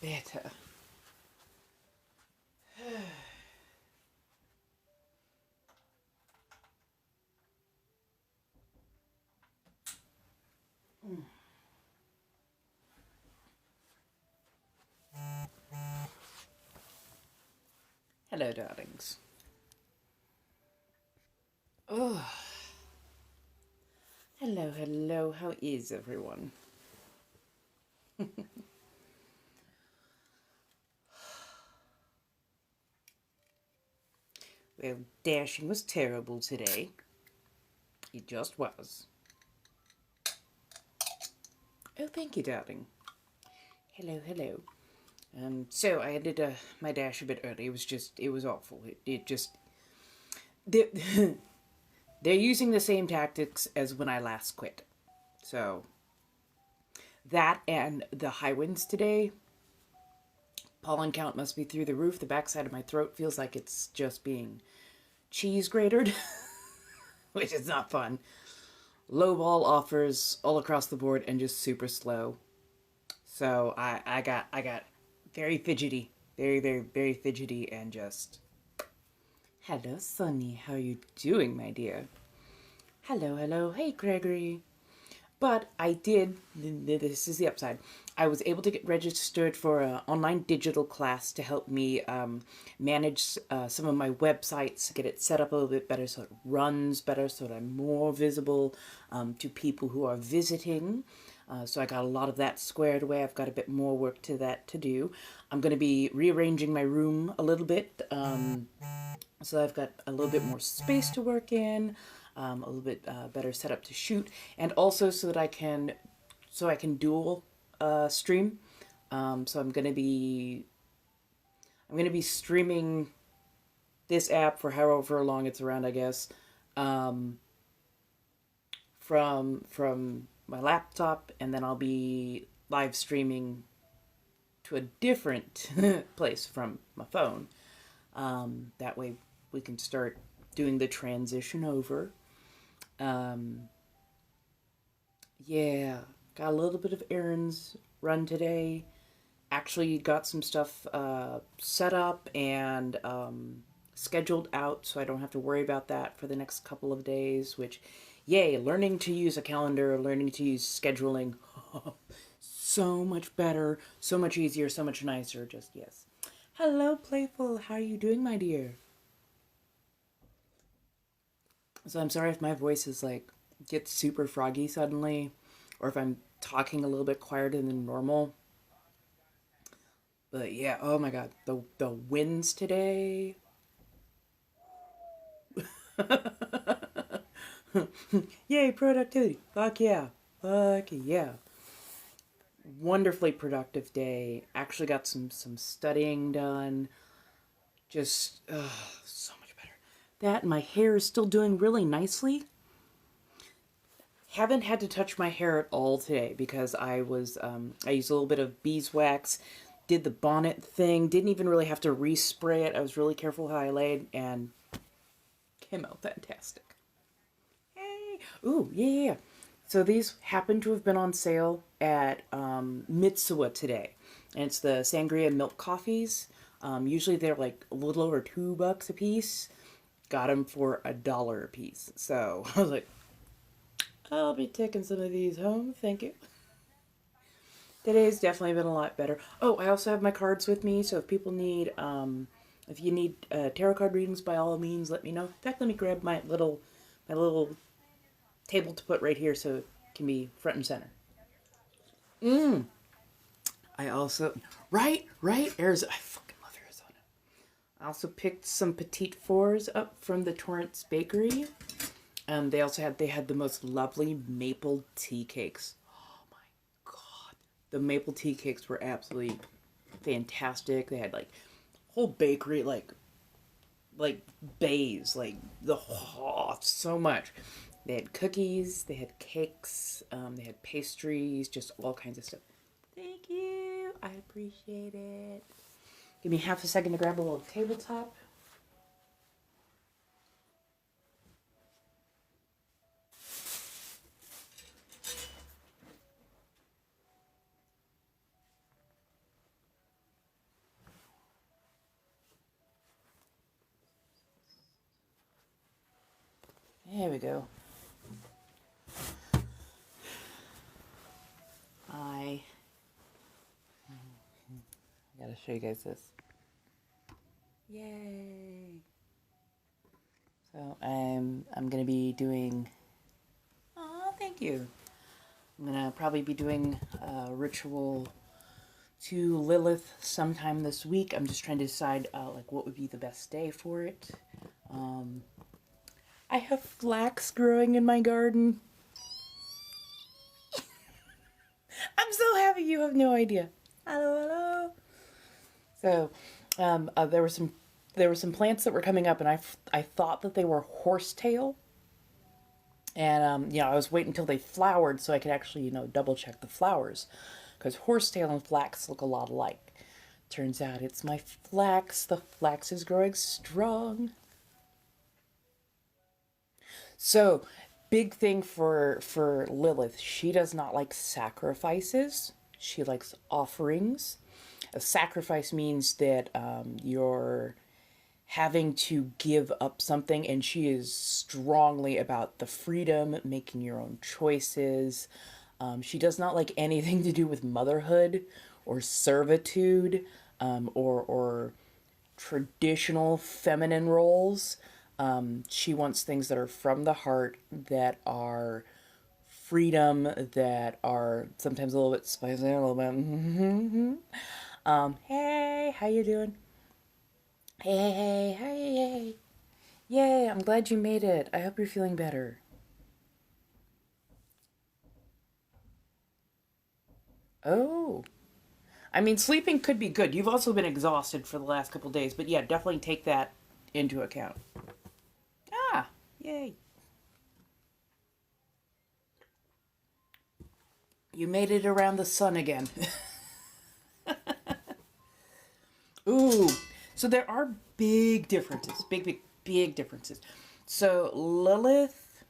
Better. Hello, darlings. Oh, hello, hello. How is everyone? Well, dashing was terrible today. It just was. Oh, thank you, darling. Hello, hello. So I ended my dash a bit early. It was awful. It just, they're, they're using the same tactics as when I last quit. So that and the high winds today, pollen count must be through the roof. The backside of my throat feels like it's just being cheese grated, which is not fun. Low ball offers all across the board and just super slow. So I got very fidgety, very fidgety, and just hello, Sunny. How you doing, my dear? Hello, hello. Hey, Gregory. But I did, this is the upside, I was able to get registered for an online digital class to help me manage some of my websites, get it set up a little bit better so it runs better, so that I'm more visible to people who are visiting. So I got a lot of that squared away. I've got a bit more work to do. I'm going to be rearranging my room a little bit, so I've got a little bit more space to work in, a little bit better setup to shoot, and also so that I can dual stream. So I'm gonna be streaming this app for however long it's around, I guess, from my laptop, and then I'll be live streaming to a different place from my phone. That way we can start doing the transition over. Um, yeah, got a little bit of errands run today. Actually, got some stuff set up and scheduled out, so I don't have to worry about that for the next couple of days. Which, yay! Learning to use a calendar, learning to use scheduling, so much better, so much easier, so much nicer. Just yes. Hello, Playful. How are you doing, my dear? So I'm sorry if my voice is like gets super froggy suddenly, or if I'm talking a little bit quieter than normal. But yeah, oh my god, the winds today. Yay, productivity. Fuck yeah. Fuck yeah. Wonderfully productive day. Actually got some studying done. Just so much better. That and my hair is still doing really nicely. Haven't had to touch my hair at all today because I used a little bit of beeswax, did the bonnet thing, didn't even really have to respray it. I was really careful how I laid and came out fantastic. Hey, ooh, yeah, yeah, yeah. So these happen to have been on sale at Mitsuwa today, and it's the sangria milk coffees. Usually they're like a little over $2 a piece. Got them for $1 a piece. So I was like, I'll be taking some of these home. Thank you. Today's definitely been a lot better. Oh, I also have my cards with me, so if people need, if you need tarot card readings, by all means, let me know. In fact, let me grab my little table to put right here so it can be front and center. Mmm. I also, right, Arizona. I fucking love Arizona. I also picked some Petite Fours up from the Torrance Bakery. They had the most lovely maple tea cakes. Oh my god. The maple tea cakes were absolutely fantastic. They had like whole bakery like bays, like the so much. They had cookies, they had cakes, they had pastries, just all kinds of stuff. Thank you. I appreciate it. Give me half a second to grab a little tabletop. There we go. I gotta show you guys this. Yay! So I'm gonna be doing. Oh, thank you. I'm gonna probably be doing a ritual to Lilith sometime this week. I'm just trying to decide like what would be the best day for it. I have flax growing in my garden. I'm so happy, you have no idea. Hello, hello. So there were some plants that were coming up, and I thought that they were horsetail. And I was waiting until they flowered so I could actually double check the flowers, because horsetail and flax look a lot alike. Turns out it's my flax. The flax is growing strong. So, big thing for Lilith, she does not like sacrifices. She likes offerings. A sacrifice means that you're having to give up something, and she is strongly about the freedom, making your own choices. She does not like anything to do with motherhood or servitude, or traditional feminine roles. She wants things that are from the heart, that are freedom, that are sometimes a little bit spicy, a little bit. Hey, how you doing? Hey. Yay, I'm glad you made it. I hope you're feeling better. Oh. I mean, sleeping could be good. You've also been exhausted for the last couple days, but yeah, definitely take that into account. Ah, yay. You made it around the sun again. Ooh. So there are big differences. Big differences. So Lilith,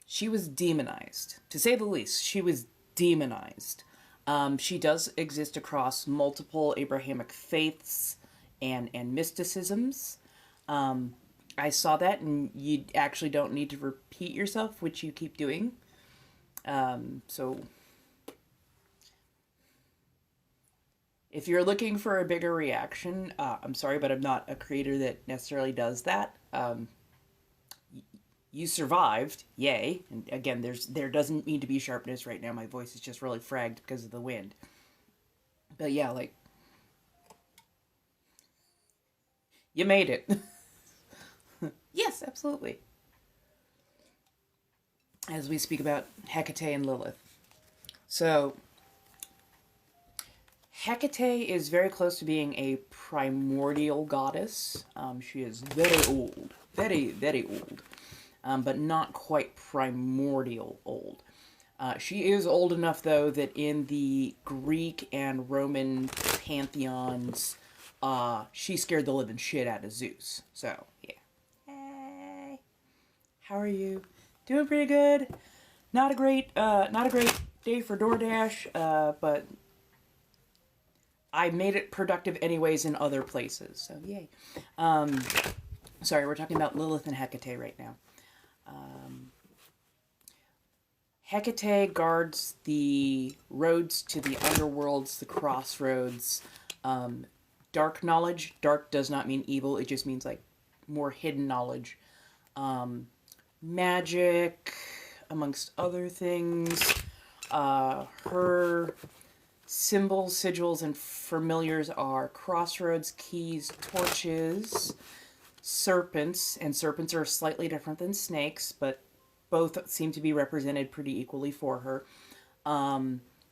she was demonized. To say the least, she was demonized. She does exist across multiple Abrahamic faiths and mysticisms. I saw that, and you actually don't need to repeat yourself, which you keep doing. So if you're looking for a bigger reaction, I'm sorry, but I'm not a creator that necessarily does that. You survived, yay. And again, there doesn't need to be sharpness right now. My voice is just really fragged because of the wind. But yeah, like, you made it. Yes, absolutely. As we speak about Hecate and Lilith. So, Hecate is very close to being a primordial goddess. She is very old. Very old. But not quite primordial old. She is old enough, though, that in the Greek and Roman pantheons, she scared the living shit out of Zeus. So, yeah. Hey, how are you? Doing pretty good. Not a great day for DoorDash, but I made it productive anyways in other places. So, yay. Sorry, we're talking about Lilith and Hecate right now. Hecate guards the roads to the underworlds, the crossroads. Dark knowledge. Dark does not mean evil. It just means like more hidden knowledge. Magic, amongst other things. Her symbols, sigils, and familiars are crossroads, keys, torches, serpents, and serpents are slightly different than snakes, but both seem to be represented pretty equally for her,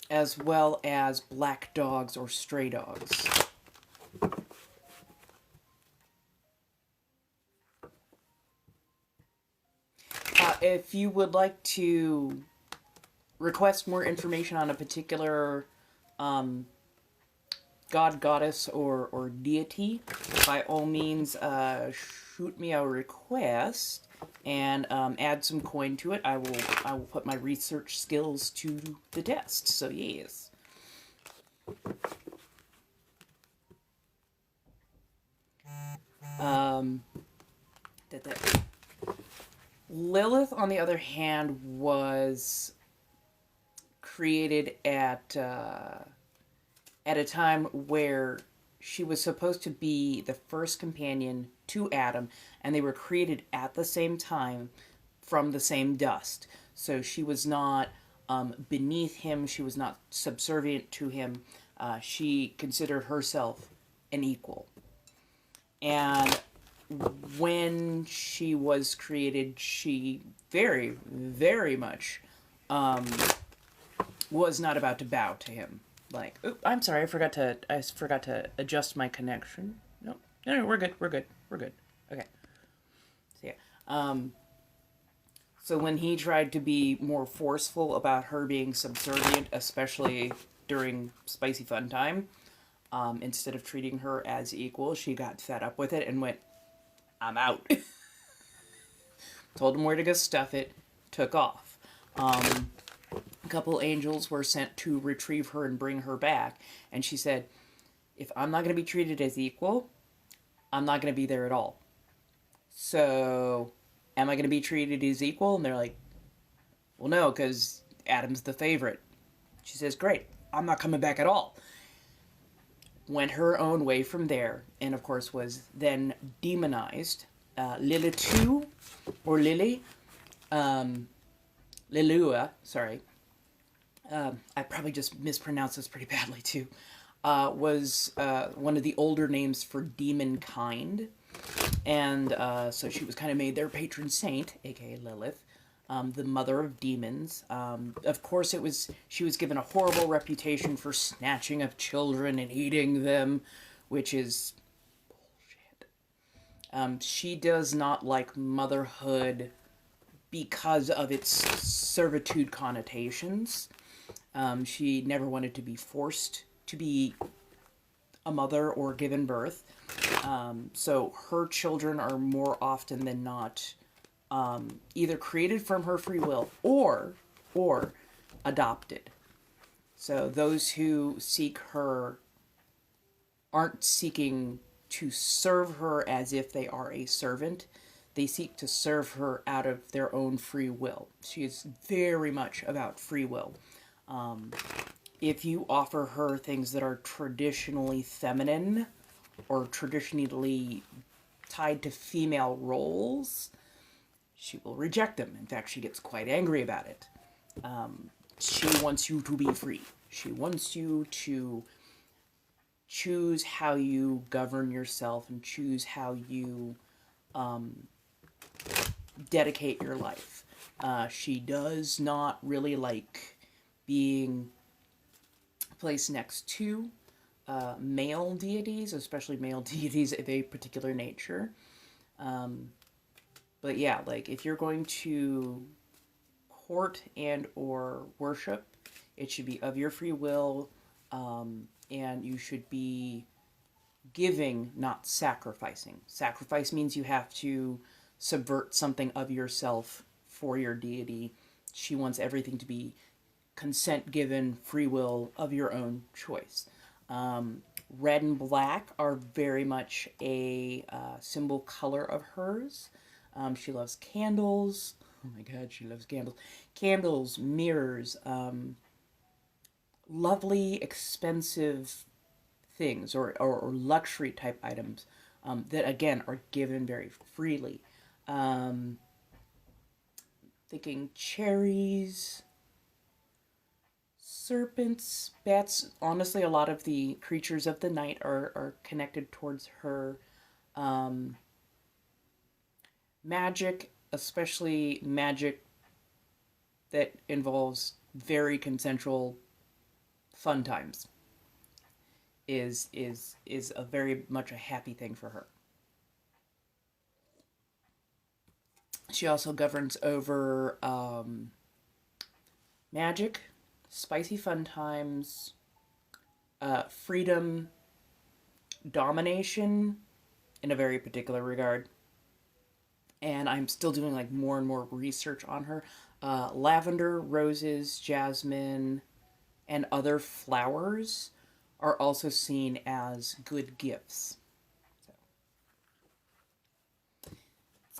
as well as black dogs or stray dogs. If you would like to request more information on a particular god, goddess, or deity, by all means, shoot me a request and add some coin to it. I will put my research skills to the test. So yes. Lilith, on the other hand, was created at a time where she was supposed to be the first companion to Adam, and they were created at the same time from the same dust. So she was not beneath him, she was not subservient to him. She considered herself an equal. And when she was created, she very, very much was not about to bow to him. Like, oops, I'm sorry, I forgot to adjust my connection. No, we're good. Okay. So yeah. So when he tried to be more forceful about her being subservient, especially during Spicy Fun Time, instead of treating her as equal, she got fed up with it and went, I'm out. Told him where to go stuff it, took off. A couple angels were sent to retrieve her and bring her back, and she said, if I'm not going to be treated as equal, I'm not going to be there at all. So, am I going to be treated as equal? And they're like, well, no, because Adam's the favorite. She says, great, I'm not coming back at all. Went her own way from there, and of course was then demonized. Lily 2, or Lily, Lilua, sorry, I probably just mispronounced this pretty badly too, was one of the older names for demon kind. And so she was kind of made their patron saint, aka Lilith, the mother of demons. Of course, she was given a horrible reputation for snatching up children and eating them, which is bullshit. She does not like motherhood because of its servitude connotations. She never wanted to be forced to be a mother or given birth. So her children are more often than not either created from her free will or adopted. So those who seek her aren't seeking to serve her as if they are a servant. They seek to serve her out of their own free will. She is very much about free will. If you offer her things that are traditionally feminine or traditionally tied to female roles, she will reject them. In fact, she gets quite angry about it. She wants you to be free. She wants you to choose how you govern yourself and choose how you dedicate your life. She does not really like being placed next to male deities, especially male deities of a particular nature. But yeah, like if you're going to court and or worship, it should be of your free will, and you should be giving, not sacrificing. Sacrifice means you have to subvert something of yourself for your deity. She wants everything to be consent given, free will of your own choice. Red and black are very much a symbol color of hers. She loves candles. Oh my god, she loves candles. Candles, mirrors, lovely, expensive things or luxury type items that, again, are given very freely. Thinking cherries, serpents, bats. Honestly, a lot of the creatures of the night are connected towards her. Magic, especially magic that involves very consensual fun times, is a very much a happy thing for her. She also governs over magic, spicy fun times, freedom, domination in a very particular regard. And I'm still doing like more and more research on her. Lavender, roses, jasmine, and other flowers are also seen as good gifts.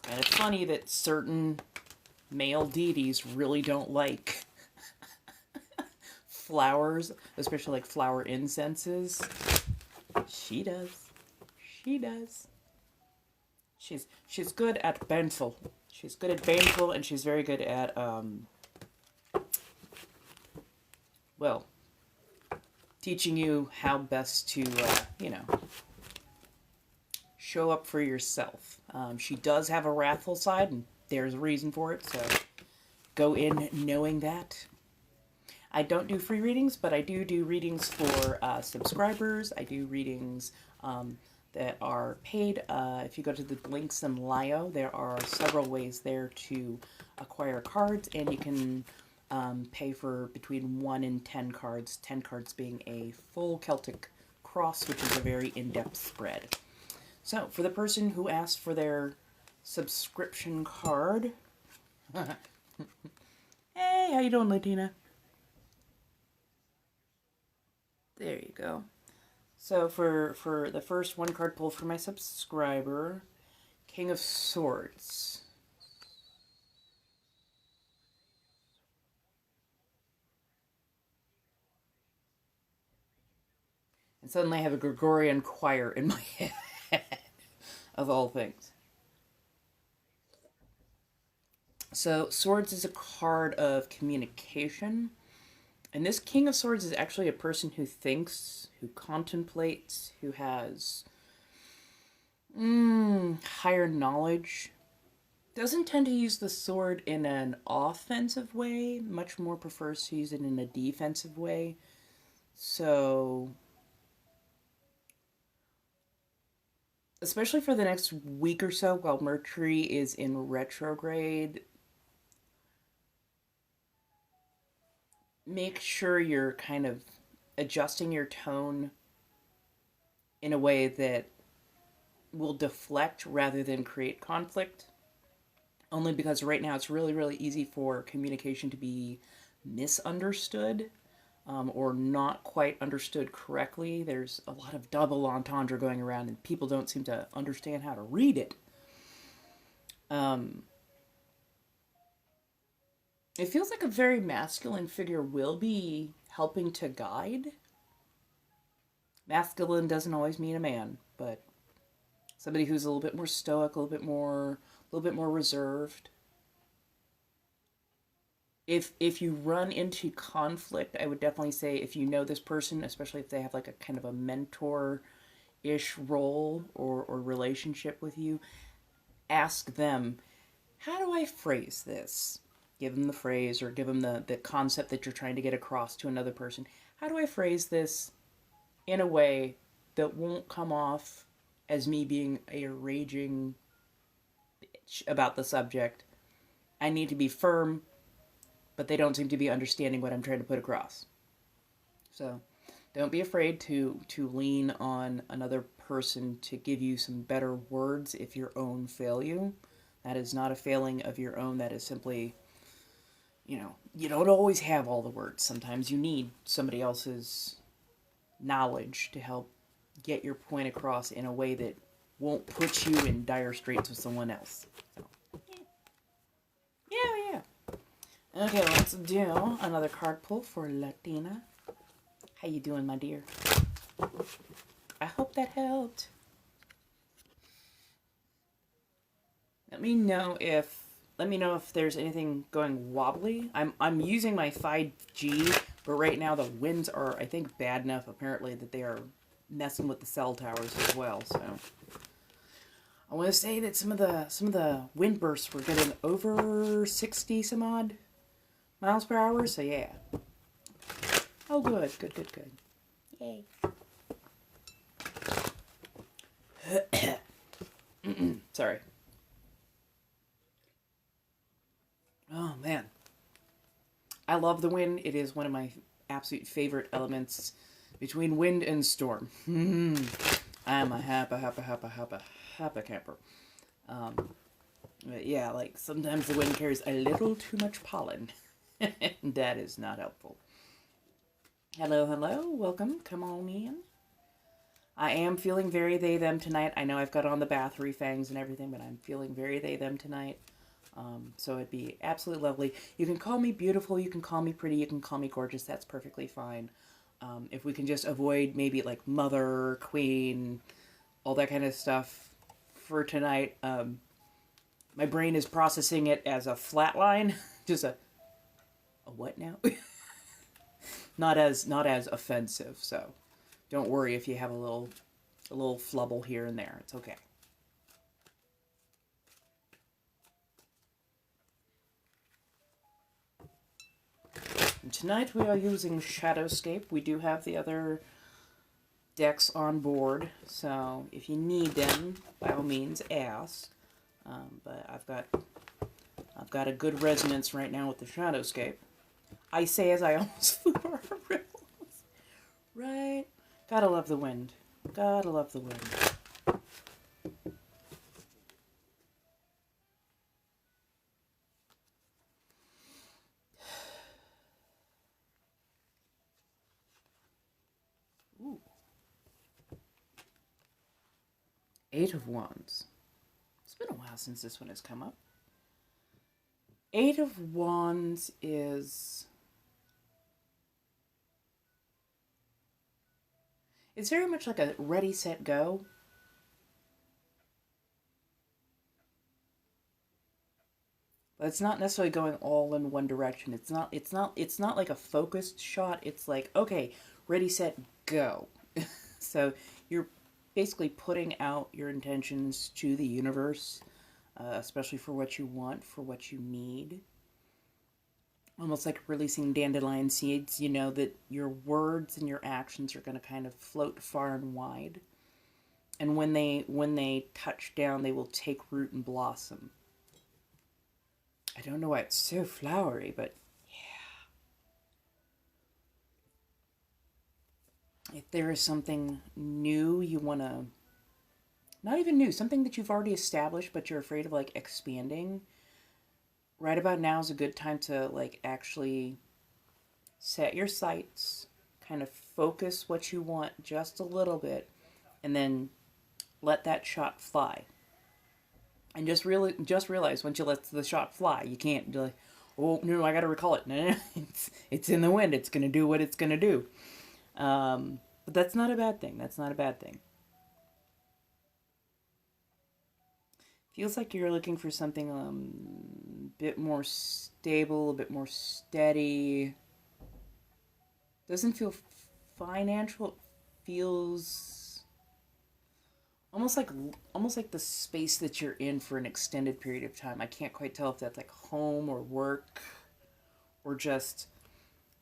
So And it's funny that certain male deities really don't like flowers, especially like flower incenses. She does. She does. She's good at baneful. She's good at baneful, and she's very good at well, teaching you how best to show up for yourself. She does have a wrathful side, and there's a reason for it. So go in knowing that. I don't do free readings, but I do readings for subscribers. I do readings that are paid. If you go to the links in Lio, there are several ways there to acquire cards, and you can pay for between 1 and 10 cards, 10 cards being a full Celtic cross, which is a very in-depth spread. So, for the person who asked for their subscription card... Hey, how you doing, Latina? There you go. So for the first one card pull for my subscriber, King of Swords. And suddenly I have a Gregorian choir in my head, of all things. So Swords is a card of communication. And this King of Swords is actually a person who thinks, who contemplates, who has higher knowledge. Doesn't tend to use the sword in an offensive way, much more prefers to use it in a defensive way. So, especially for the next week or so while Mercury is in retrograde, make sure you're kind of adjusting your tone in a way that will deflect rather than create conflict. Only because right now it's really, really easy for communication to be misunderstood or not quite understood correctly. There's a lot of double entendre going around and people don't seem to understand how to read it. It feels like a very masculine figure will be helping to guide. Masculine doesn't always mean a man, but somebody who's a little bit more stoic, a little bit more reserved. If you run into conflict, I would definitely say if you know this person, especially if they have like a kind of a mentor-ish role or relationship with you, ask them, how do I phrase this? Give them the phrase or give them the concept that you're trying to get across to another person. How do I phrase this in a way that won't come off as me being a raging bitch about the subject? I need to be firm, but they don't seem to be understanding what I'm trying to put across. So don't be afraid to lean on another person to give you some better words if your own fail you. That is not a failing of your own. That is simply, you don't always have all the words. Sometimes you need somebody else's knowledge to help get your point across in a way that won't put you in dire straits with someone else. So, yeah. Okay, let's do another card pull for Latina. How you doing, my dear? I hope that helped. Let me know if there's anything going wobbly. I'm using my 5G, but right now the winds are, I think, bad enough apparently that they are messing with the cell towers as well. So I want to say that some of the wind bursts were getting over 60 some odd miles per hour. So yeah. Oh, good. Yay. Sorry. Oh, man. I love the wind. It is one of my absolute favorite elements between wind and storm. I'm a happy camper. But yeah, like sometimes the wind carries a little too much pollen. That is not helpful. Hello. Welcome. Come on in. I am feeling very they, them tonight. I know I've got on the bathery fangs and everything, but I'm feeling very they, them tonight. So it'd be absolutely lovely. You can call me beautiful, you can call me pretty, you can call me gorgeous. That's perfectly fine. If we can just avoid maybe like mother, queen, all that kind of stuff for tonight. My brain is processing it as a flat line. Just a what now? not as offensive. So don't worry if you have a little flubble here and there. It's okay. And tonight we are using Shadowscape. We do have the other decks on board, so if you need them, by all means ask. But I've got a good resonance right now with the Shadowscape. I say as I almost flew our ripples. Right? Gotta love the wind. Gotta love the wind. 8 of Wands. It's been a while since this one has come up. 8 of Wands is... it's very much like a ready, set, go. But it's not necessarily going all in one direction. It's not like a focused shot. It's like, okay, ready, set, go. So you're basically putting out your intentions to the universe, especially for what you want, for what you need. Almost like releasing dandelion seeds. You know that your words and your actions are going to kind of float far and wide. And when they touch down, they will take root and blossom. I don't know why it's so flowery, but yeah. If there is something new you want to, not even new, something that you've already established but you're afraid of like expanding, right about now is a good time to like actually set your sights, kind of focus what you want just a little bit, and then let that shot fly. And just realize once you let the shot fly, you can't be like, oh no, I gotta recall it. No, it's in the wind. It's gonna do what it's gonna do. But that's not a bad thing. That's not a bad thing. Feels like you're looking for something a bit more stable, a bit more steady. Doesn't feel financial. It feels almost like the space that you're in for an extended period of time. I can't quite tell if that's like home or work or just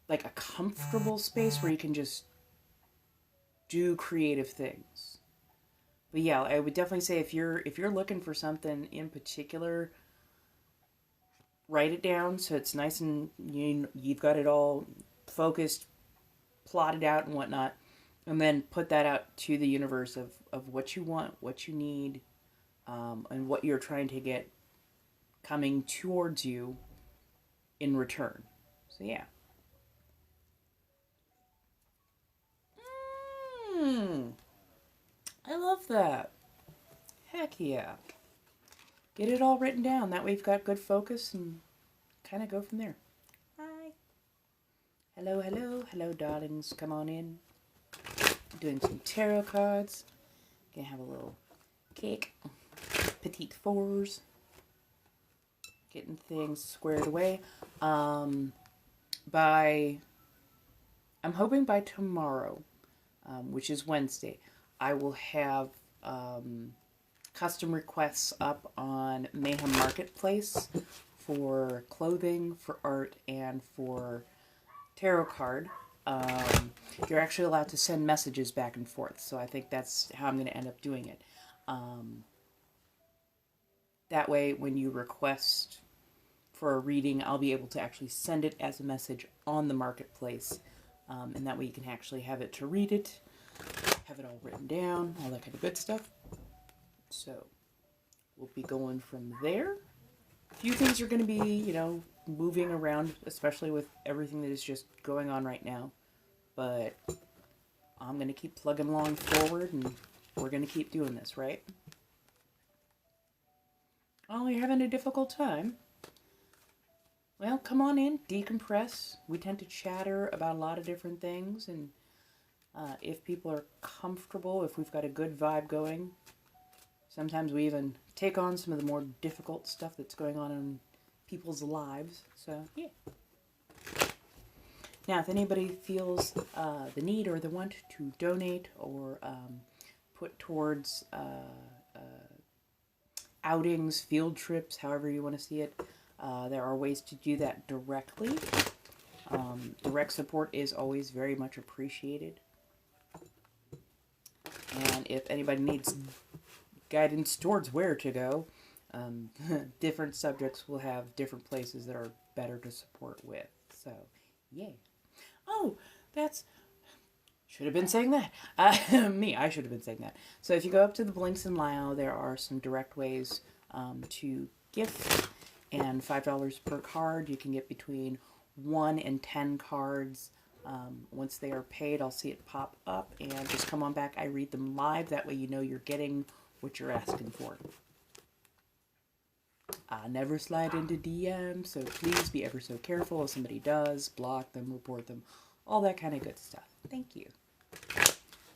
like a comfortable space where you can just do creative things. But yeah, I would definitely say if you're looking for something in particular, write it down so it's nice and you've got it all focused, plotted out and whatnot. And then put that out to the universe of what you want, what you need, and what you're trying to get coming towards you in return. So, yeah. I love that. Heck yeah. Get it all written down. That way you've got good focus and kind of go from there. Hi. Hello, hello. Hello, darlings. Come on in. Doing some tarot cards. Gonna have a little cake. Petite fours. Getting things squared away. I'm hoping by tomorrow, which is Wednesday, I will have custom requests up on Mayhem Marketplace for clothing, for art, and for tarot card. You're actually allowed to send messages back and forth, so I think that's how I'm going to end up doing it. That way, when you request for a reading, I'll be able to actually send it as a message on the marketplace, and that way you can actually have it to read it, have it all written down, all that kind of good stuff. So, we'll be going from there. A few things are going to be, moving around, especially with everything that is just going on right now. But I'm going to keep plugging along forward, and we're going to keep doing this, right? Oh, you're having a difficult time? Well, come on in, decompress. We tend to chatter about a lot of different things, and if people are comfortable, if we've got a good vibe going, sometimes we even take on some of the more difficult stuff that's going on in people's lives. So, yeah. Now, if anybody feels the need or the want to donate or put towards outings, field trips, however you want to see it, there are ways to do that directly. Direct support is always very much appreciated. And if anybody needs guidance towards where to go, different subjects will have different places that are better to support with. So, yeah. Oh, that's... Should have been saying that. I should have been saying that. So if you go up to the Blinks and Lao, there are some direct ways to gift, and $5 per card. You can get between 1 and 10 cards. Once they are paid, I'll see it pop up, and just come on back. I read them live. That way you know you're getting what you're asking for. I never slide into DMs, so please be ever so careful. If somebody does, block them, report them, all that kind of good stuff. Thank you.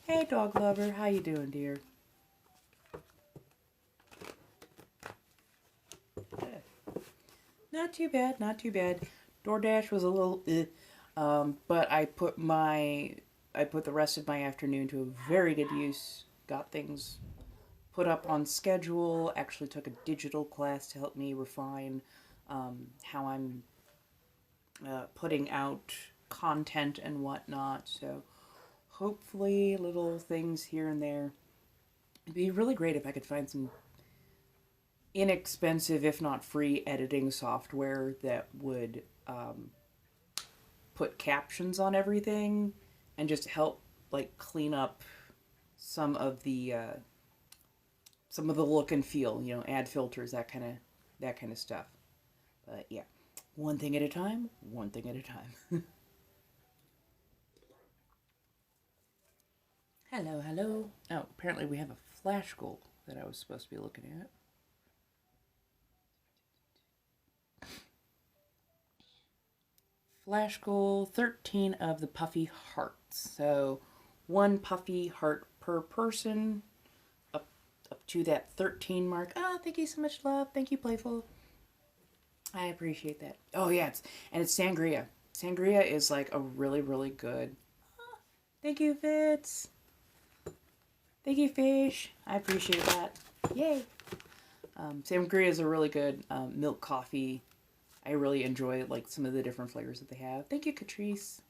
Hey, dog lover, how you doing, dear? Good. Not too bad, not too bad. DoorDash was a little, but I put the rest of my afternoon to a very good use. Got things put up on schedule. Actually took a digital class to help me refine how I'm putting out content and whatnot. So hopefully little things here and there. It'd be really great if I could find some inexpensive, if not free, editing software that would put captions on everything and just help like clean up some of the look and feel, you know, add filters, that kind of stuff. But yeah, one thing at a time, one thing at a time. Hello, hello. Oh, apparently we have a flash goal that I was supposed to be looking at. Flash goal, 13 of the puffy hearts. So, one puffy heart per person, up to that 13 mark. Oh, thank you so much, love. Thank you, Playful. I appreciate that. Oh, yeah, it's sangria. Sangria is like a really, really good... Oh, thank you, Fitz. Thank you, Fish. I appreciate that. Yay. Sangria is a really good milk coffee. I really enjoy like some of the different flavors that they have. Thank you, Catrice.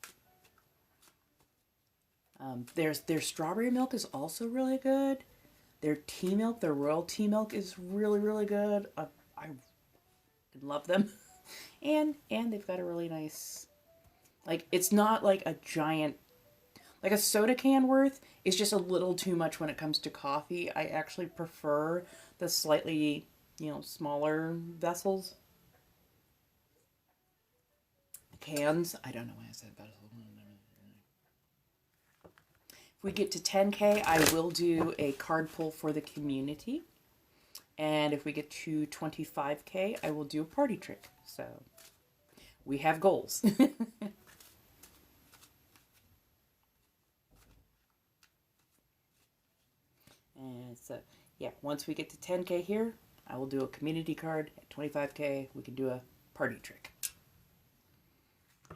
Their strawberry milk is also really good. Their tea milk, their royal tea milk is really, really good. I love them. and they've got a really nice, like, it's not like a giant, like a soda can worth is just a little too much when it comes to coffee. I actually prefer the slightly, smaller vessels. Cans. I don't know why I said vessels. If we get to 10K, I will do a card pull for the community. And if we get to 25K, I will do a party trick. So we have goals. And so, yeah, once we get to 10K here, I will do a community card. At 25K, we can do a party trick.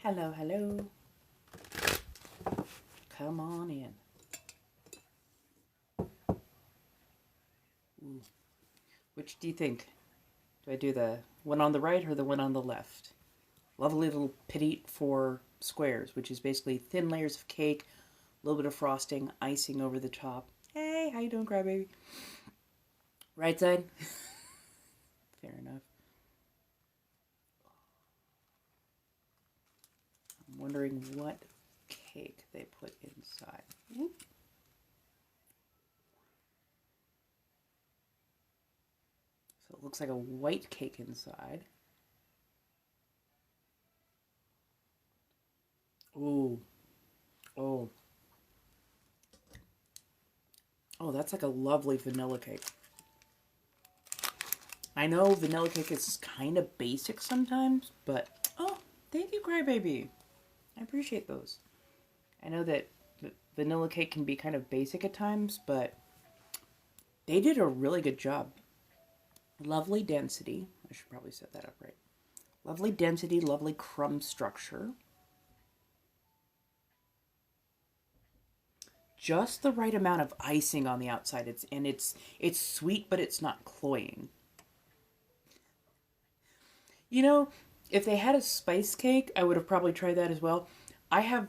Hello, hello. Come on in. Ooh. Which do you think? Do I do the one on the right or the one on the left? Lovely little petite four squares, which is basically thin layers of cake, a little bit of frosting, icing over the top. Hey, how you doing, crybaby? Right side? Fair enough. I'm wondering what cake they put inside. Whoop. So it looks like a white cake inside. Ooh. Oh. Oh, that's like a lovely vanilla cake. I know vanilla cake is kind of basic sometimes, but oh, thank you, Crybaby. I appreciate those. I know that vanilla cake can be kind of basic at times, but they did a really good job. Lovely density. I should probably set that up right. Lovely density, lovely crumb structure. Just the right amount of icing on the outside. It's sweet, but it's not cloying. You know, if they had a spice cake, I would have probably tried that as well. I have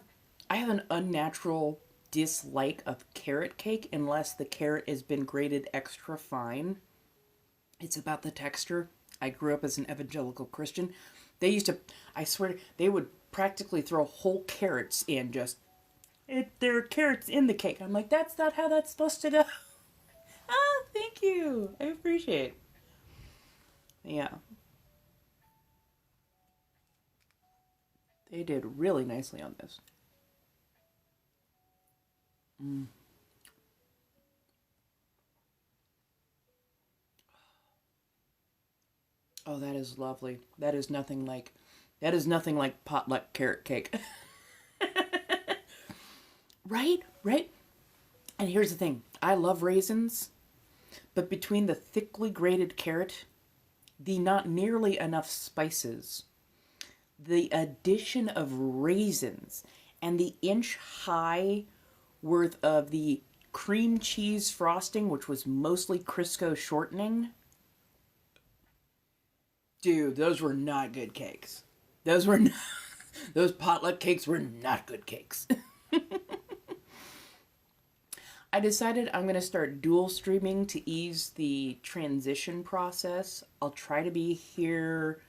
I have an unnatural dislike of carrot cake unless the carrot has been grated extra fine. It's about the texture. I grew up as an evangelical Christian. They used to, I swear, they would practically throw whole carrots in just, there are carrots in the cake. I'm like, that's not how that's supposed to go. Ah, thank you. I appreciate it. Yeah, they did really nicely on this. Mm. Oh, that is lovely. That is nothing like potluck carrot cake. Right? Right? And here's the thing. I love raisins, but between the thickly grated carrot, the not nearly enough spices, the addition of raisins, and the inch high worth of the cream cheese frosting, which was mostly Crisco shortening. Dude, those were not good cakes. Those were not, those potluck cakes were not good cakes. I decided I'm going to start dual streaming to ease the transition process. I'll try to be here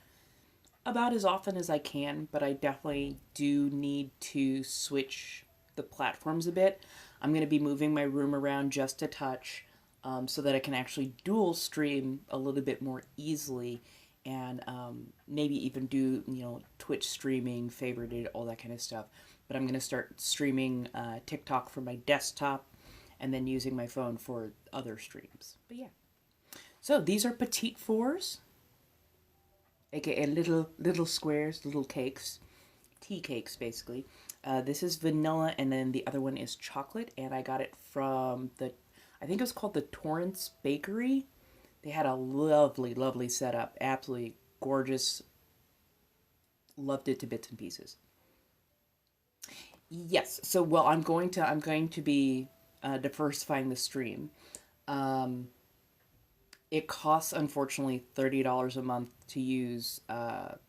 about as often as I can, but I definitely do need to switch the platforms a bit. I'm going to be moving my room around just a touch so that I can actually dual stream a little bit more easily and maybe even do, Twitch streaming, favorited, all that kind of stuff. But I'm going to start streaming TikTok from my desktop and then using my phone for other streams. But yeah. So these are petite fours, aka little squares, little cakes, tea cakes basically. This is vanilla, and then the other one is chocolate, and I got it from I think it was called the Torrance Bakery. They had a lovely, lovely setup, absolutely gorgeous. Loved it to bits and pieces. Yes. So well, I'm going to be diversifying the stream. Um, it costs unfortunately $30 a month to use OBS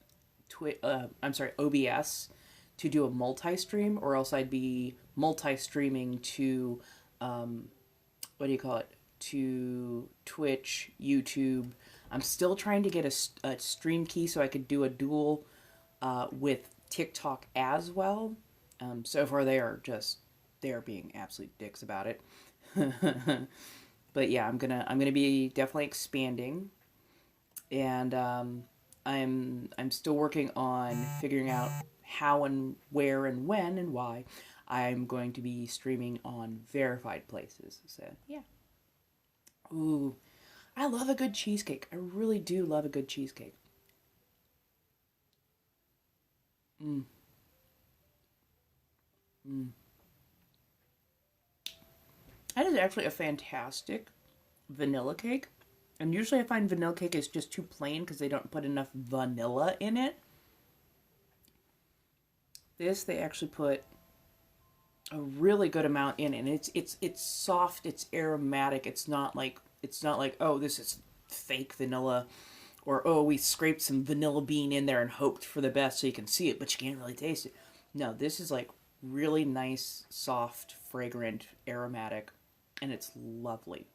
to do a multi-stream, or else I'd be multi-streaming to what do you call it? To Twitch, YouTube. I'm still trying to get a stream key so I could do a dual with TikTok as well. So far they're being absolute dicks about it. But yeah, I'm gonna be definitely expanding, and I'm still working on figuring out how and where and when and why I'm going to be streaming on verified places. So yeah. Ooh, I love a good cheesecake. I really do love a good cheesecake. Mm, mm. That is actually a fantastic vanilla cake. And usually I find vanilla cake is just too plain because they don't put enough vanilla in it. This they actually put a really good amount in, and it's soft, it's aromatic. It's not like oh, this is fake vanilla, or oh, we scraped some vanilla bean in there and hoped for the best so you can see it but you can't really taste it. No, this is like really nice, soft, fragrant, aromatic, and it's lovely.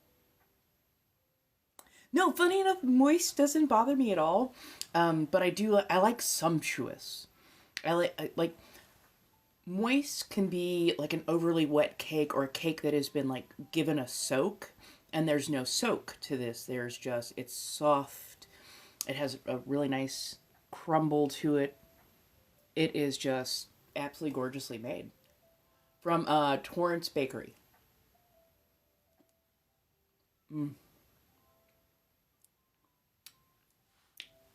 No, funny enough, moist doesn't bother me at all. But I like sumptuous. I like moist can be like an overly wet cake, or a cake that has been like given a soak, and there's no soak to this. There's just, it's soft. It has a really nice crumble to it. It is just absolutely gorgeously made from Torrance Bakery. Mm.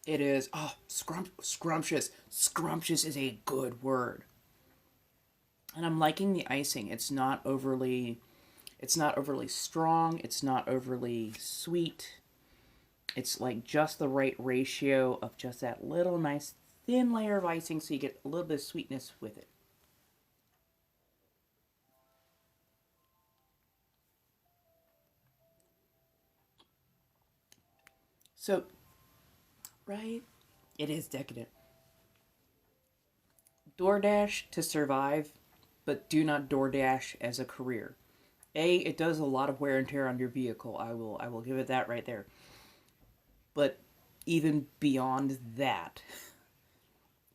It is. Oh, scrumptious. Scrumptious is a good word. And I'm liking the icing. It's not overly strong, it's not overly sweet. It's like just the right ratio of just that little nice thin layer of icing so you get a little bit of sweetness with it. So, right? It is decadent. DoorDash to survive, but do not DoorDash as a career. It does a lot of wear and tear on your vehicle. I will give it that right there. But even beyond that,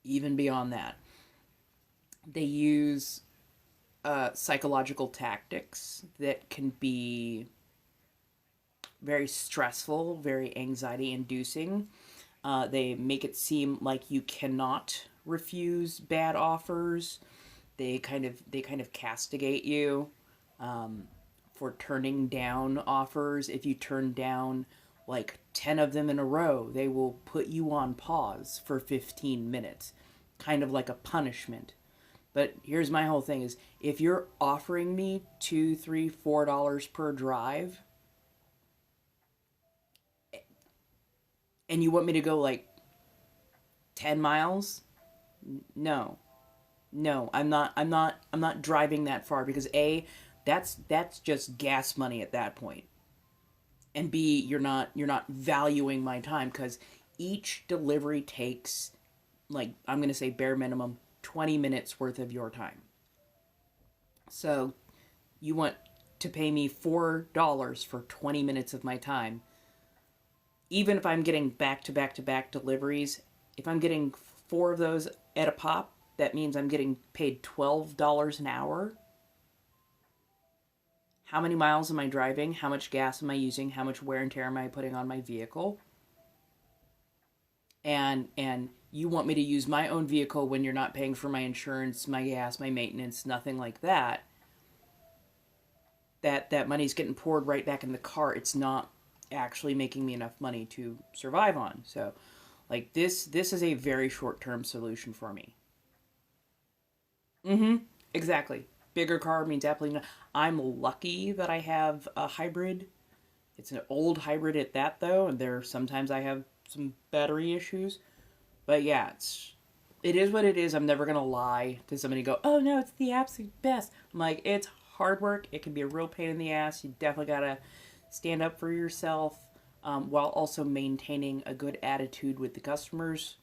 even beyond that, they use psychological tactics that can be very stressful, very anxiety inducing. They make it seem like you cannot refuse bad offers. They kind of castigate you for turning down offers. If you turn down like 10 of them in a row, they will put you on pause for 15 minutes, kind of like a punishment. But here's my whole thing is if you're offering me $2, $3, $4 per drive and you want me to go like 10 miles, no. No, I'm not driving that far because A, that's just gas money at that point. And B, you're not valuing my time because each delivery takes like I'm going to say bare minimum 20 minutes worth of your time. So, you want to pay me $4 for 20 minutes of my time. Even if I'm getting back to back to back deliveries, if I'm getting 4 of those at a pop, that means I'm getting paid $12 an hour. How many miles am I driving? How much gas am I using? How much wear and tear am I putting on my vehicle? And you want me to use my own vehicle when you're not paying for my insurance, my gas, my maintenance, nothing like that. That money's getting poured right back in the car. It's not actually making me enough money to survive on. So, like this is a very short-term solution for me. Mm-hmm. Exactly. Bigger car means absolutely not. I'm lucky that I have a hybrid. It's an old hybrid at that though, and there sometimes I have some battery issues. But yeah, it is what it is. I'm never gonna lie to somebody and go, oh no, it's the absolute best. I'm like, it's hard work. It can be a real pain in the ass. You definitely gotta stand up for yourself while also maintaining a good attitude with the customers.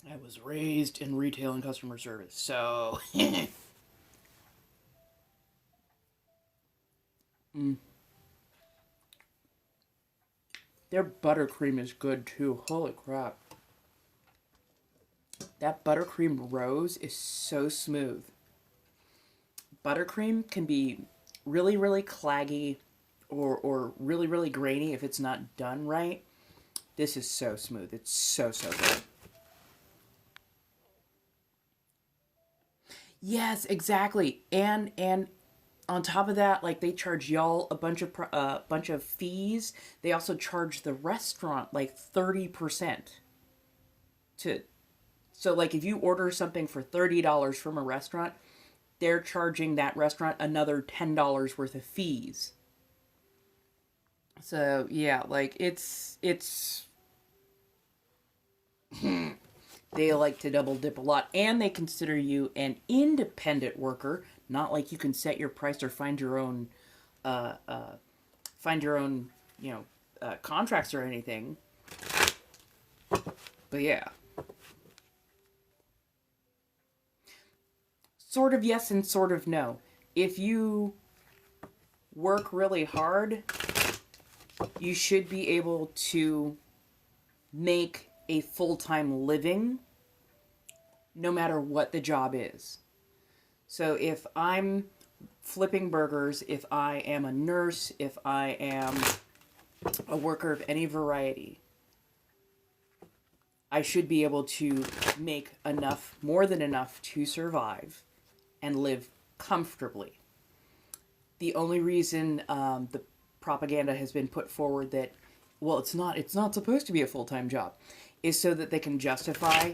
I was raised in retail and customer service, so mm. Their buttercream is good too. Holy crap. That buttercream rose is so smooth. Buttercream can be really, really claggy or really, really grainy if it's not done right. This is so smooth. It's so, so good. Yes, exactly. And on top of that, like they charge y'all a bunch of fees. They also charge the restaurant like 30% to so like if you order something for $30 from a restaurant, they're charging that restaurant another $10 worth of fees. So, yeah, like it's they like to double dip a lot and they consider you an independent worker, not like you can set your price or uh, uh, find your own, contracts or anything. But yeah, sort of yes and sort of no. If you work really hard, you should be able to make a full-time living no matter what the job is. So if I'm flipping burgers, if I am a nurse, if I am a worker of any variety, I should be able to make enough, more than enough to survive and live comfortably. The only reason the propaganda has been put forward that, well, it's not supposed to be a full-time job, is so that they can justify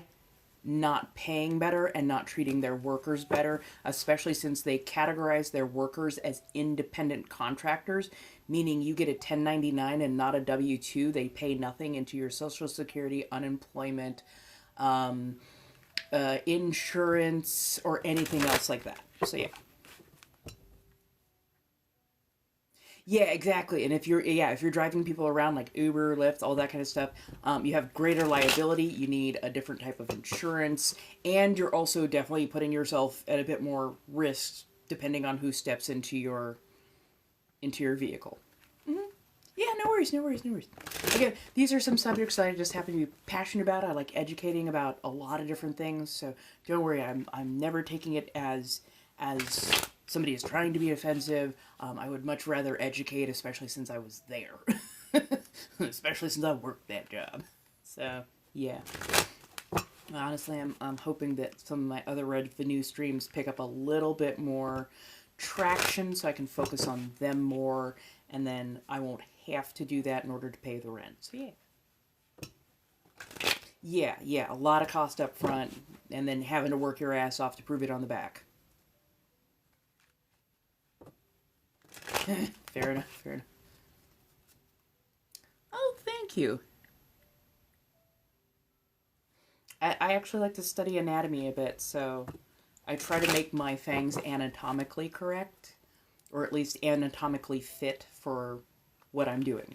not paying better and not treating their workers better, especially since they categorize their workers as independent contractors, meaning you get a 1099 and not a W-2. They pay nothing into your Social Security, unemployment, insurance, or anything else like that. So yeah. Yeah, exactly. And if you're driving people around like Uber, Lyft, all that kind of stuff, you have greater liability. You need a different type of insurance, and you're also definitely putting yourself at a bit more risk depending on who steps into your vehicle. Yeah, no worries, no worries, no worries. Again, these are some subjects that I just happen to be passionate about. I like educating about a lot of different things, so don't worry. I'm never taking it as somebody is trying to be offensive. I would much rather educate, especially since I was there, especially since I worked that job. So yeah, honestly, I'm hoping that some of my other revenue streams pick up a little bit more traction, so I can focus on them more, and then I won't have to do that in order to pay the rent. So yeah. Yeah, a lot of cost up front, and then having to work your ass off to prove it on the back. Fair enough, fair enough. Oh, thank you. I actually like to study anatomy a bit, so I try to make my fangs anatomically correct, or at least anatomically fit for what I'm doing.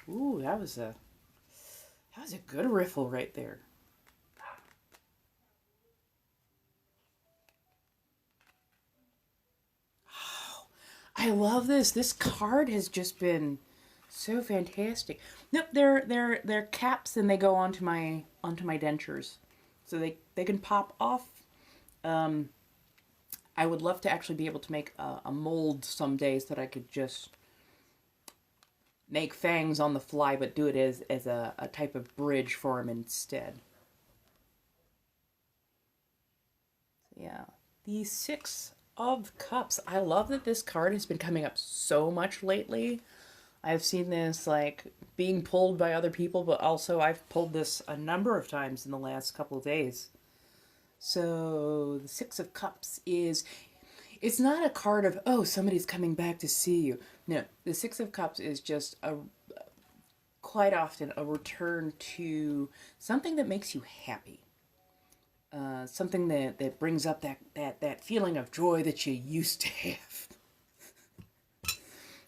Ooh, that was a good riffle right there. I love this. This card has just been so fantastic. Nope, they're caps, and they go onto my dentures, so they can pop off. Um, I would love to actually be able to make a mold someday so that I could just make fangs on the fly, but do it as a type of bridge for them instead. Yeah. The Six of Cups. I love that this card has been coming up so much lately. I've seen this like being pulled by other people, but also I've pulled this a number of times in the last couple of days. So the Six of Cups is, it's not a card of, oh, somebody's coming back to see you. No, the Six of Cups is just a quite often a return to something that makes you happy. Something that brings up that feeling of joy that you used to have.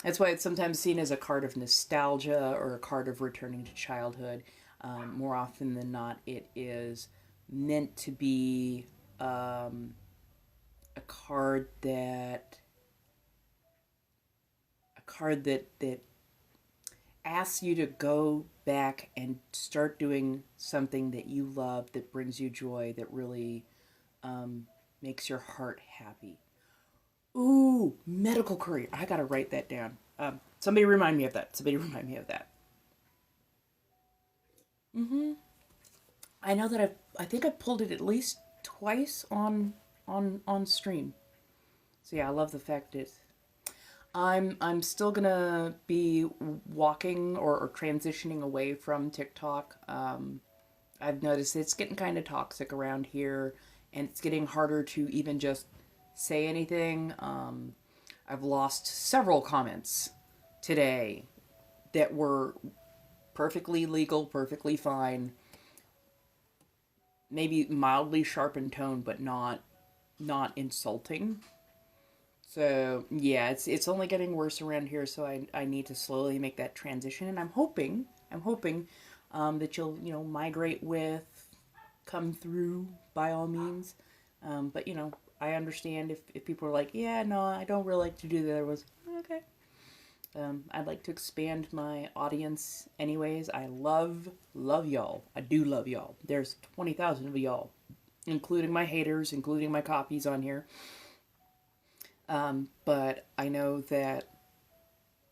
That's why it's sometimes seen as a card of nostalgia or a card of returning to childhood. More often than not, it is meant to be a card that that asks you to go back and start doing something that you love, that brings you joy, that really makes your heart happy. Ooh, medical courier. I gotta write that down. Somebody remind me of that. Somebody remind me of that. Mm-hmm. I know that I think I pulled it at least twice on stream. So yeah, I love the fact that I'm still gonna be walking or transitioning away from TikTok. I've noticed it's getting kind of toxic around here, and it's getting harder to even just say anything. I've lost several comments today that were perfectly legal, perfectly fine, maybe mildly sharp in tone, but not insulting. So yeah, it's only getting worse around here. So I need to slowly make that transition, and I'm hoping that you'll migrate with, come through by all means. But I understand if people are like, yeah, no, I don't really like to do that. I was okay. I'd like to expand my audience anyways. I love y'all. I do love y'all. There's 20,000 of y'all, including my haters, including my copies on here. But I know that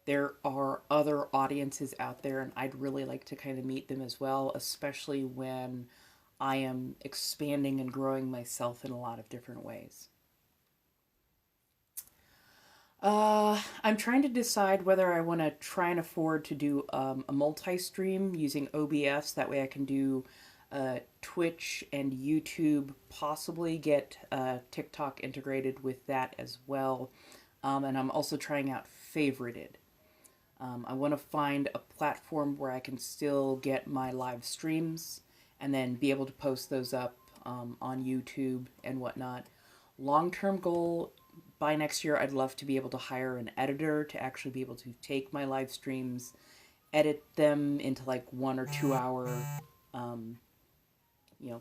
there are other audiences out there, and I'd really like to kind of meet them as well, especially when I am expanding and growing myself in a lot of different ways. I'm trying to decide whether I want to try and afford to do a multi-stream using OBS. That way I can do Twitch and YouTube, possibly get TikTok integrated with that as well. And I'm also trying out Favorited. I want to find a platform where I can still get my live streams and then be able to post those up on YouTube and whatnot. Long-term goal, by next year, I'd love to be able to hire an editor to actually be able to take my live streams, edit them into like 1 or 2 hour, um,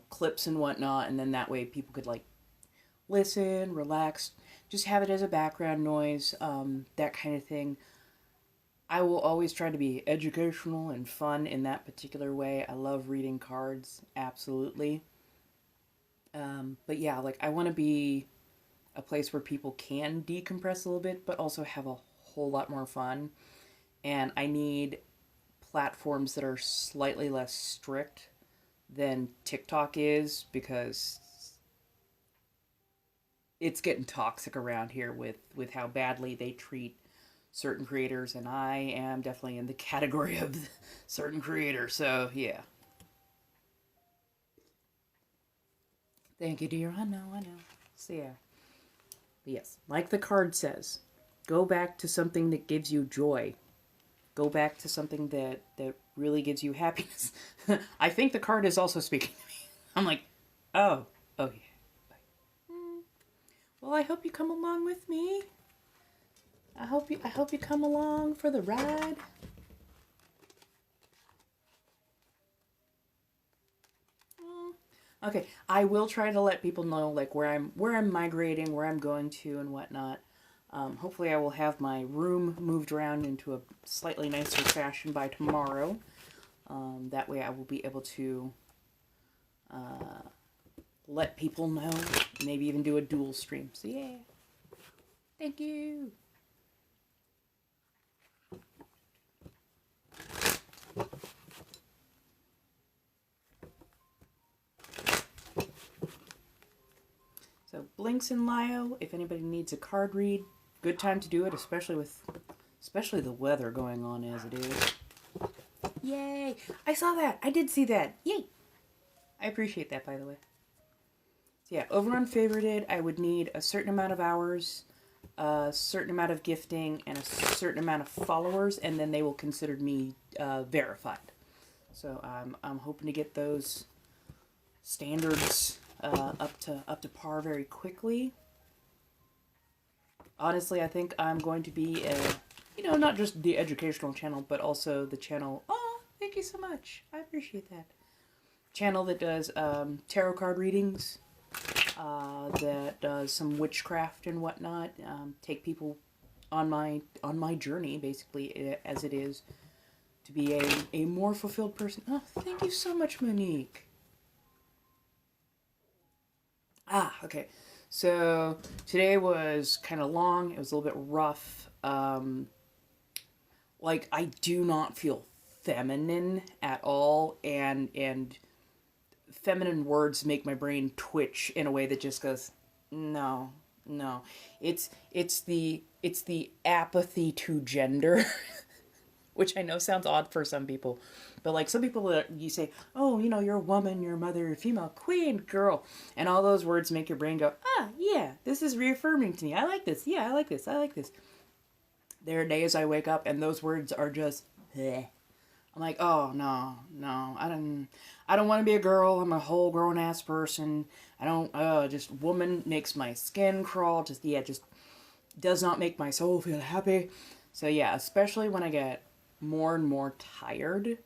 clips and whatnot, and then that way people could like listen, relax, just have it as a background noise, that kind of thing. I will always try to be educational and fun in that particular way. I love reading cards, absolutely. But yeah, like I want to be a place where people can decompress a little bit, but also have a whole lot more fun. And I need platforms that are slightly less strict than TikTok is because it's getting toxic around here with how badly they treat certain creators, and I am definitely in the category of certain creators. So yeah, thank you, dear. I know. So yeah, but yes, like the card says, go back to something that gives you joy. Go back to something that really gives you happiness. I think the card is also speaking to me. I'm like, oh yeah. Well, I hope you come along with me. I hope you come along for the ride. Okay, I will try to let people know like where I'm migrating, where I'm going to, and whatnot. Hopefully, I will have my room moved around into a slightly nicer fashion by tomorrow. That way, I will be able to let people know. Maybe even do a dual stream. So yeah, thank you. So Blinks and Lio, if anybody needs a card read, good time to do it, especially the weather going on as it is. Yay! I saw that. I did see that. Yay! I appreciate that, by the way. So yeah, over on Favorited, I would need a certain amount of hours, a certain amount of gifting, and a certain amount of followers, and then they will consider me verified. So I'm hoping to get those standards up to par very quickly. Honestly, I think I'm going to be not just the educational channel, but also the channel. Oh, thank you so much. I appreciate that. Channel that does tarot card readings, that does some witchcraft and whatnot. Take people on my journey, basically, as it is, to be a more fulfilled person. Oh, thank you so much, Monique. Okay. So today was kind of long. It was a little bit rough. Like I do not feel feminine at all, and feminine words make my brain twitch in a way that just goes, no, no. It's the apathy to gender. Which I know sounds odd for some people. But like some people that you say, oh, you're a woman, you're a mother, you're a female, queen, girl. And all those words make your brain go, yeah, this is reaffirming to me. I like this. Yeah, I like this. I like this. There are days I wake up and those words are just, bleh. I'm like, oh, no, I don't want to be a girl. I'm a whole grown ass person. I don't, just woman makes my skin crawl. Just does not make my soul feel happy. So yeah, especially when I get more and more tired,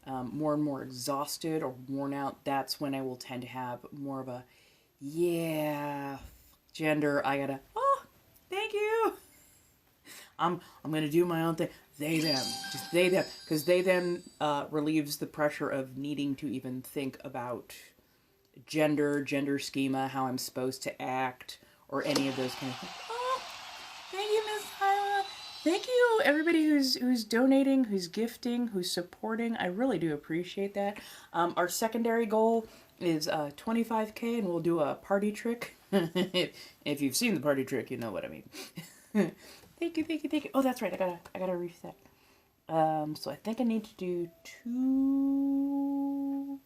more and more exhausted or worn out, that's when I will tend to have more of a, yeah, gender. I gotta, oh, thank you. I'm gonna do my own thing. They them, just they them, because they them relieves the pressure of needing to even think about gender schema, how I'm supposed to act, or any of those kind of things. Oh, thank you, Miss Hyla. Thank you, everybody who's donating, who's gifting, who's supporting. I really do appreciate that. Our secondary goal is 25K, and we'll do a party trick. If you've seen the party trick, you know what I mean. Thank you, thank you, thank you. Oh, that's right. I gotta reset. So I think I need to do two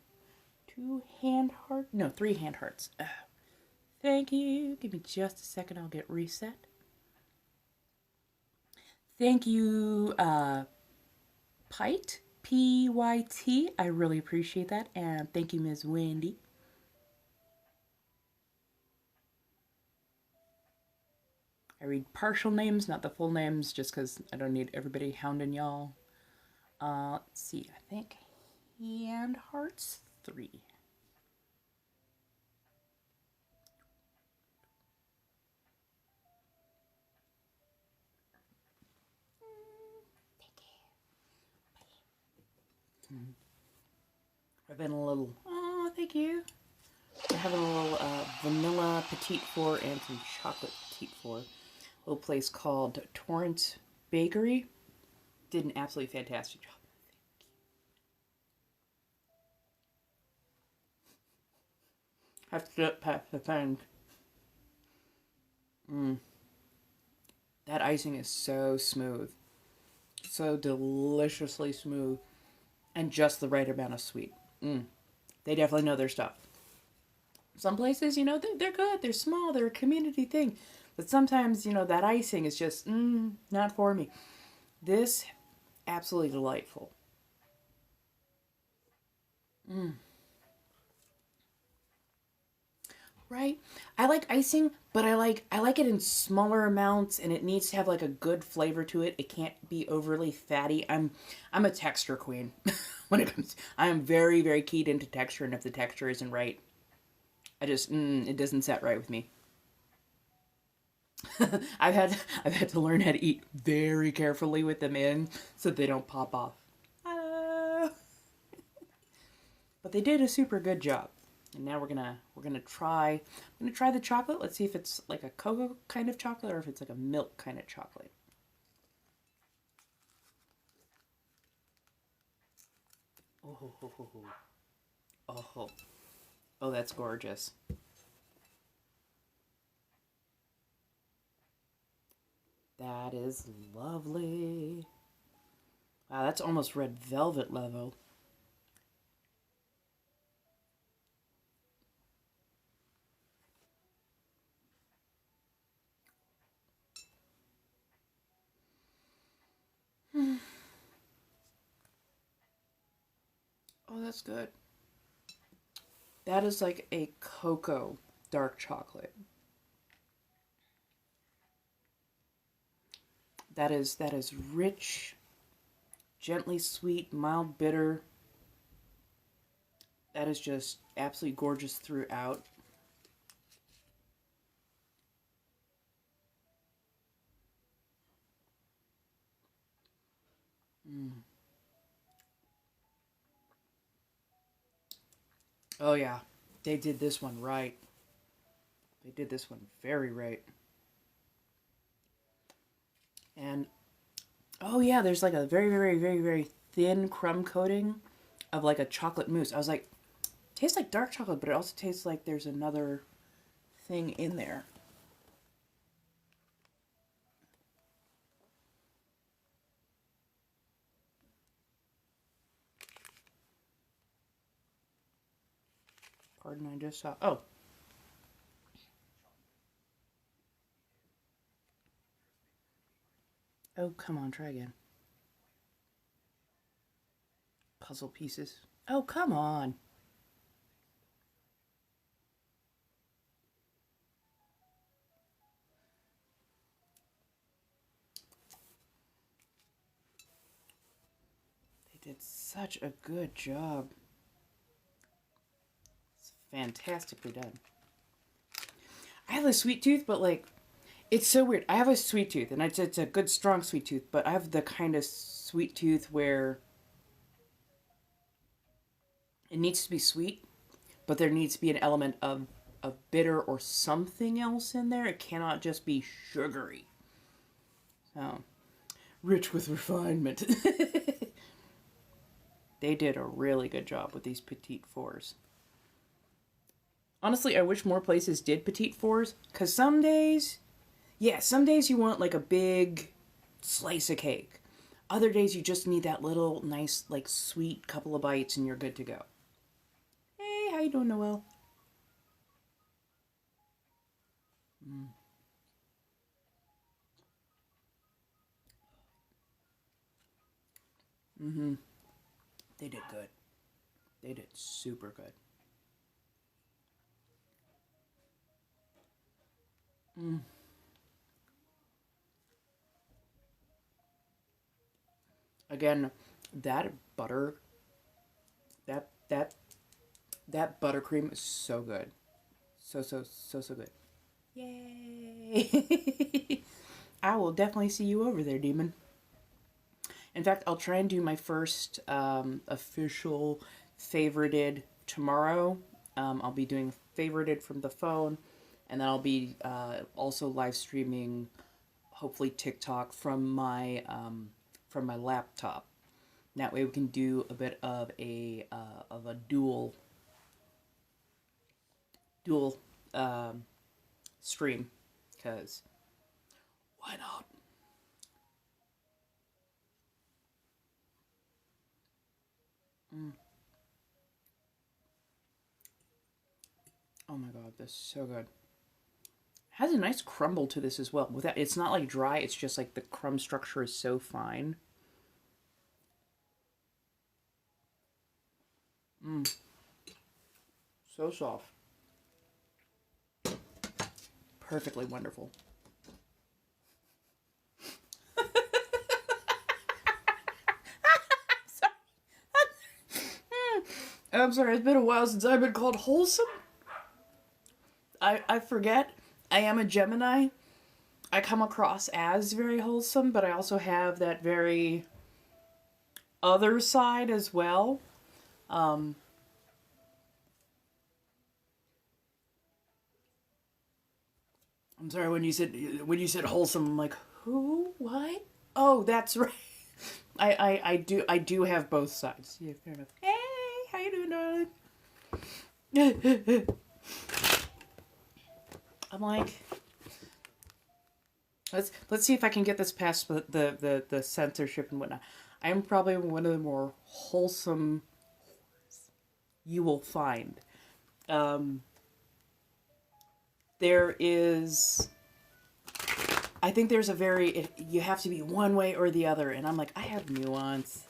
hand heart. No, three hand hearts. Thank you. Give me just a second. I'll get reset. Thank you, Pyt. Pyt. I really appreciate that. And thank you, Ms. Wendy. I read partial names, not the full names, just because I don't need everybody hounding y'all. Let's see. I think hand hearts 3. I've been a little. Oh, thank you. We're having a little vanilla petite four and some chocolate petite four. A little place called Torrance Bakery. Did an absolutely fantastic job. Have to get past the thing. That icing is so smooth. So deliciously smooth. And just the right amount of sweet. They definitely know their stuff. Some places, they're good. They're small. They're a community thing. But sometimes, that icing is just, not for me. This, absolutely delightful. Right? I like icing, but I like it in smaller amounts, and it needs to have like a good flavor to it. It can't be overly fatty. I'm a texture queen when it comes. I am very, very keyed into texture, and if the texture isn't right, I just it doesn't set right with me. I've had to learn how to eat very carefully with them in so they don't pop off. Ah. But they did a super good job. And now we're gonna try the chocolate. Let's see if it's like a cocoa kind of chocolate or if it's like a milk kind of chocolate. Oh, oh, oh, that's gorgeous. That is lovely. Wow, that's almost red velvet level. Oh, that's good. That is like a cocoa dark chocolate. That is rich, gently sweet, mild bitter. That is just absolutely gorgeous throughout. Oh yeah, they did this one right. They did this one very right. And oh yeah, there's like a very, very, very, very thin crumb coating of like a chocolate mousse. I was like, tastes like dark chocolate, but it also tastes like there's another thing in there. Pardon, I just saw. Oh. Oh, come on, try again. Puzzle pieces. Oh, come on. They did such a good job. It's fantastically done. I have a sweet tooth, but like, it's so weird. I have a sweet tooth, and it's a good, strong sweet tooth, but I have the kind of sweet tooth where it needs to be sweet, but there needs to be an element of bitter or something else in there. It cannot just be sugary. So, rich with refinement. They did a really good job with these petite fours. Honestly, I wish more places did petite fours, because some days Yeah, some days you want like a big slice of cake. Other days you just need that little nice, like sweet couple of bites and you're good to go. Hey, how you doing, Noel? Mm. Mm-hmm. They did good. They did super good. Mm. Again, that butter, that that buttercream is so good. So good. Yay! I will definitely see you over there, Demon. In fact, I'll try and do my first official favorited tomorrow. I'll be doing favorited from the phone, and then I'll be also live streaming, hopefully TikTok from my laptop. That way, we can do a bit of a dual um, stream, because why not? Mm. Oh my god, this is so good. Has a nice crumble to this as well. Without, it's not like dry. It's just like the crumb structure is so fine. Mm, so soft. Perfectly wonderful. I'm sorry. It's been a while since I've been called wholesome. I forget. I am a Gemini. I come across as very wholesome, but I also have that very other side as well. Um, I'm sorry when you said wholesome. I'm like, who? What? Oh, that's right. I do have both sides. Yeah, fair enough. Hey, how you doing, darling? I'm like, let's see if I can get this past the censorship and whatnot. I'm probably one of the more wholesome you will find. Um, there is, I think there's a you have to be one way or the other, and I'm like, I have nuance.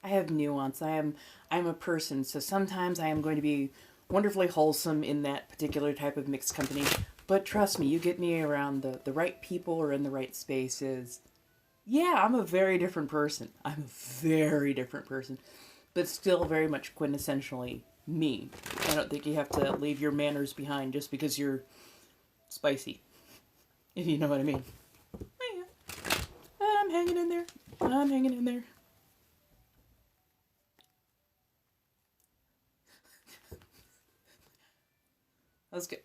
I have nuance. I'm a person, so sometimes I am going to be wonderfully wholesome in that particular type of mixed company. But trust me, you get me around the right people or in the right spaces. Yeah, I'm a very different person. I'm a very different person, but still very much quintessentially me. I don't think you have to leave your manners behind just because you're spicy, if you know what I mean. Oh, yeah. I'm hanging in there. I'm hanging in there.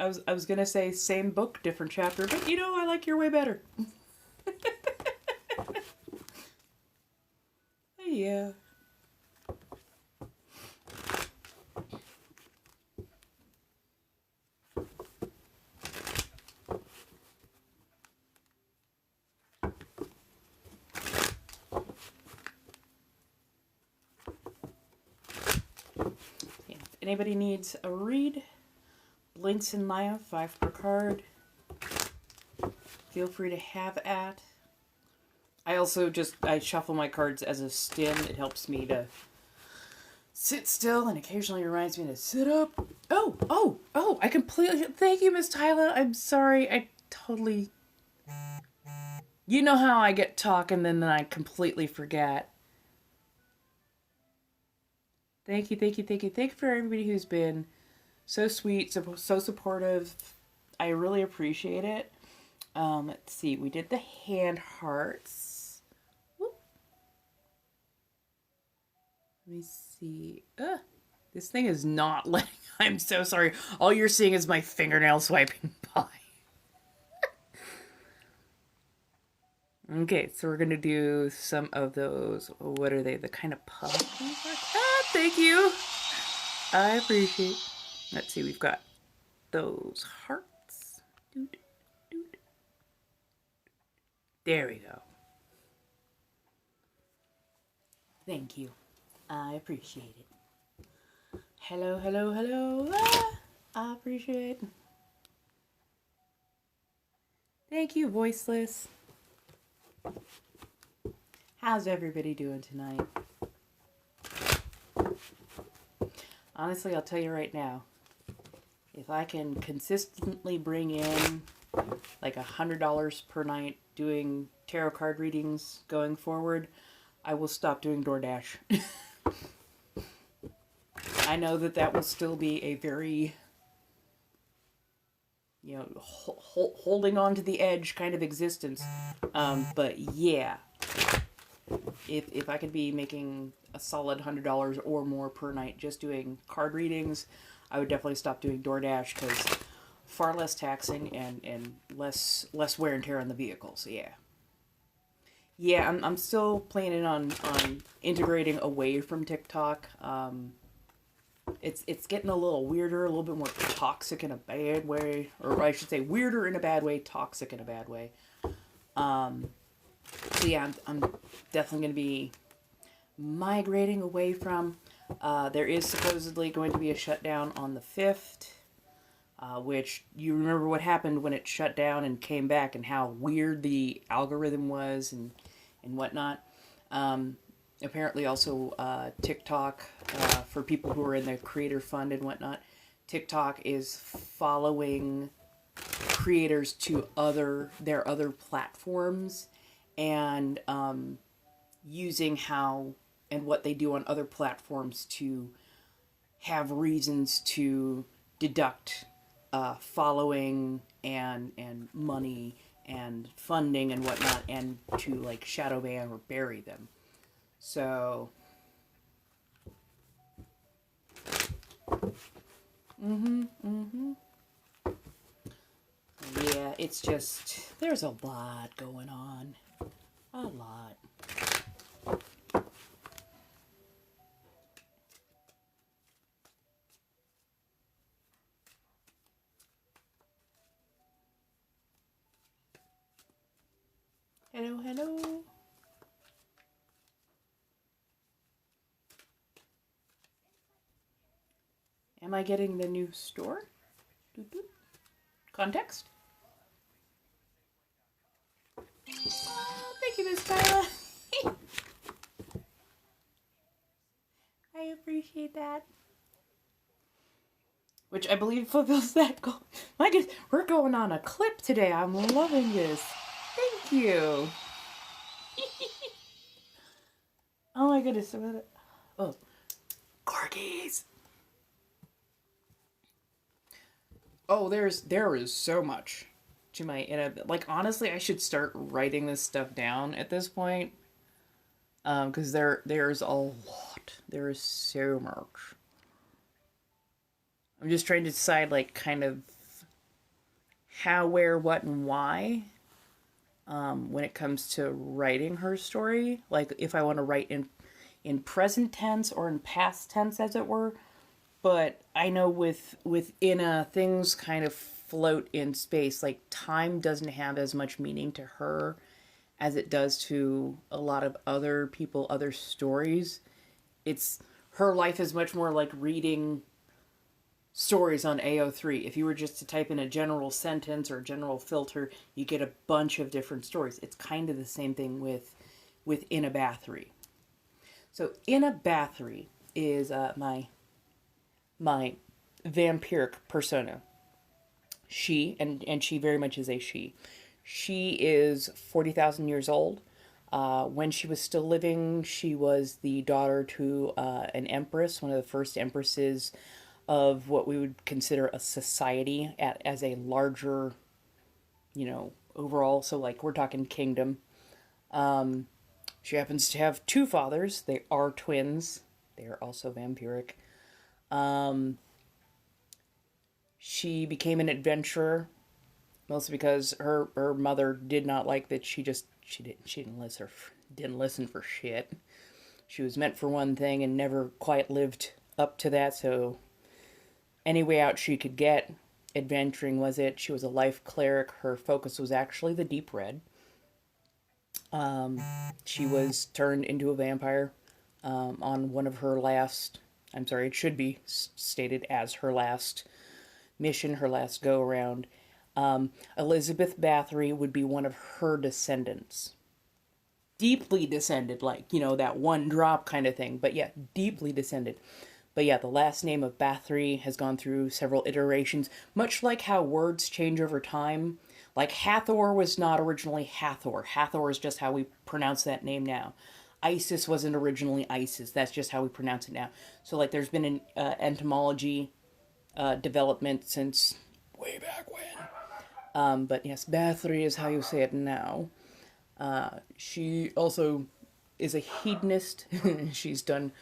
I was gonna say same book, different chapter, but you know I like your way better. Yeah. If anybody needs a read, Blinks and Maya, 5 per card. Feel free to have at. I also I shuffle my cards as a stim. It helps me to sit still and occasionally reminds me to sit up. Oh, I completely, thank you, Miss Tyler. I'm sorry. I totally, you know how I get talking and then I completely forget. Thank you, thank you, thank you. Thank you for everybody who's been so sweet, so supportive. I really appreciate it. Let's see. We did the hand hearts. Whoop. Let me see. This thing is not letting. I'm so sorry. All you're seeing is my fingernail swiping by. Okay, so we're gonna do some of those. What are they? The kind of puff. Ah, thank you. I appreciate. Let's see. We've got those hearts. Doot, doot. There we go. Thank you. I appreciate it. Hello, hello, hello. Ah, I appreciate it. Thank you, Voiceless. How's everybody doing tonight? Honestly, I'll tell you right now, if I can consistently bring in like $100 per night doing tarot card readings going forward, I will stop doing DoorDash. I know that will still be a very, holding on to the edge kind of existence. But yeah, if I could be making a solid $100 or more per night just doing card readings, I would definitely stop doing DoorDash because far less taxing and less wear and tear on the vehicle. So yeah, I'm still planning on integrating away from TikTok. It's getting a little weirder, a little bit more toxic in a bad way, or I should say weirder in a bad way, toxic in a bad way. So yeah, I'm definitely going to be migrating away from. There is supposedly going to be a shutdown on the 5th, which you remember what happened when it shut down and came back and how weird the algorithm was and whatnot. Apparently also TikTok, for people who are in the creator fund and whatnot, TikTok is following creators to their other platforms and using how and what they do on other platforms to have reasons to deduct following and money and funding and whatnot, and to like shadow ban or bury them. So yeah, it's just there's a lot going on. A lot. Hello, hello. Am I getting the new store? Context? Oh, thank you, Miss Tyler. I appreciate that. Which I believe fulfills that goal. My goodness, we're going on a clip today. I'm loving this. Thank you. Oh my goodness. Oh, corgis. Oh, there is so much to my like honestly, I should start writing this stuff down at this point. Because there's a lot. There is so much. I'm just trying to decide like kind of how, where, what, and why. When it comes to writing her story, like if I want to write in present tense or in past tense, as it were. But I know within things kind of float in space. Like time doesn't have as much meaning to her as it does to a lot of other people, other stories. It's her life is much more like reading stories on AO3. If you were just to type in a general sentence or a general filter, you get a bunch of different stories. It's kind of the same thing with In a Bathory. So In a Bathory is my vampiric persona. She, and she very much is a she. She is 40,000 years old. When she was still living, she was the daughter to an empress, one of the first empresses of what we would consider a society as a larger, overall. So, like, we're talking kingdom. She happens to have two fathers. They are twins. They are also vampiric. She became an adventurer, mostly because her mother did not like that she didn't listen for shit. She was meant for one thing and never quite lived up to that, so any way out she could get, adventuring was it. She was a life cleric. Her focus was actually the deep red. She was turned into a vampire on one of her last, I'm sorry, it should be stated as her last mission, her last go around. Elizabeth Bathory would be one of her descendants. Deeply descended, like, you know, that one drop kind of thing, but yeah, deeply descended. But yeah, the last name of Bathory has gone through several iterations, much like how words change over time. Like Hathor was not originally Hathor. Hathor is just how we pronounce that name now. Isis wasn't originally Isis. That's just how we pronounce it now. So like there's been an etymology development since way back when. But yes, Bathory is how you say it now. She also is a hedonist. She's done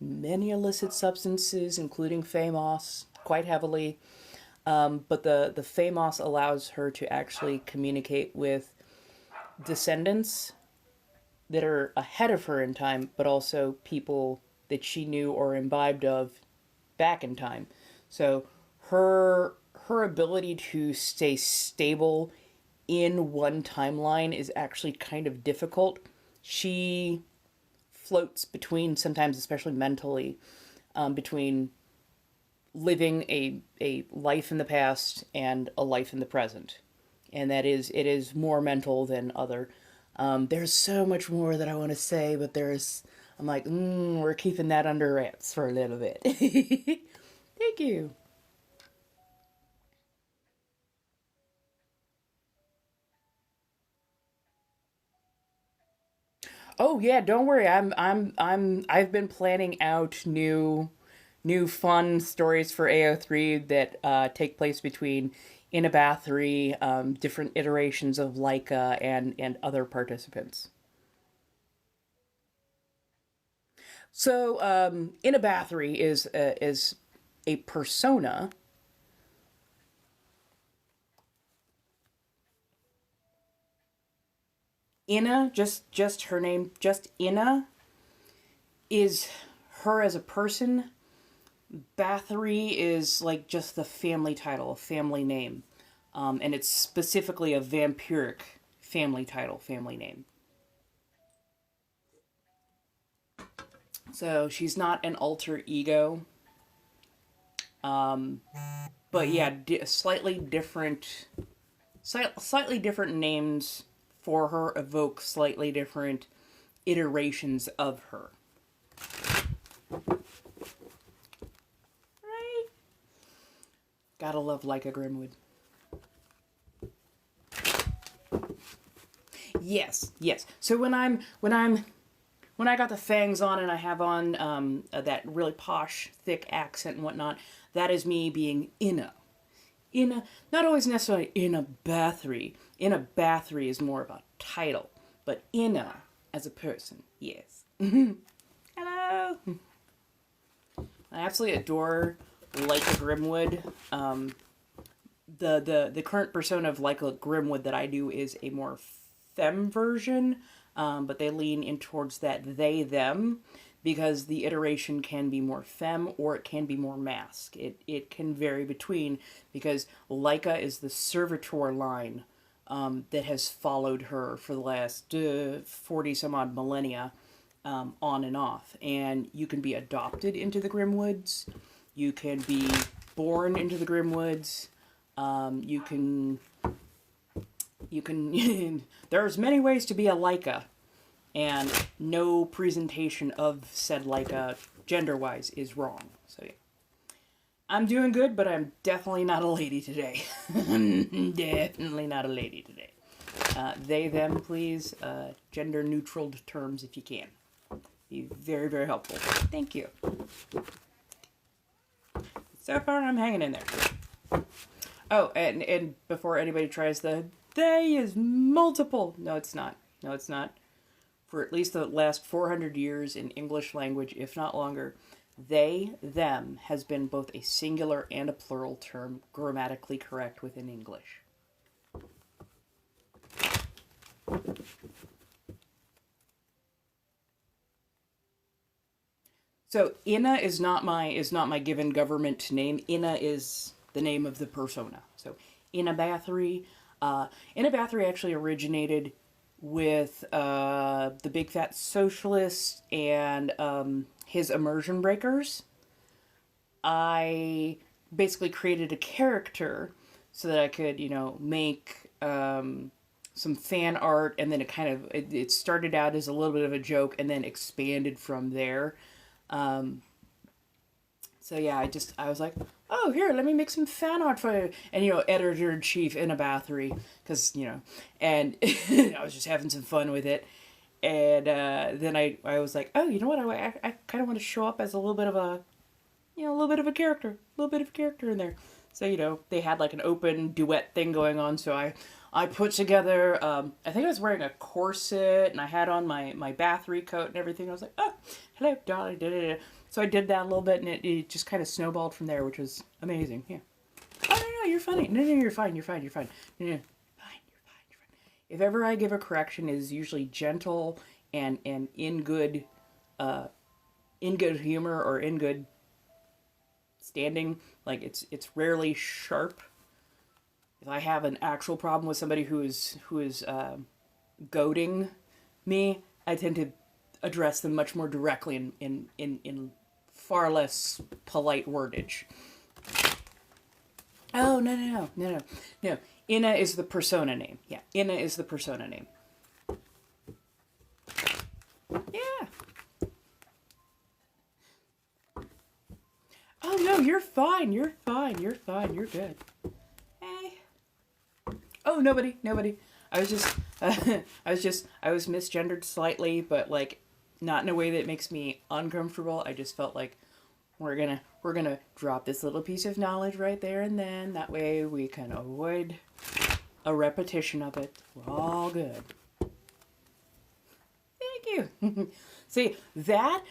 many illicit substances, including Famos, quite heavily. But the Famos allows her to actually communicate with descendants that are ahead of her in time, but also people that she knew or imbibed of back in time. So her ability to stay stable in one timeline is actually kind of difficult. She floats between, sometimes especially mentally, between living a life in the past and a life in the present. And it is more mental than other. There's so much more that I want to say, but I'm like, we're keeping that under wraps for a little bit. Thank you. Oh yeah, don't worry. I've been planning out new fun stories for AO3 that take place between Inabathory, different iterations of Leica, and other participants. So Inabathory is a persona. Inna, just her name, just Inna, is her as a person. Bathory is like just the family title, a family name. And it's specifically a vampiric family title, family name. So she's not an alter ego. But yeah, slightly different names for her evoke slightly different iterations of her. Right? Gotta love Leica Grimwood. Yes, yes. So when I got the fangs on and I have on that really posh, thick accent and whatnot, that is me being not always necessarily in a Bathory. In a Bathory is more of a title, but Inna as a person, yes. Hello. I absolutely adore Leica Grimwood. The current persona of Leica Grimwood that I do is a more femme version, but they lean in towards that they them because the iteration can be more femme or it can be more mask. It can vary between because Leica is the servitor line that has followed her for the last 40 some odd millennia on and off. And you can be adopted into the Grimwoods. You can be born into the Grimwoods. You can there's many ways to be a Leica, and no presentation of said Leica gender-wise is wrong. So yeah. I'm doing good, but I'm definitely not a lady today. Definitely not a lady today. They, them, please. Gender-neutral terms if you can. Be very, very helpful. Thank you. So far, I'm hanging in there. Oh, and before anybody tries they is multiple. No, it's not. No, it's not. For at least the last 400 years in English language, if not longer, they, them has been both a singular and a plural term, grammatically correct within English. So Inna is not my given government name. Inna is the name of the persona. So Inna Bathory. Inna Bathory actually originated with the Big Fat Socialist and his immersion breakers. I basically created a character so that I could, make some fan art, and then it started out as a little bit of a joke and then expanded from there. Um, so yeah, I was like, oh, here, let me make some fan art for you. And, editor in chief in a battery, because, and I was just having some fun with it. And then I was like, oh, you know what? I kind of want to show up as a little bit of a little bit of a character, in there. So, they had like an open duet thing going on. So I put together, I think I was wearing a corset and I had on my battery coat and everything. I was like, oh, hello, darling. Da, da, da. So I did that a little bit, and it just kind of snowballed from there, which was amazing. Yeah. Oh, no, you're funny. No, you're fine. You're fine. No, fine. You're fine. If ever I give a correction, it is usually gentle and in good humor or in good standing. Like it's rarely sharp. If I have an actual problem with somebody who is goading me, I tend to address them much more directly in far less polite wordage. Oh, no. Inna is the persona name. Yeah, Inna is the persona name. Yeah. Oh, no, you're fine. You're good. Hey. Oh, nobody. I was just, I was misgendered slightly, but like, not in a way that makes me uncomfortable. I just felt like we're gonna drop this little piece of knowledge right there and then. That way we can avoid a repetition of it. We're all good. Thank you. See, that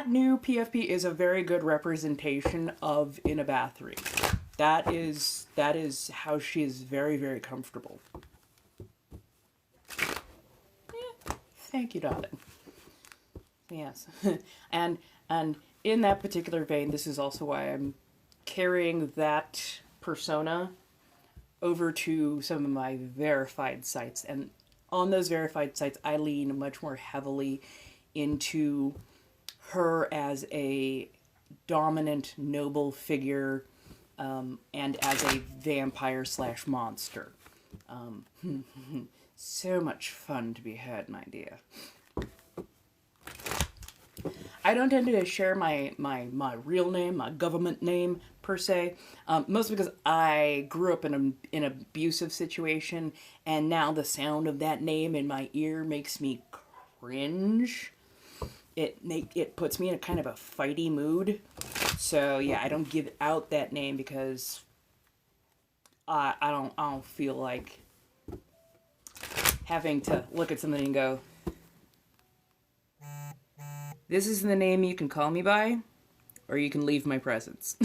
new PFP is a very good representation of Inna Bathory. That is how she is very, very comfortable. Yeah. Thank you, darling. Yes. and in that particular vein, this is also why I'm carrying that persona over to some of my verified sites. And on those verified sites, I lean much more heavily into her as a dominant, noble figure, and as a vampire / monster. So much fun to be had, my dear. I don't tend to share my real name, my government name, per se, mostly because I grew up in an abusive situation, and now the sound of that name in my ear makes me cringe. It puts me in a kind of a fighty mood. So yeah, I don't give out that name because I don't feel like having to look at something and go, this is the name you can call me by, or you can leave my presence.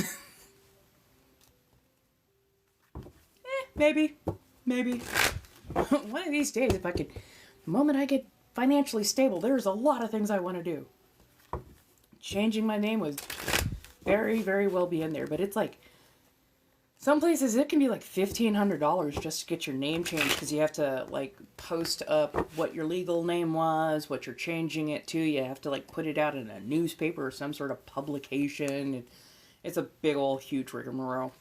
Maybe. One of these days, if I could, the moment I get financially stable, there's a lot of things I want to do. Changing my name was very, very well be in there, but it's like, some places it can be like $1,500 just to get your name changed, because you have to like post up what your legal name was, what you're changing it to. You have to like put it out in a newspaper or some sort of publication. It's a big old huge rigmarole.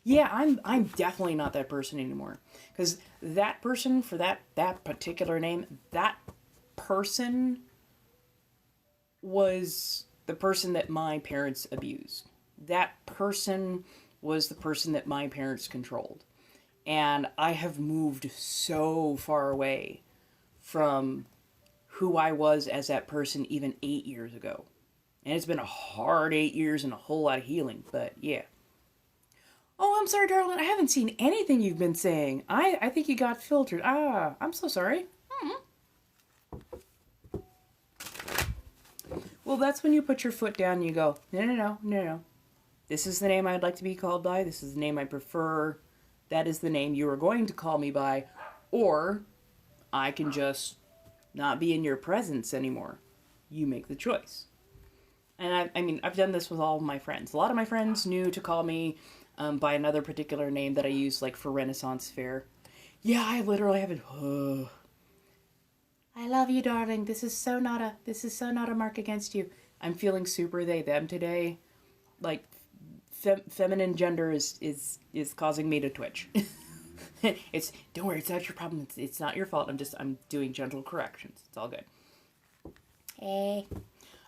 Yeah, I'm definitely not that person anymore, because that person for that particular name, that person was the person that my parents abused. That person was the person that my parents controlled. And I have moved so far away from who I was as that person even 8 years ago. And it's been a hard 8 years and a whole lot of healing, but yeah. Oh, I'm sorry, darling. I haven't seen anything you've been saying. I think you got filtered. Ah, I'm so sorry. Well, that's when you put your foot down and you go, no. This is the name I'd like to be called by. This is the name I prefer. That is the name you are going to call me by. Or I can just not be in your presence anymore. You make the choice. And I mean, I've done this with all of my friends. A lot of my friends knew to call me by another particular name that I use, like for Renaissance Fair. Yeah, I literally haven't. I love you, darling. This is so not a mark against you. I'm feeling super they them today. Like feminine gender is causing me to twitch. It's don't worry, it's not your problem. It's not your fault. I'm doing gentle corrections. It's all good. Hey.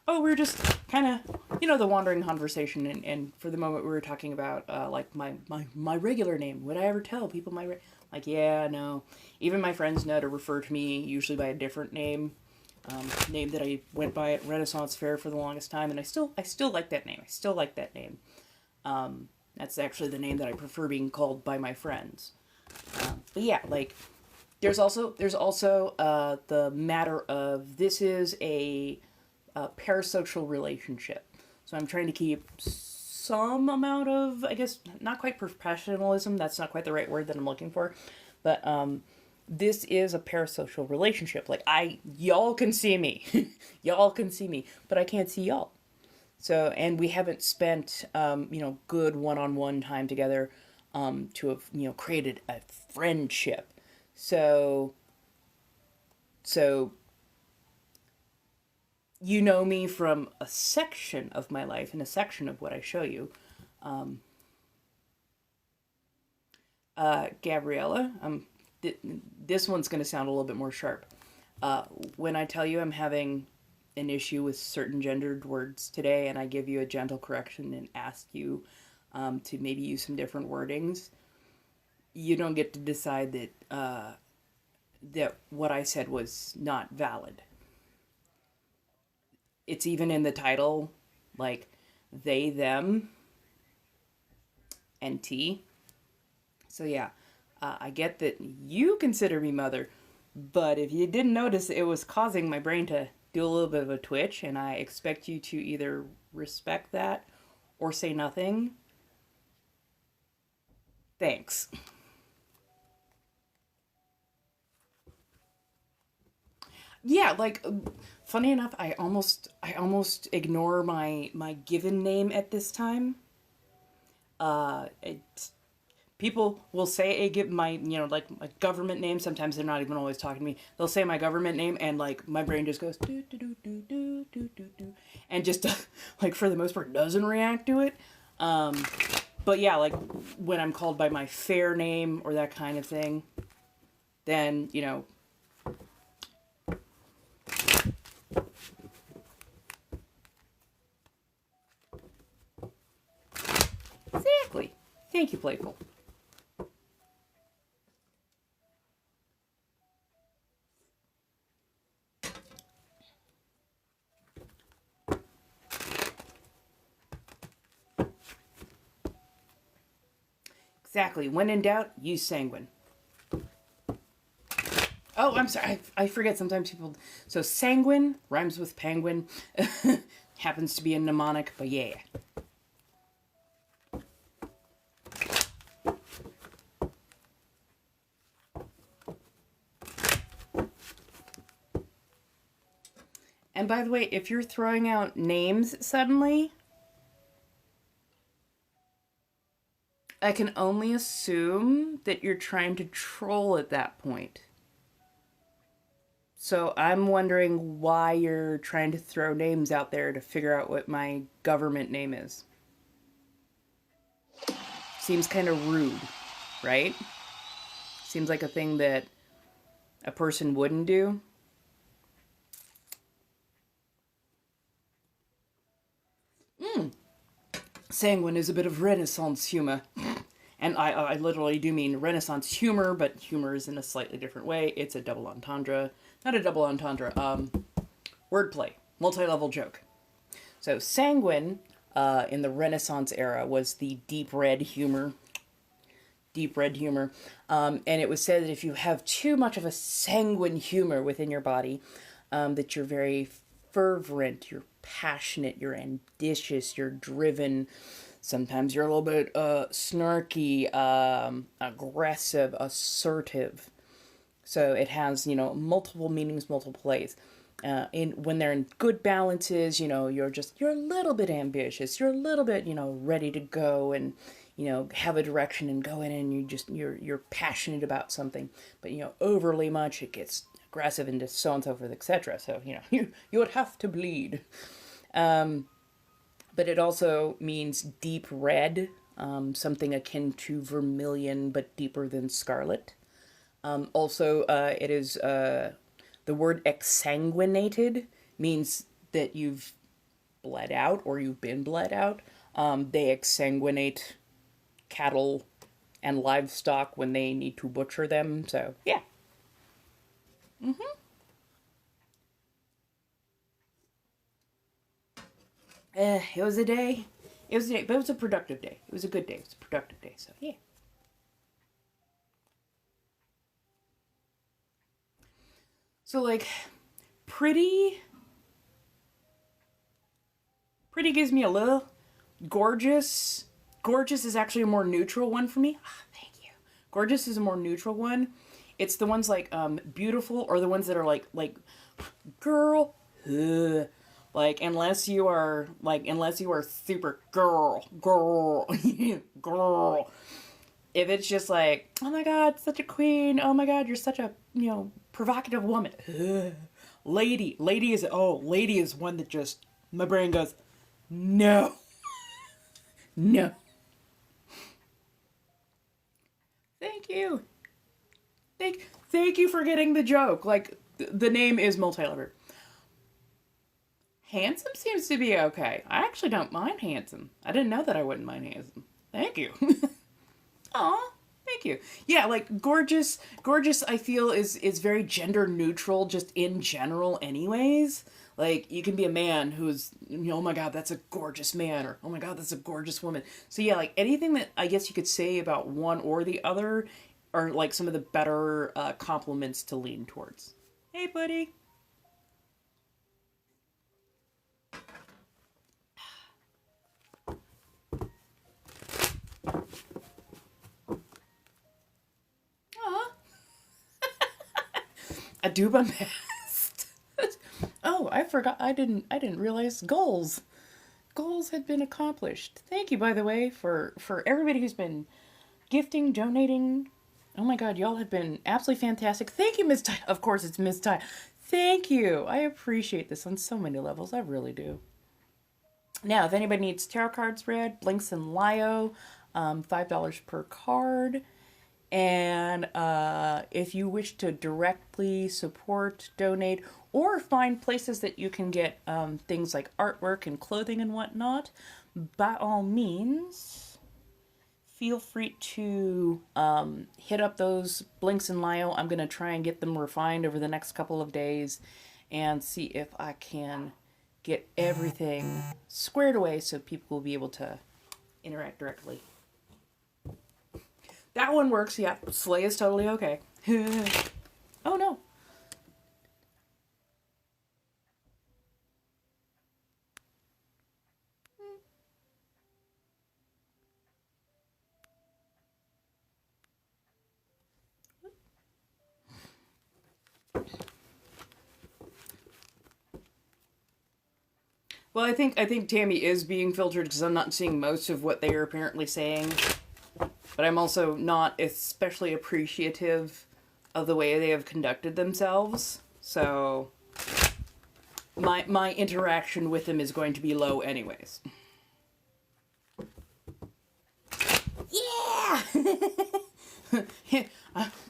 Oh, we are just kind of, the wandering conversation, and for the moment we were talking about, like, my regular name. Would I ever tell people like, yeah, no. Even my friends know to refer to me usually by a different name, name that I went by at Renaissance Fair for the longest time, and I still like that name. I still like that name. That's actually the name that I prefer being called by my friends. But yeah, like, there's also the matter of this is a parasocial relationship. So I'm trying to keep some amount of, I guess, not quite professionalism. That's not quite the right word that I'm looking for. But this is a parasocial relationship. Like, y'all can see me. Y'all can see me, but I can't see y'all. So, and we haven't spent, good one-on-one time together to have, created a friendship. So you know me from a section of my life and a section of what I show you. Gabriella, this one's going to sound a little bit more sharp. When I tell you I'm having an issue with certain gendered words today, and I give you a gentle correction and ask you to maybe use some different wordings, you don't get to decide that what I said was not valid. It's even in the title, like they, them, and T. So yeah, I get that you consider me mother, but if you didn't notice, it was causing my brain to do a little bit of a twitch, and I expect you to either respect that or say nothing. Thanks. Yeah, like, funny enough, I almost ignore my given name at this time. It's people will say my like my government name. Sometimes they're not even always talking to me. They'll say my government name, and like my brain just goes do do do do do do do do, and just like for the most part doesn't react to it. But yeah, like when I'm called by my fair name or that kind of thing, then exactly. Thank you, Playful. Exactly. When in doubt, use sanguine. Oh, I'm sorry. I forget sometimes people. So sanguine rhymes with penguin. Happens to be a mnemonic, but yeah. And by the way, if you're throwing out names suddenly, I can only assume that you're trying to troll at that point. So I'm wondering why you're trying to throw names out there to figure out what my government name is. Seems kind of rude, right? Seems like a thing that a person wouldn't do. Sanguine is a bit of Renaissance humor. And I literally do mean Renaissance humor, but humor is in a slightly different way. It's a double entendre. Not a double entendre, wordplay. Multi-level joke. So sanguine, in the Renaissance era, was the deep red humor. Deep red humor. And it was said that if you have too much of a sanguine humor within your body, that you're very fervent, you're passionate, you're ambitious, you're driven. Sometimes you're a little bit snarky, aggressive, assertive. So it has, multiple meanings, multiple plays. When they're in good balances, you're a little bit ambitious, you're a little bit, ready to go, and you know, have a direction and go in and you're passionate about something, but you know, overly much, it gets aggressive and so on and so forth, etc. So, you know, you would have to bleed. But it also means deep red, something akin to vermilion, but deeper than scarlet. Also, it is the word exsanguinated means that you've bled out or you've been bled out. They exsanguinate cattle and livestock when they need to butcher them. So, yeah. It was a day. It was a day, but it was a productive day. It was a good day. It was a productive day. So, yeah. So, like, pretty. Pretty gives me a little. Gorgeous. Gorgeous is actually a more neutral one for me. Ah, thank you. Gorgeous is a more neutral one. It's the ones like beautiful or the ones that are like girl. Ugh. Like unless you are super girl, girl. If it's just like, oh my god, such a queen. Oh my god, you're such a, you know, provocative woman. Ugh. Lady is one that just my brain goes, no. No. Thank you. Thank you for getting the joke. Like, the name is multi-lever. Handsome seems to be okay. I actually don't mind handsome. I didn't know that I wouldn't mind handsome. Thank you. Aw, thank you. Yeah, like, gorgeous I feel is very gender neutral just in general anyways. Like, you can be a man who's, you know, oh my god, that's a gorgeous man, or oh my god, that's a gorgeous woman. So yeah, like, anything that I guess you could say about one or the other are, like, some of the better compliments to lean towards. Hey, buddy. Aw. I do my best. Oh, I forgot. I didn't realize goals had been accomplished. Thank you, by the way, for everybody who's been gifting, donating. Oh my god, y'all have been absolutely fantastic. Thank you, Miss Ty. Of course, it's Miss Ty. Thank you. I appreciate this on so many levels. I really do. Now, if anybody needs tarot cards read, Blinks and Lio, $5 per card. And if you wish to directly support, donate, or find places that you can get things like artwork and clothing and whatnot, by all means, feel free to hit up those Blinks and Lio. I'm going to try and get them refined over the next couple of days and see if I can get everything squared away so people will be able to interact directly. That one works, yeah. Slay is totally okay. Oh no. Well, I think Tammy is being filtered because I'm not seeing most of what they are apparently saying. But I'm also not especially appreciative of the way they have conducted themselves. So my interaction with them is going to be low anyways. Yeah!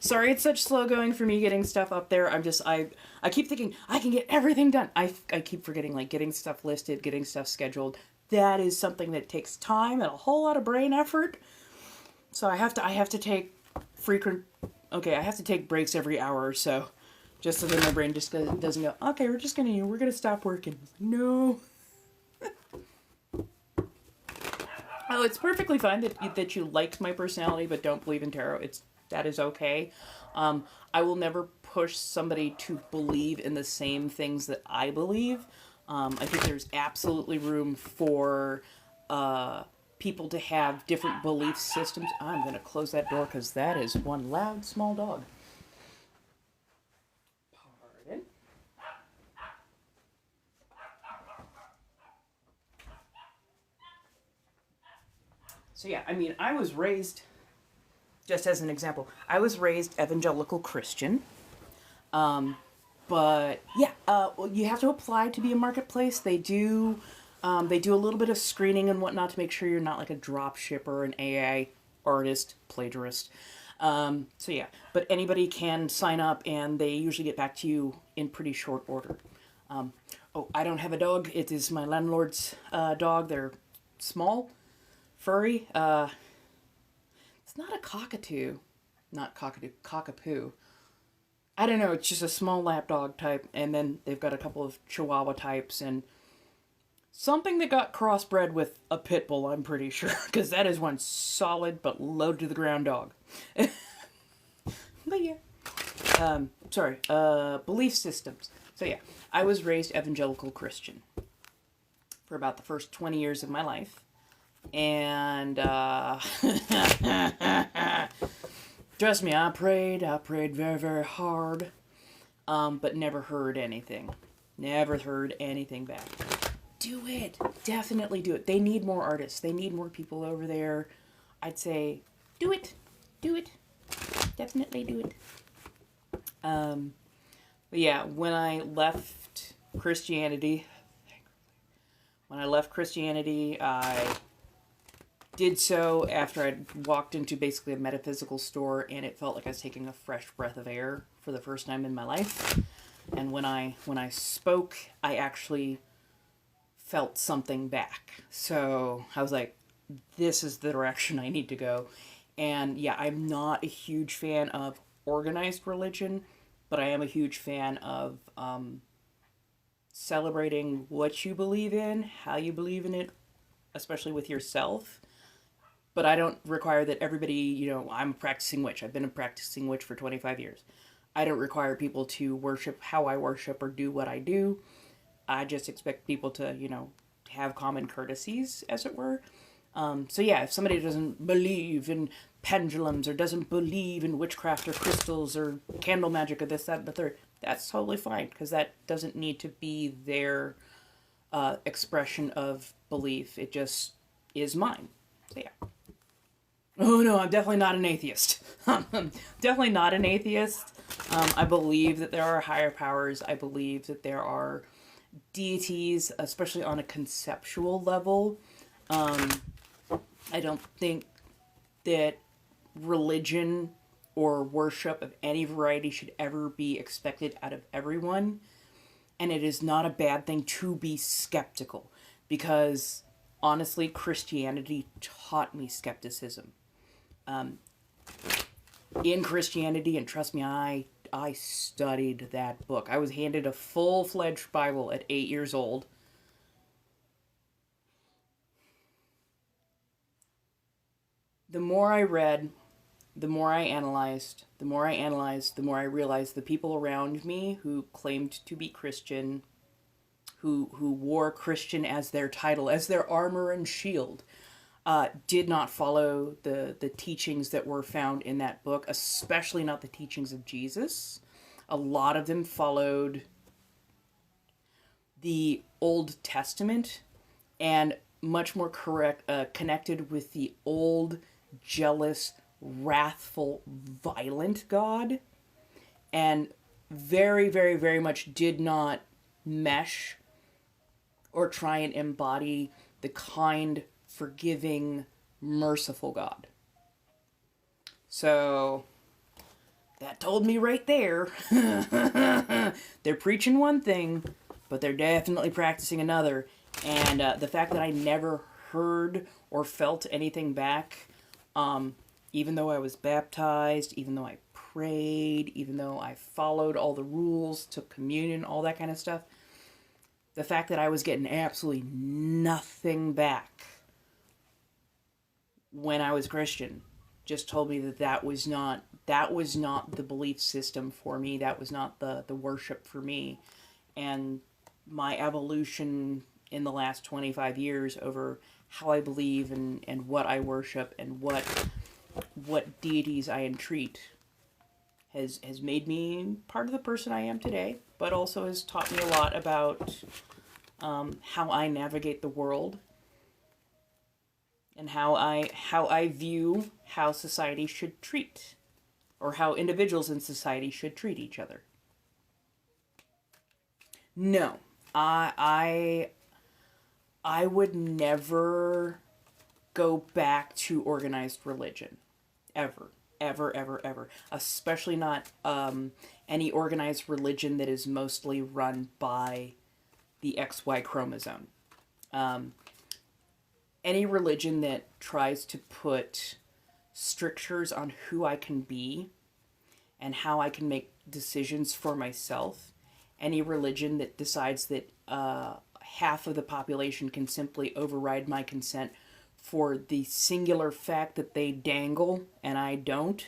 Sorry it's such slow going for me getting stuff up there. I keep thinking I can get everything done. I keep forgetting, like, getting stuff listed, getting stuff scheduled. That is something that takes time and a whole lot of brain effort. So I have to take I have to take breaks every hour or so, just so that my brain just doesn't go, okay, we're gonna stop working. No. Oh, it's perfectly fine that you like my personality but don't believe in tarot. That is okay. I will never push somebody to believe in the same things that I believe. I think there's absolutely room for people to have different belief systems. I'm going to close that door because that is one loud, small dog. Pardon? So yeah, I mean, I was raised, just as an example, I was raised evangelical Christian. But yeah, well, you have to apply to be a marketplace. They do a little bit of screening and whatnot to make sure you're not like a drop shipper, an AI artist, plagiarist. So yeah, but anybody can sign up, and they usually get back to you in pretty short order. Oh, I don't have a dog. It is my landlord's dog. They're small, furry. It's not a cockatoo, not cockatoo, cockapoo. I don't know. It's just a small lapdog type, and then they've got a couple of Chihuahua types and something that got crossbred with a pit bull. I'm pretty sure, because that is one solid but low to the ground dog. But yeah, sorry. Belief systems. So yeah, I was raised evangelical Christian for about the first 20 years of my life, and trust me, I prayed very, very hard, but never heard anything. Never heard anything back. Do it. Definitely do it. They need more artists. They need more people over there. I'd say, do it. Do it. Definitely do it. But yeah, when I left Christianity, I did so after I'd walked into basically a metaphysical store, and it felt like I was taking a fresh breath of air for the first time in my life. And when I spoke, I actually felt something back. So I was like, this is the direction I need to go. And yeah, I'm not a huge fan of organized religion, but I am a huge fan of celebrating what you believe in, how you believe in it, especially with yourself. But I don't require that everybody, I'm a practicing witch. I've been a practicing witch for 25 years. I don't require people to worship how I worship or do what I do. I just expect people to, have common courtesies, as it were. So yeah, if somebody doesn't believe in pendulums or doesn't believe in witchcraft or crystals or candle magic or this, that, and the third, that's totally fine, because that doesn't need to be their expression of belief. It just is mine. So yeah. Oh no, I'm definitely not an atheist. I'm definitely not an atheist. I believe that there are higher powers. I believe that there are deities, especially on a conceptual level. I don't think that religion or worship of any variety should ever be expected out of everyone. And it is not a bad thing to be skeptical, because honestly, Christianity taught me skepticism. In Christianity, and trust me, I studied that book. I was handed a full-fledged Bible at 8 years old. The more I read, the more I analyzed, the more I realized the people around me who claimed to be Christian, who wore Christian as their title, as their armor and shield, did not follow the teachings that were found in that book, especially not the teachings of Jesus. A lot of them followed the Old Testament and much more connected with the old, jealous, wrathful, violent God, and very, very, very much did not mesh or try and embody the kind, forgiving, merciful God. So that told me right there. They're preaching one thing, but they're definitely practicing another. And the fact that I never heard or felt anything back, even though I was baptized, even though I prayed, even though I followed all the rules, took communion, all that kind of stuff, the fact that I was getting absolutely nothing back when I was Christian just told me that was not the belief system for me. That was not the worship for me. And my evolution in the last 25 years over how I believe and what I worship and what deities I entreat has made me part of the person I am today, but also has taught me a lot about how I navigate the world. and how I view how society should treat, or how individuals in society should treat each other. No, I would never go back to organized religion, ever, ever, ever, ever. Especially not any organized religion that is mostly run by the XY chromosome. Any religion that tries to put strictures on who I can be and how I can make decisions for myself. Any religion that decides that half of the population can simply override my consent for the singular fact that they dangle and I don't.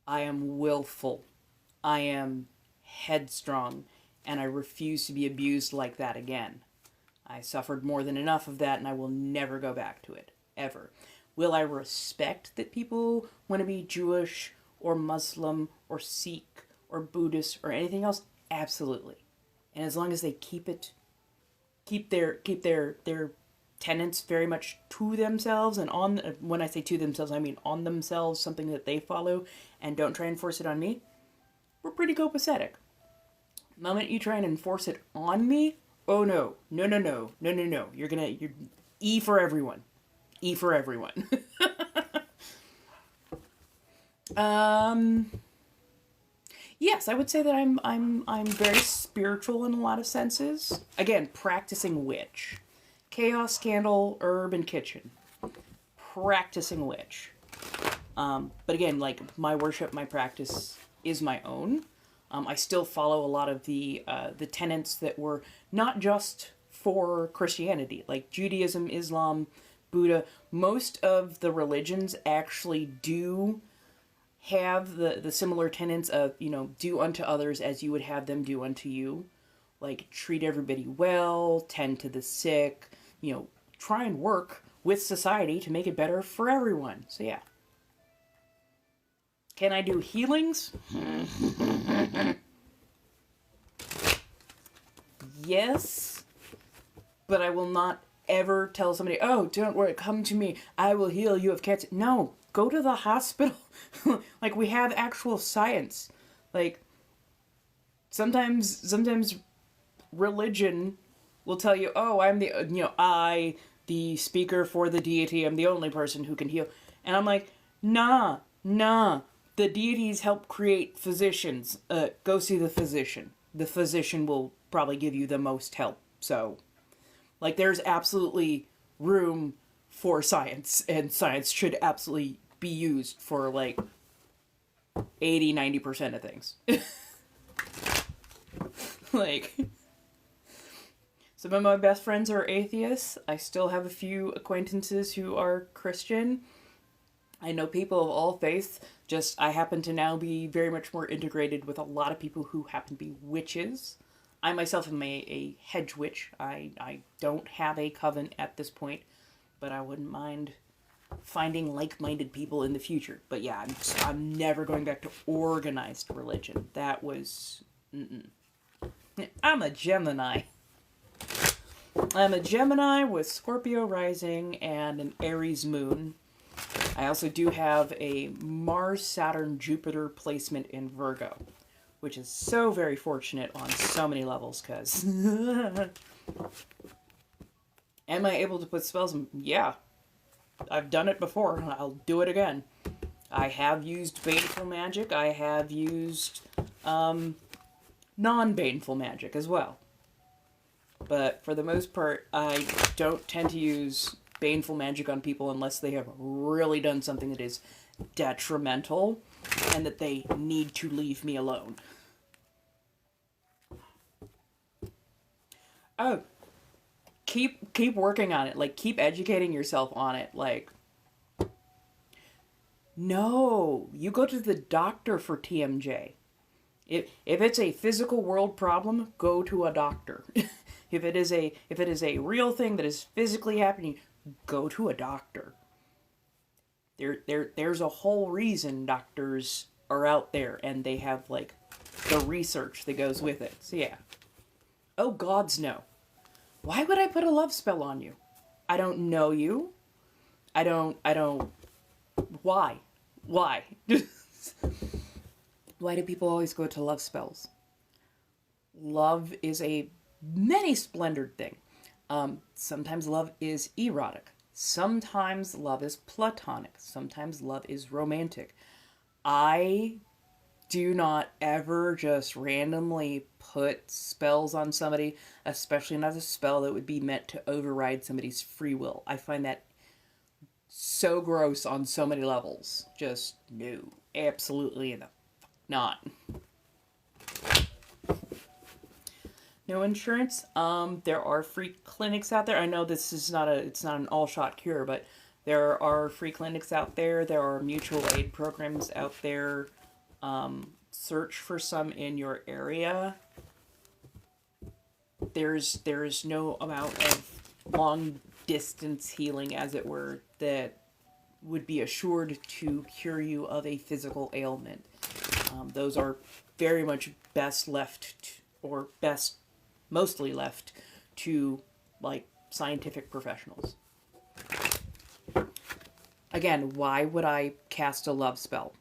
I am willful. I am headstrong. And I refuse to be abused like that again. I suffered more than enough of that, and I will never go back to it. Ever. Will I respect that people want to be Jewish or Muslim or Sikh or Buddhist or anything else? Absolutely. And as long as they keep their tenets very much to themselves, and on, when I say to themselves, I mean on themselves, something that they follow, and don't try and force it on me, we're pretty copacetic. The moment you try and enforce it on me, oh no, no. You're E for everyone. E for everyone. Yes, I would say that I'm very spiritual in a lot of senses. Again, practicing witch. Chaos, candle, herb, and kitchen. Practicing witch. But again, like, my worship, my practice is my own. I still follow a lot of the tenets that were not just for Christianity, like Judaism, Islam, Buddha. Most of the religions actually do have the similar tenets of, do unto others as you would have them do unto you. Like, treat everybody well, tend to the sick, try and work with society to make it better for everyone. So yeah. Can I do healings? Yes, but I will not ever tell somebody, oh, don't worry, come to me, I will heal, you have cancer. No, go to the hospital. Like, we have actual science. Like, sometimes religion will tell you, oh, I'm the speaker for the deity, I'm the only person who can heal. And I'm like, nah. The deities help create physicians. Go see the physician. The physician will probably give you the most help. So, like, there's absolutely room for science, and science should absolutely be used for, like, 80-90% of things. Like, some of my best friends are atheists. I still have a few acquaintances who are Christian. I know people of all faiths, just I happen to now be very much more integrated with a lot of people who happen to be witches. I myself am a hedge witch. I don't have a coven at this point, but I wouldn't mind finding like-minded people in the future. But yeah, I'm never going back to organized religion. That was... I'm a Gemini. I'm a Gemini with Scorpio rising and an Aries moon. I also do have a Mars, Saturn, Jupiter placement in Virgo, which is so very fortunate on so many levels, because... Am I able to put spells in? Yeah. I've done it before. I'll do it again. I have used baneful magic. I have used non-baneful magic as well. But for the most part, I don't tend to use baneful magic on people unless they have really done something that is detrimental and that they need to leave me alone. Oh, keep working on it. Like, keep educating yourself on it. Like, no, you go to the doctor for TMJ. If it's a physical world problem, go to a doctor. If it is a real thing that is physically happening, go to a doctor. There's a whole reason doctors are out there, and they have, like, the research that goes with it. So yeah. Oh, gods, no. Why would I put a love spell on you? I don't know you. I don't, why? Why? Why do people always go to love spells? Love is a many splendored thing. Sometimes love is erotic. Sometimes love is platonic. Sometimes love is romantic. I do not ever just randomly put spells on somebody, especially not a spell that would be meant to override somebody's free will. I find that so gross on so many levels. Just no. Absolutely not. No insurance. There are free clinics out there. I know this is it's not an all-shot cure, but there are free clinics out there. There are mutual aid programs out there. Search for some in your area. There's no amount of long distance healing, as it were, that would be assured to cure you of a physical ailment. Those are very much mostly left to like scientific professionals. Again, why would I cast a love spell?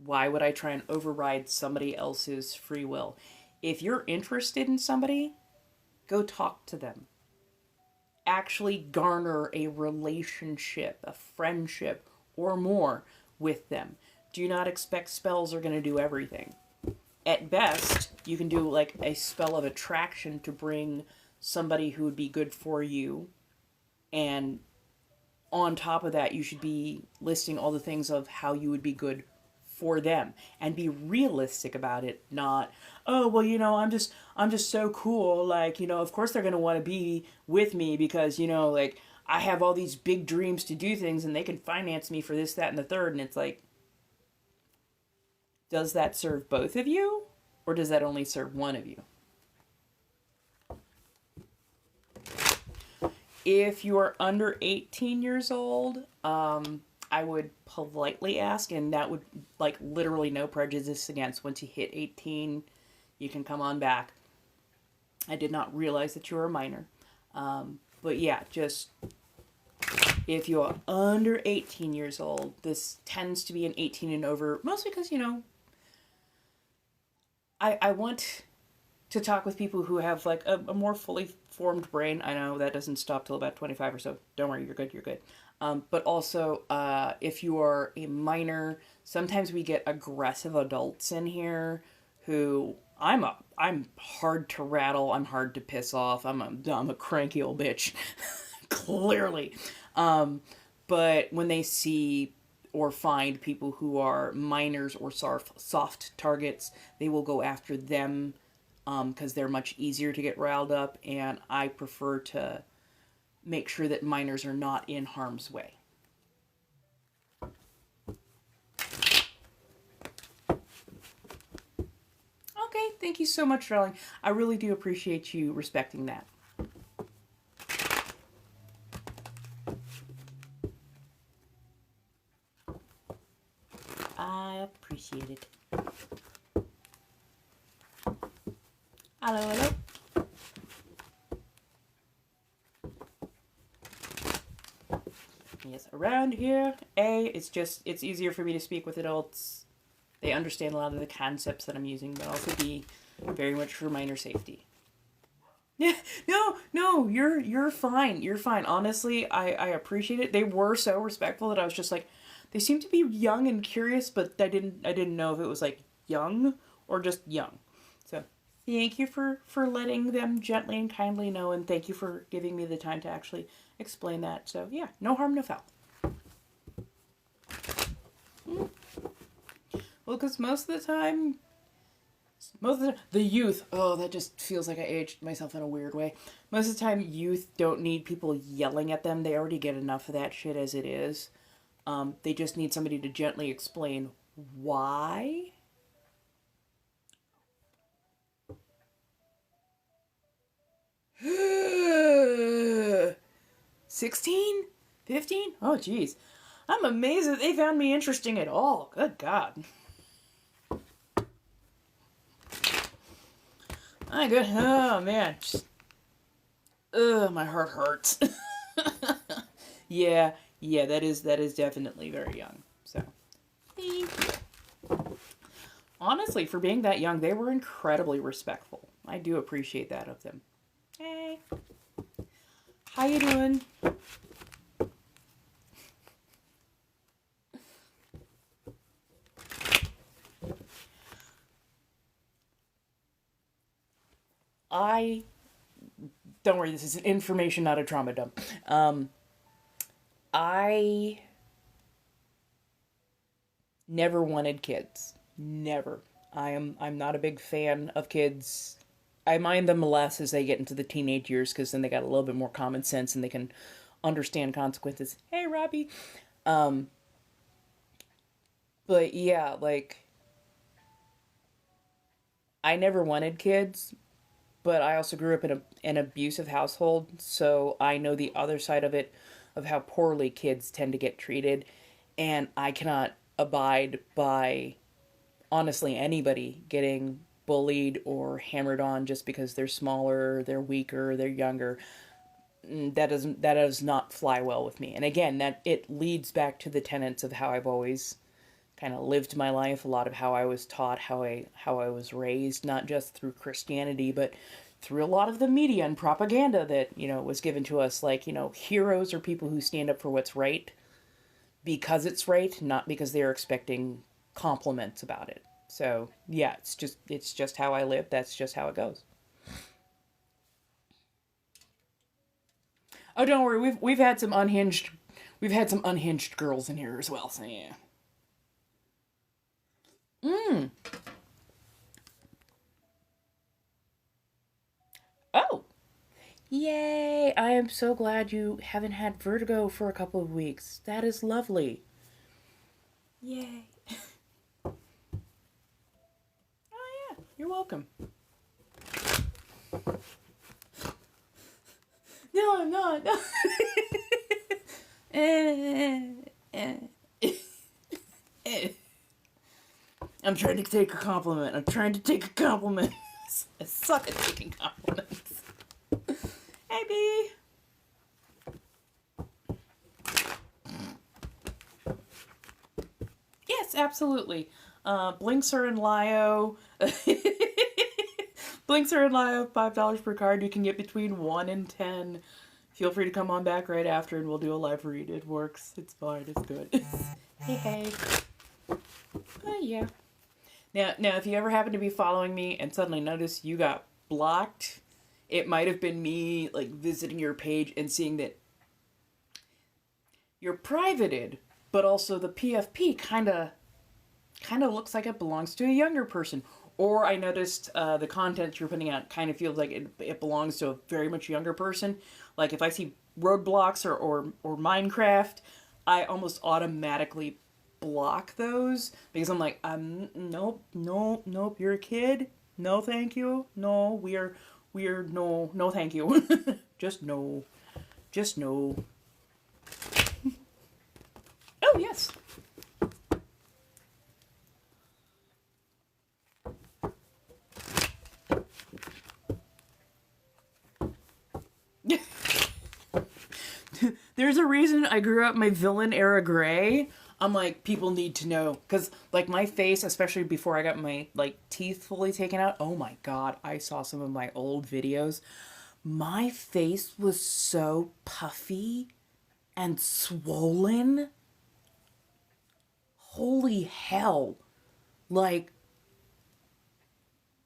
Why would I try and override somebody else's free will? If you're interested in somebody, go talk to them. Actually garner a relationship, a friendship, or more with them. Do not expect spells are going to do everything. At best, you can do like a spell of attraction to bring somebody who would be good for you. And on top of that, you should be listing all the things of how you would be good for them, and be realistic about it. Not, oh, well, I'm just so cool. Like, of course they're going to want to be with me because, like, I have all these big dreams to do things and they can finance me for this, that, and the third. And it's like, does that serve both of you, or does that only serve one of you? If you are under 18 years old, I would politely ask, and that would, like, literally no prejudice against. Once you hit 18, you can come on back. I did not realize that you were a minor. But yeah, just, if you are under 18 years old, this tends to be an 18 and over, mostly because, I want to talk with people who have, like, a more fully formed brain. I know that doesn't stop till about 25 or so. Don't worry, you're good. But also, if you are a minor, sometimes we get aggressive adults in here who, I'm hard to rattle, I'm hard to piss off, I'm a cranky old bitch, clearly. But when they see or find people who are minors or soft targets, they will go after them, because they're much easier to get riled up, and I prefer to make sure that minors are not in harm's way. Okay, thank you so much, darling. I really do appreciate you respecting that. I appreciate it. Hello. Yes, around here, it's easier for me to speak with adults. They understand a lot of the concepts that I'm using, but also B, very much for minor safety. Yeah, no, you're fine. You're fine. Honestly, I appreciate it. They were so respectful that I was just like, they seem to be young and curious, but I didn't know if it was like young or just young. So thank you for letting them gently and kindly know, and thank you for giving me the time to actually explain that. So yeah, no harm, no foul. Well, because most of the time, the youth, oh, that just feels like I aged myself in a weird way. Most of the time, youth don't need people yelling at them. They already get enough of that shit as it is. They just need somebody to gently explain why. $16? $15? Oh, jeez. I'm amazed that they found me interesting at all. Good God. My good. Oh, man. Ugh, my heart hurts. Yeah, yeah, that is definitely very young. So, thank you. Honestly, for being that young, they were incredibly respectful. I do appreciate that of them. Hey, how you doing? I don't worry. This is information, not a trauma dump. I never wanted kids. Never. I'm not a big fan of kids. I mind them less as they get into the teenage years because then they got a little bit more common sense and they can understand consequences. Hey, Robbie. Um, but yeah, like I never wanted kids, but I also grew up in an abusive household, so I know the other side of it, of how poorly kids tend to get treated, and I cannot abide by honestly anybody getting bullied or hammered on just because they're smaller, they're weaker, they're younger. That does not fly well with me. And again, that it leads back to the tenets of how I've always kind of lived my life, a lot of how I was taught, how I was raised, not just through Christianity, but through a lot of the media and propaganda that, was given to us, like, heroes are people who stand up for what's right because it's right, not because they're expecting compliments about it. So, yeah, it's just how I live. That's just how it goes. Oh, don't worry. We've had some unhinged girls in here as well. So, yeah. Mm. Oh, yay! I am so glad you haven't had vertigo for a couple of weeks. That is lovely. Yay. Oh, yeah. You're welcome. No, I'm not. No. Eh, eh, eh. I'm trying to take a compliment. I'm trying to take a compliment. I suck at taking compliments. Hey, B. Yes, absolutely. Blinks are in Lio. Blinks are in Lio. $5 per card. You can get between 1 and 10. Feel free to come on back right after and we'll do a live read. It works. It's fine. It's good. Hey, hey. Oh, yeah. Now, if you ever happen to be following me and suddenly notice you got blocked, it might have been me, like, visiting your page and seeing that you're privated, but also the PFP kind of looks like it belongs to a younger person. Or I noticed the content you're putting out kind of feels like it belongs to a very much younger person. Like if I see roadblocks or Minecraft, I almost automatically block those because I'm like, nope, nope, nope, you're a kid. No, thank you. No, we're no, no, thank you. Just no, just no. Oh yes. There's a reason I grew up my villain era gray. I'm like, people need to know. Because, like, my face, especially before I got my, like, teeth fully taken out, oh my god, I saw some of my old videos. My face was so puffy and swollen. Holy hell. Like,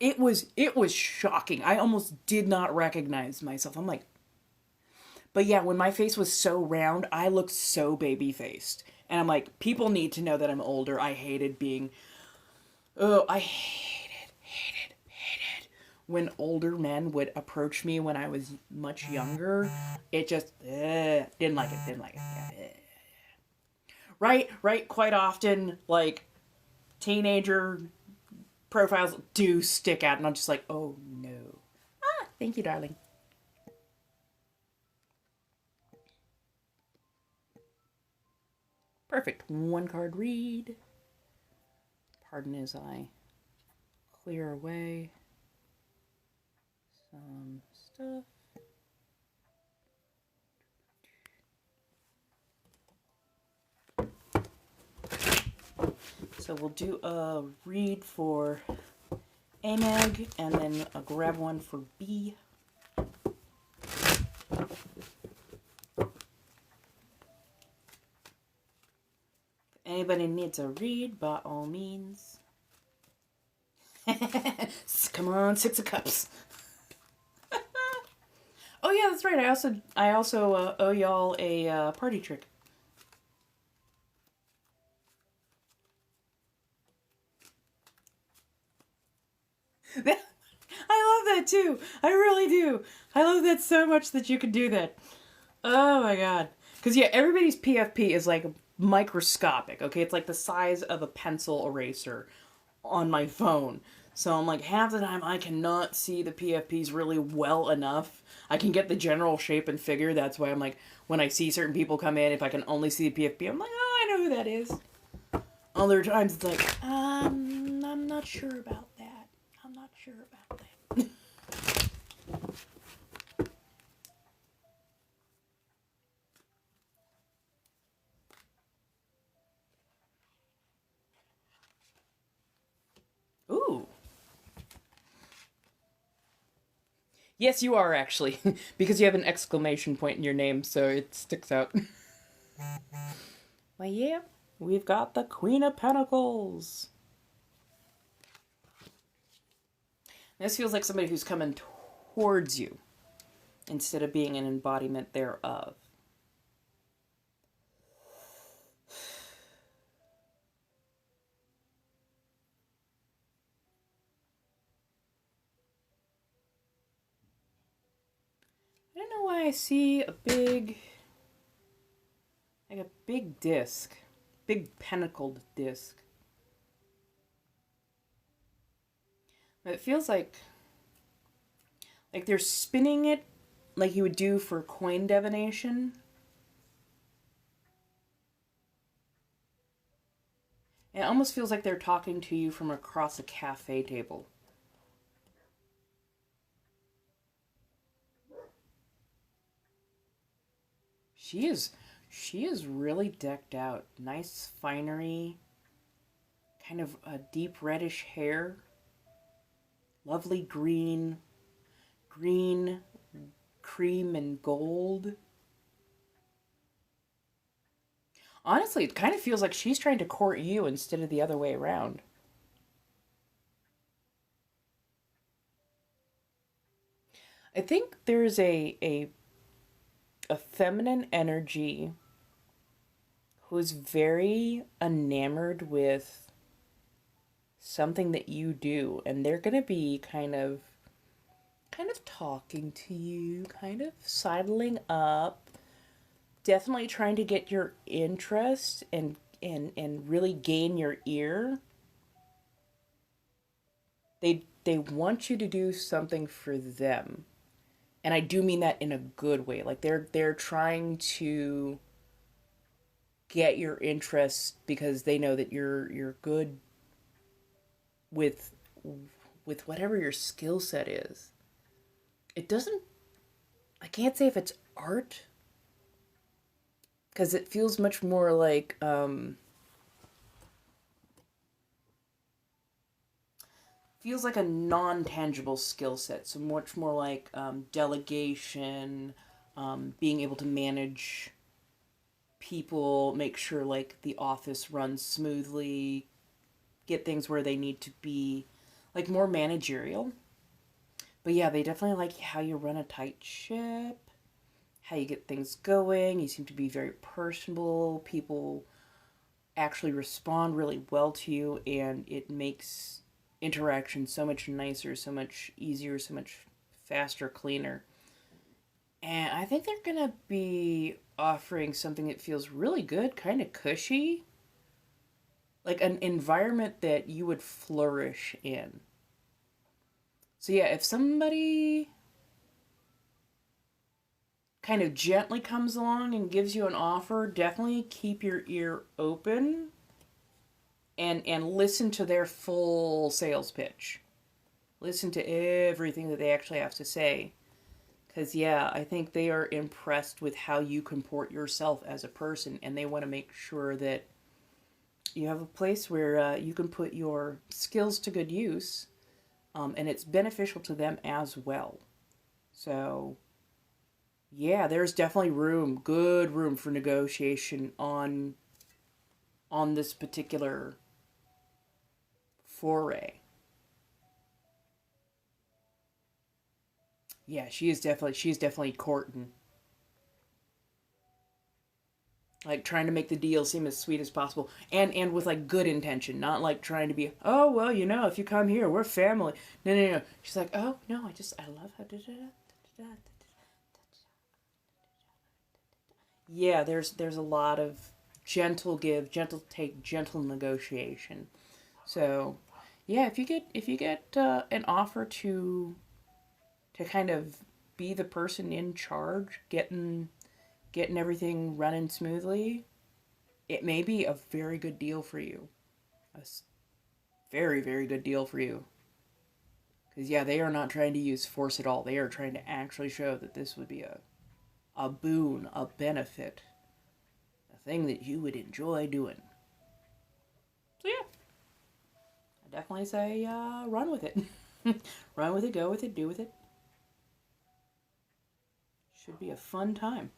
it was shocking. I almost did not recognize myself. I'm like, but yeah, when my face was so round, I looked so baby faced. And I'm like, people need to know that I'm older. I hated being. Oh, I hated when older men would approach me when I was much younger. It just. Didn't like it. Didn't like it. Yeah. Right, right. Quite often, like, teenager profiles do stick out, and I'm just like, oh no. Ah, thank you, darling. Perfect. One card read. Pardon as I clear away some stuff. So we'll do a read for A Meg, and then I'll grab one for B. If anybody needs a read, by all means. Come on, Six of Cups. Oh yeah, that's right. I also owe y'all a party trick. I love that too. I really do. I love that so much that you can do that. Oh my god. Because yeah, everybody's PFP is like microscopic. Okay, it's like the size of a pencil eraser on my phone. So I'm like, half the time I cannot see the PFPs really well enough. I can get the general shape and figure. That's why I'm like, when I see certain people come in, if I can only see the PFP, I'm like, oh, I know who that is. Other times it's like, I'm not sure about that. I'm not sure about that. Ooh. Yes, you are actually, because you have an exclamation point in your name, so it sticks out. Well, yeah, we've got the Queen of Pentacles. This feels like somebody who's coming towards you instead of being an embodiment thereof. I don't know why I see a big, like a big disc, big pentacled disc. But it feels like they're spinning it like you would do for coin divination. It almost feels like they're talking to you from across a cafe table. She is really decked out. Nice finery, kind of a deep reddish hair. Lovely green, cream and gold. Honestly, it kind of feels like she's trying to court you instead of the other way around. I think there's a feminine energy who's very enamored with something that you do, and they're going to be kind of talking to you, kind of sidling up, definitely trying to get your interest and really gain your ear. They want you to do something for them. And I do mean that in a good way. Like they're trying to get your interest because they know that you're good with whatever your skill set is. It doesn't, I can't say if it's art, because it feels much more like feels like a non-tangible skill set. So much more like delegation, being able to manage people, make sure like the office runs smoothly, get things where they need to be, like more managerial. But yeah, they definitely like how you run a tight ship, how you get things going. You seem to be very personable. People actually respond really well to you, and it makes interaction so much nicer, so much easier, so much faster, cleaner. And I think they're gonna be offering something that feels really good, kind of cushy, like an environment that you would flourish in. So yeah, if somebody kind of gently comes along and gives you an offer, definitely keep your ear open and listen to their full sales pitch. Listen to everything that they actually have to say. Because, yeah, I think they are impressed with how you comport yourself as a person, and they want to make sure that you have a place where you can put your skills to good use, and it's beneficial to them as well. So, yeah, there's definitely good room for negotiation on this particular foray. Yeah, she's definitely courting. Like trying to make the deal seem as sweet as possible, and with like good intention, not like trying to be, oh well, you know, if you come here, we're family. No, no, no. She's like, oh no, I love how. Yeah, there's a lot of gentle give, gentle take, gentle negotiation. So, yeah, if you get an offer to kind of be the person in charge, getting everything running smoothly, it may be a very good deal for you. A very, very good deal for you. Because, yeah, they are not trying to use force at all. They are trying to actually show that this would be a boon, a benefit, a thing that you would enjoy doing. So, yeah, I definitely say run with it. Run with it, go with it, do with it. Should be a fun time.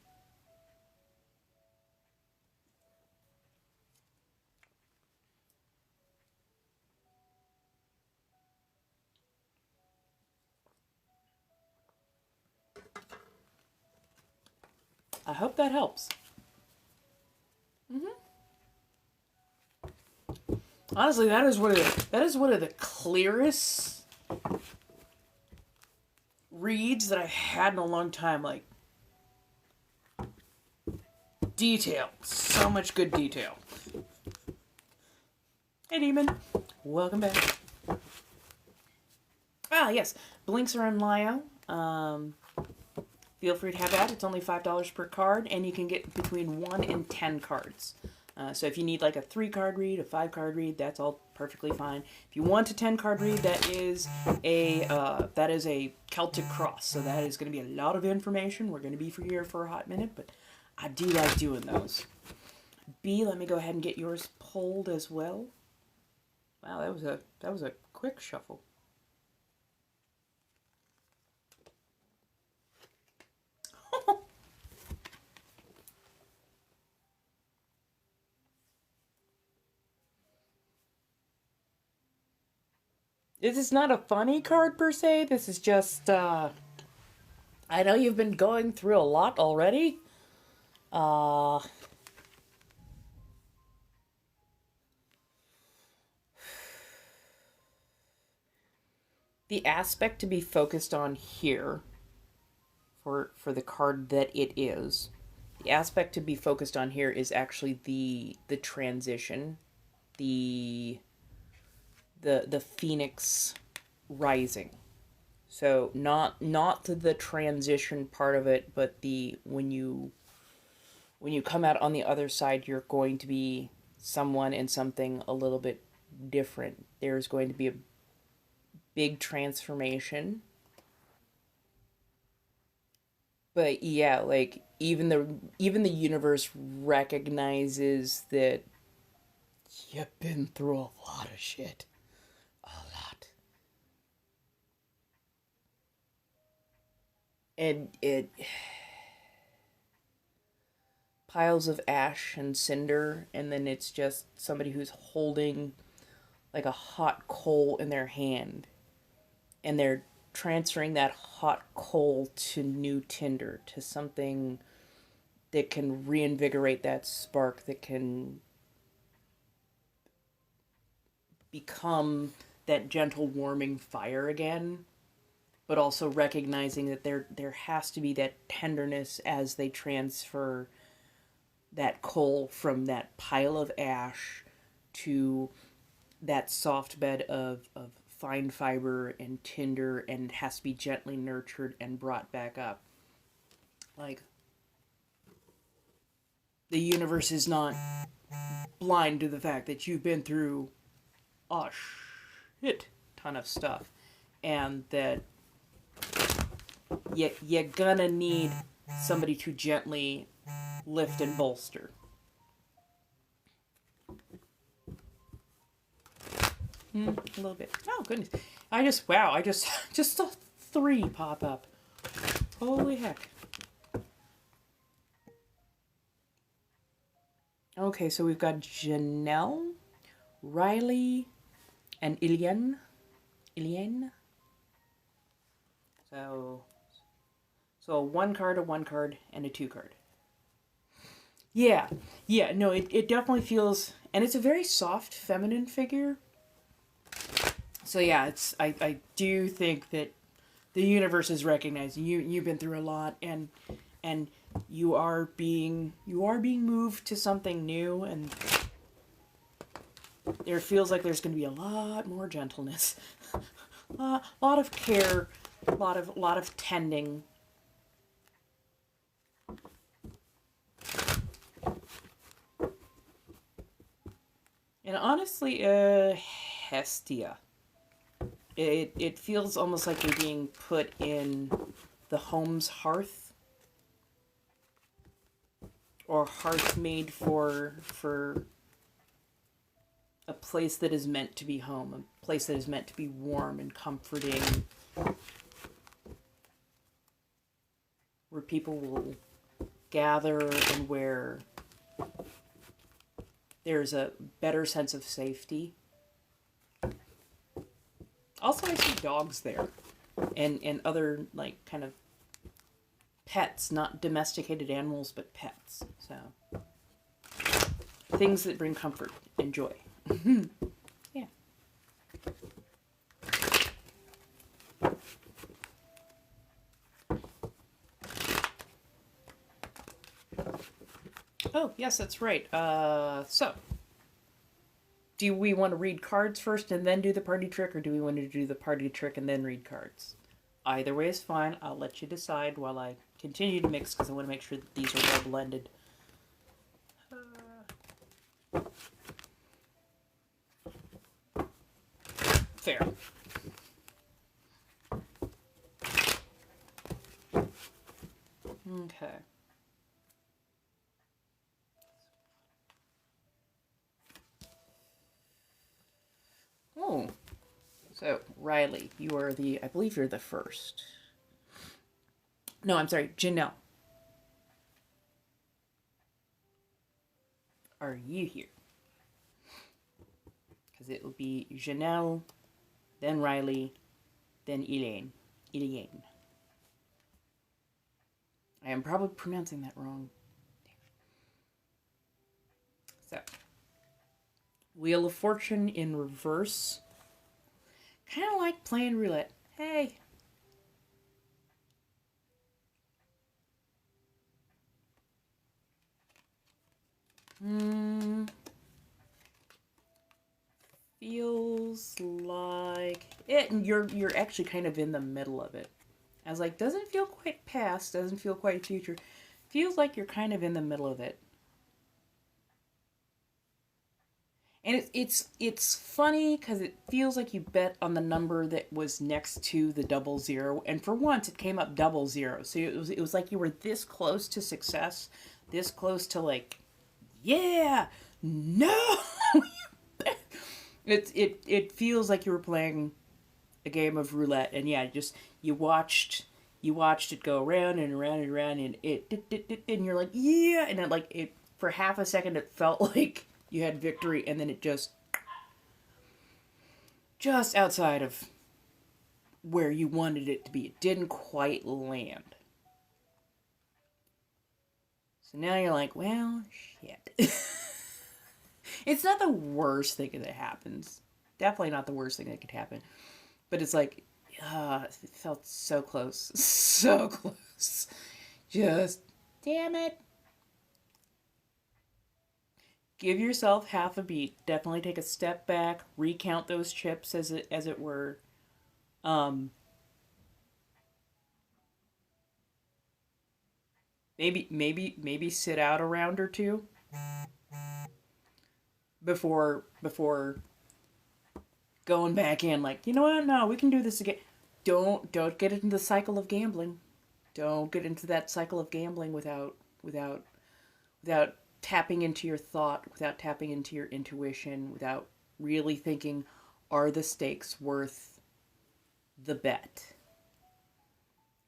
I hope that helps. Honestly, that is one of the clearest reads that I had in a long time. Like, detail, so much good detail. Hey, Demon, welcome back. Ah, yes, Blinks are in Lio. Feel free to have that. It's only $5 per card, and you can get between 1 and 10 cards. So if you need like a 3-card read, a 5-card read, that's all perfectly fine. If you want a 10-card read, that is a Celtic Cross. So that is going to be a lot of information. We're going to be here for a hot minute, but I do like doing those. B, let me go ahead and get yours pulled as well. Wow, that was a quick shuffle. This is not a funny card per se. This is just, I know you've been going through a lot already. The aspect to be focused on here, for the card that it is, the aspect to be focused on here is actually the transition, the Phoenix rising. So not the transition part of it, but the when you come out on the other side, you're going to be someone and something a little bit different. There's going to be a big transformation. But yeah, like even the universe recognizes that you've been through a lot of shit. A lot. And it piles of ash and cinder, and then it's just somebody who's holding like a hot coal in their hand, and they're transferring that hot coal to new tinder, to something that can reinvigorate that spark, that can become that gentle warming fire again, but also recognizing that there has to be that tenderness as they transfer that coal from that pile of ash to that soft bed of fine fiber and tinder, and it has to be gently nurtured and brought back up. Like, the universe is not blind to the fact that you've been through a shit ton of stuff, and that you're gonna need somebody to gently lift and bolster. A little bit. Oh, goodness. Wow, I just just saw 3 pop up. Holy heck. Okay, so we've got Janelle, Riley, and Ilian. So a 1 card, a 1 card, and a 2 card. Yeah, no, it definitely feels, and it's a very soft, feminine figure. So yeah, I do think that the universe is recognizing you've been through a lot, and you are being moved to something new, and there feels like there's going to be a lot more gentleness, a lot of care, a lot of tending. And honestly, Hestia. It feels almost like you're being put in the home's hearth, or hearth made for a place that is meant to be home, a place that is meant to be warm and comforting, where people will gather and where there's a better sense of safety. Also, I see dogs there, and other, like, kind of pets, not domesticated animals, but pets. So, things that bring comfort and joy. Yeah. Oh, yes, that's right. So, do we want to read cards first and then do the party trick, or do we want to do the party trick and then read cards? Either way is fine. I'll let you decide while I continue to mix, because I want to make sure that these are well blended. Fair. Okay. Oh. So, Riley, you are I believe you're the first. No, I'm sorry, Janelle. Are you here? Because it will be Janelle, then Riley, then Elaine. I am probably pronouncing that wrong. So, Wheel of Fortune in reverse. Kind of like playing roulette. Hey. Feels like it, and you're actually kind of in the middle of it. I was like, doesn't feel quite past, doesn't feel quite future. Feels like you're kind of in the middle of it. And it's funny because it feels like you bet on the number that was next to the 00, and for once it came up 00. So it was like you were this close to success, this close to, like, yeah, no. It feels like you were playing a game of roulette, and yeah, just you watched it go around and around and around, and and you're like, yeah, and then, like, it for half a second it felt like you had victory, and then it just outside of where you wanted it to be. It didn't quite land. So now you're like, well, shit. It's not the worst thing that happens. Definitely not the worst thing that could happen. But it's like, it felt so close. So close. Just, damn it. Give yourself half a beat. Definitely take a step back. Recount those chips as it were. Maybe sit out a round or two before going back in. Like, you know what? No, we can do this again. Don't get into the cycle of gambling. Don't get into that cycle of gambling without tapping into your thought, without tapping into your intuition, without really thinking, are the stakes worth the bet?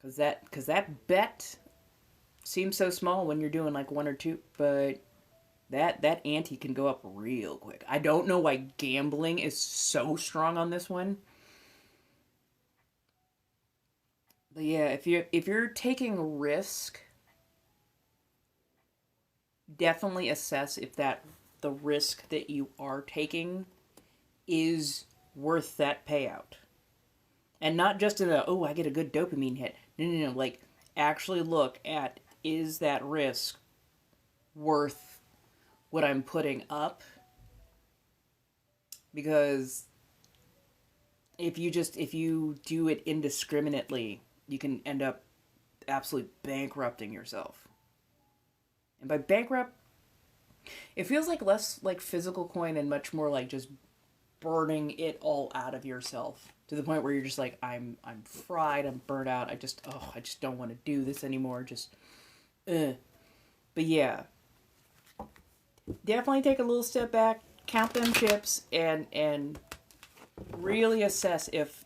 Because that bet seems so small when you're doing like one or two, but that ante can go up real quick. I don't know why gambling is so strong on this one. But yeah, if you're taking risk, definitely assess if the risk that you are taking is worth that payout. And not just in a, oh, I get a good dopamine hit. No. Like, actually look at, is that risk worth what I'm putting up? Because if you do it indiscriminately, you can end up absolutely bankrupting yourself. And by bankrupt, it feels like less like physical coin and much more like just burning it all out of yourself to the point where you're just like, I'm fried, I'm burnt out, I just don't want to do this anymore. Just But yeah, definitely take a little step back, count them chips, and really assess if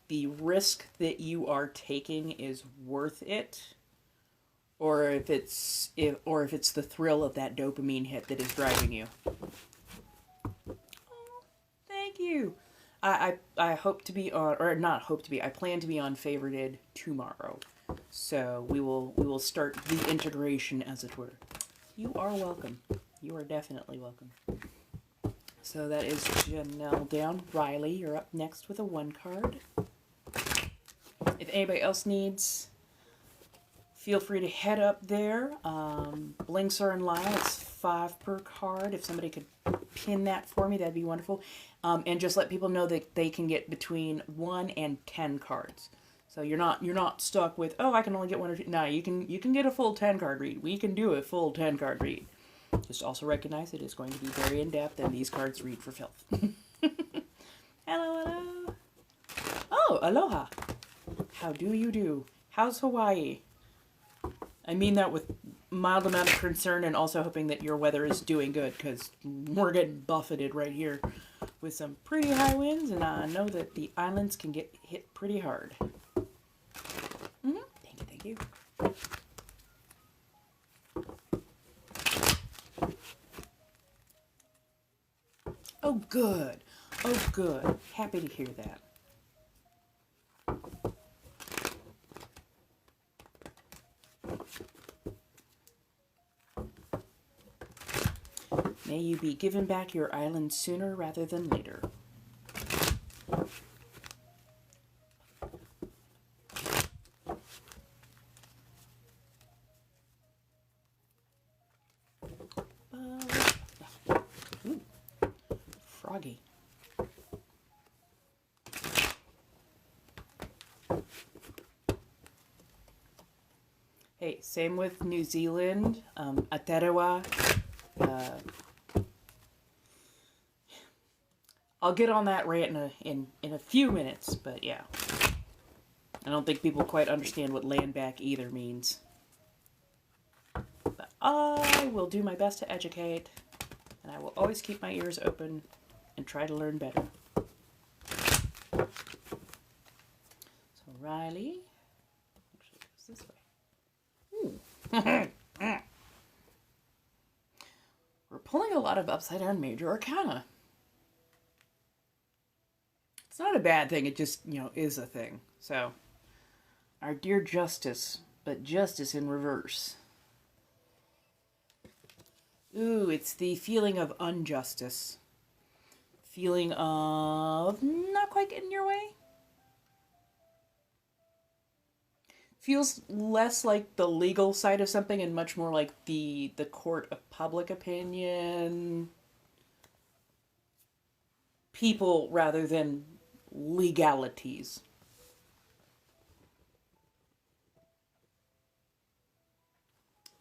the risk that you are taking is worth it, or if it's the thrill of that dopamine hit that is driving you. Oh, thank you. I hope to be on, or not hope to be, I plan to be on Favorited tomorrow. So we will start the integration, as it were. You are welcome. You are definitely welcome. So that is Janelle down. Riley, you're up next with a 1 card. If anybody else needs, feel free to head up there. Blinks are in line. It's 5 per card. If somebody could pin that for me, that'd be wonderful. And just let people know that they can get between 1 and 10 cards. So you're not stuck with, oh, I can only get 1 or 2. No, you can get a full 10 card read. We can do a full 10 card read. Just also recognize it is going to be very in depth, and these cards read for filth. Hello. Oh, aloha. How do you do? How's Hawaii? I mean that with mild amount of concern, and also hoping that your weather is doing good, because we're getting buffeted right here with some pretty high winds, and I know that the islands can get hit pretty hard. Thank you. Oh, good. Oh, good. Happy to hear that. May you be given back your island sooner rather than later. Ooh, froggy. Hey, same with New Zealand. Aotearoa. I'll get on that rant in a few minutes, but yeah. I don't think people quite understand what land back either means. But I will do my best to educate, and I will always keep my ears open and try to learn better. So Riley, actually it goes this way. We're pulling a lot of upside down major arcana. It's not a bad thing, it just, is a thing. So, our dear Justice, but Justice in reverse. Ooh, it's the feeling of injustice. Feeling of not quite getting your way. Feels less like the legal side of something and much more like the court of public opinion. People rather than legalities.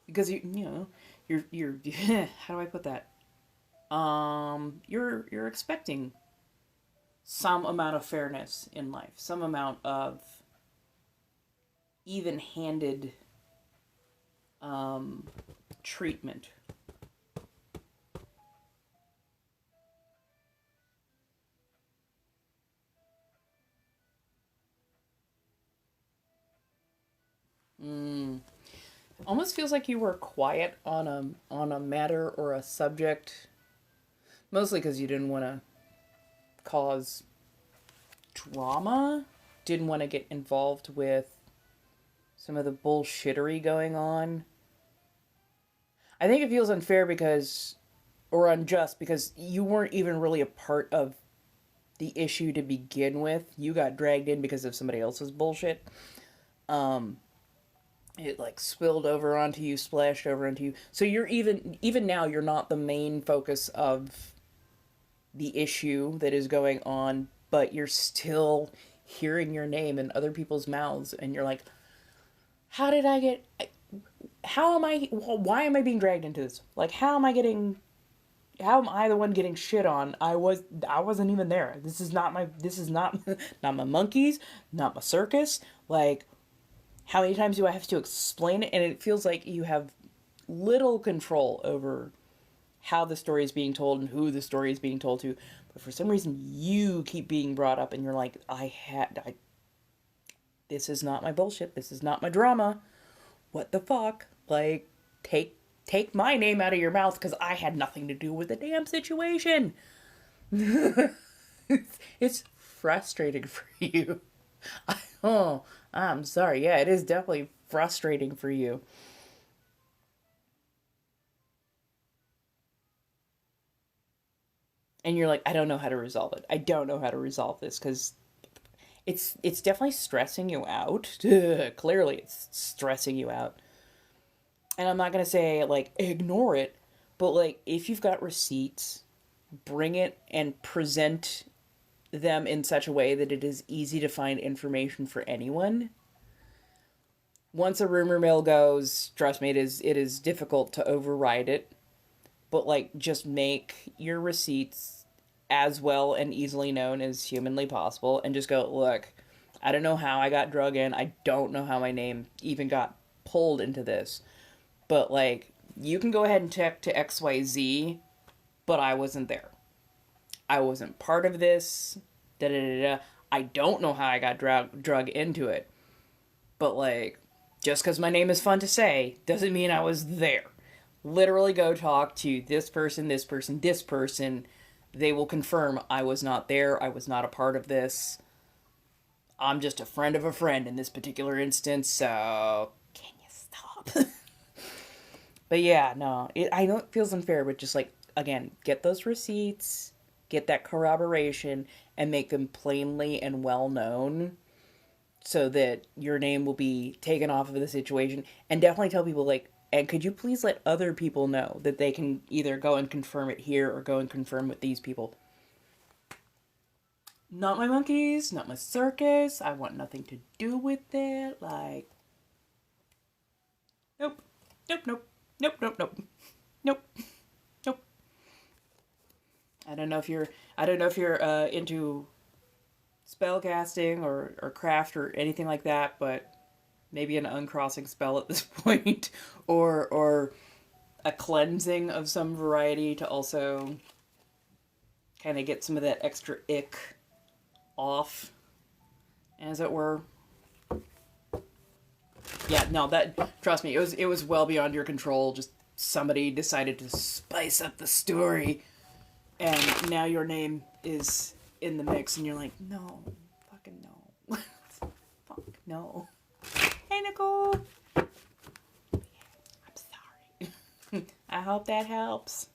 Because you're how do I put that? You're expecting some amount of fairness in life, some amount of even-handed treatment. Almost feels like you were quiet on a matter or a subject, mostly because you didn't want to cause drama, didn't want to get involved with some of the bullshittery going on. I think it feels unfair because, or unjust, because you weren't even really a part of the issue to begin with. You got dragged in because of somebody else's bullshit. Um, it like spilled over onto you, splashed over onto you. So you're even now you're not the main focus of the issue that is going on, but you're still hearing your name in other people's mouths, and you're like, how did I get? How am I? Why am I being dragged into this? Like, how am I getting? How am I the one getting shit on? I wasn't even there. This is not my. This is not not my monkeys. Not my circus. Like, how many times do I have to explain it? And it feels like you have little control over how the story is being told and who the story is being told to. But for some reason, you keep being brought up, and you're like, this is not my bullshit. This is not my drama. What the fuck? Like, take my name out of your mouth because I had nothing to do with the damn situation. It's frustrating for you. Oh, I'm sorry. Yeah, it is definitely frustrating for you. And you're like, I don't know how to resolve it. I don't know how to resolve this because it's definitely stressing you out. Clearly, it's stressing you out. And I'm not gonna say like ignore it, but like if you've got receipts, bring it and present them in such a way that it is easy to find information for anyone. Once a rumor mill goes, trust me, it is difficult to override it. But like just make your receipts as well and easily known as humanly possible and just go, look, I don't know how I got drug in. I don't know how my name even got pulled into this. But like you can go ahead and check to XYZ, but I wasn't there. I wasn't part of this. Da da da da. I don't know how I got drug into it. But like just because my name is fun to say doesn't mean I was there. Literally go talk to this person, this person, this person. They will confirm I was not there. I was not a part of this. I'm just a friend of a friend in this particular instance. So can you stop? But yeah, no. I know it feels unfair, but just like again, get those receipts, get that corroboration, and make them plainly and well known so that your name will be taken off of the situation. And definitely tell people like, and could you please let other people know that they can either go and confirm it here or go and confirm with these people? Not my monkeys, not my circus. I want nothing to do with it. Like, nope, nope, nope, nope, nope, nope, nope, nope. I don't know if you're. I don't know if you're into spell casting or craft or anything like that, but maybe an uncrossing spell at this point, or a cleansing of some variety to also kind of get some of that extra ick off, as it were. Yeah, no, that trust me, it was well beyond your control. Just somebody decided to spice up the story, and now your name is in the mix, and you're like, no, fucking no, fuck no. Hey, Nicole. I'm sorry. I hope that helps.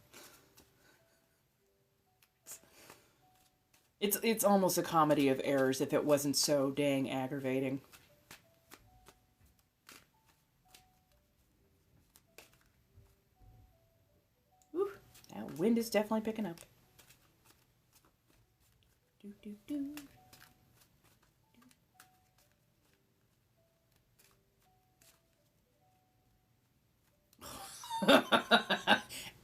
It's almost a comedy of errors if it wasn't so dang aggravating. Whew, that wind is definitely picking up. Do do do.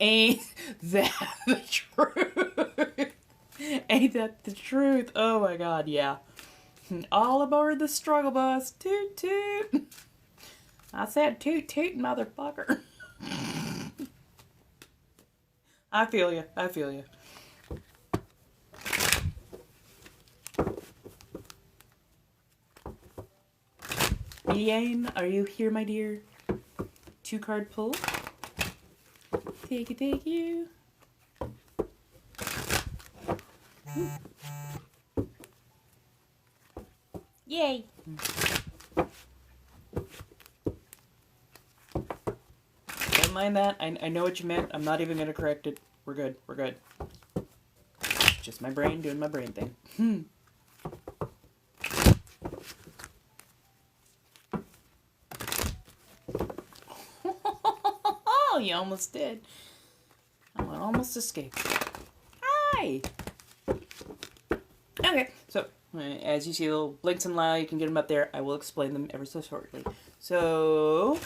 Ain't that the truth? Ain't that the truth? Oh my god, yeah. All aboard the struggle bus. Toot toot. I said toot toot, motherfucker. I feel you. I feel you. Ian, are you here, my dear? 2-card pull. Thank you, thank you. Yay! Don't mind that. I know what you meant. I'm not even going to correct it. We're good. We're good. Just my brain doing my brain thing. Oh, you almost did. I almost escaped. Hi! Okay, so as you see, little blinks and light, you can get them up there. I will explain them ever so shortly. So,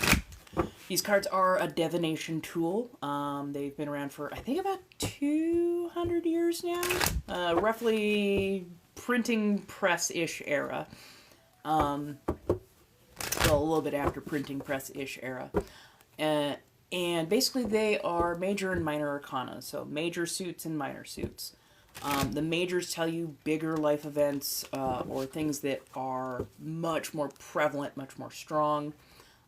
these cards are a divination tool. They've been around for, I think, about 200 years now. Roughly printing press-ish era. Well, a little bit after printing press-ish era. And basically they are major and minor arcana. So major suits and minor suits. The majors tell you bigger life events or things that are much more prevalent, much more strong.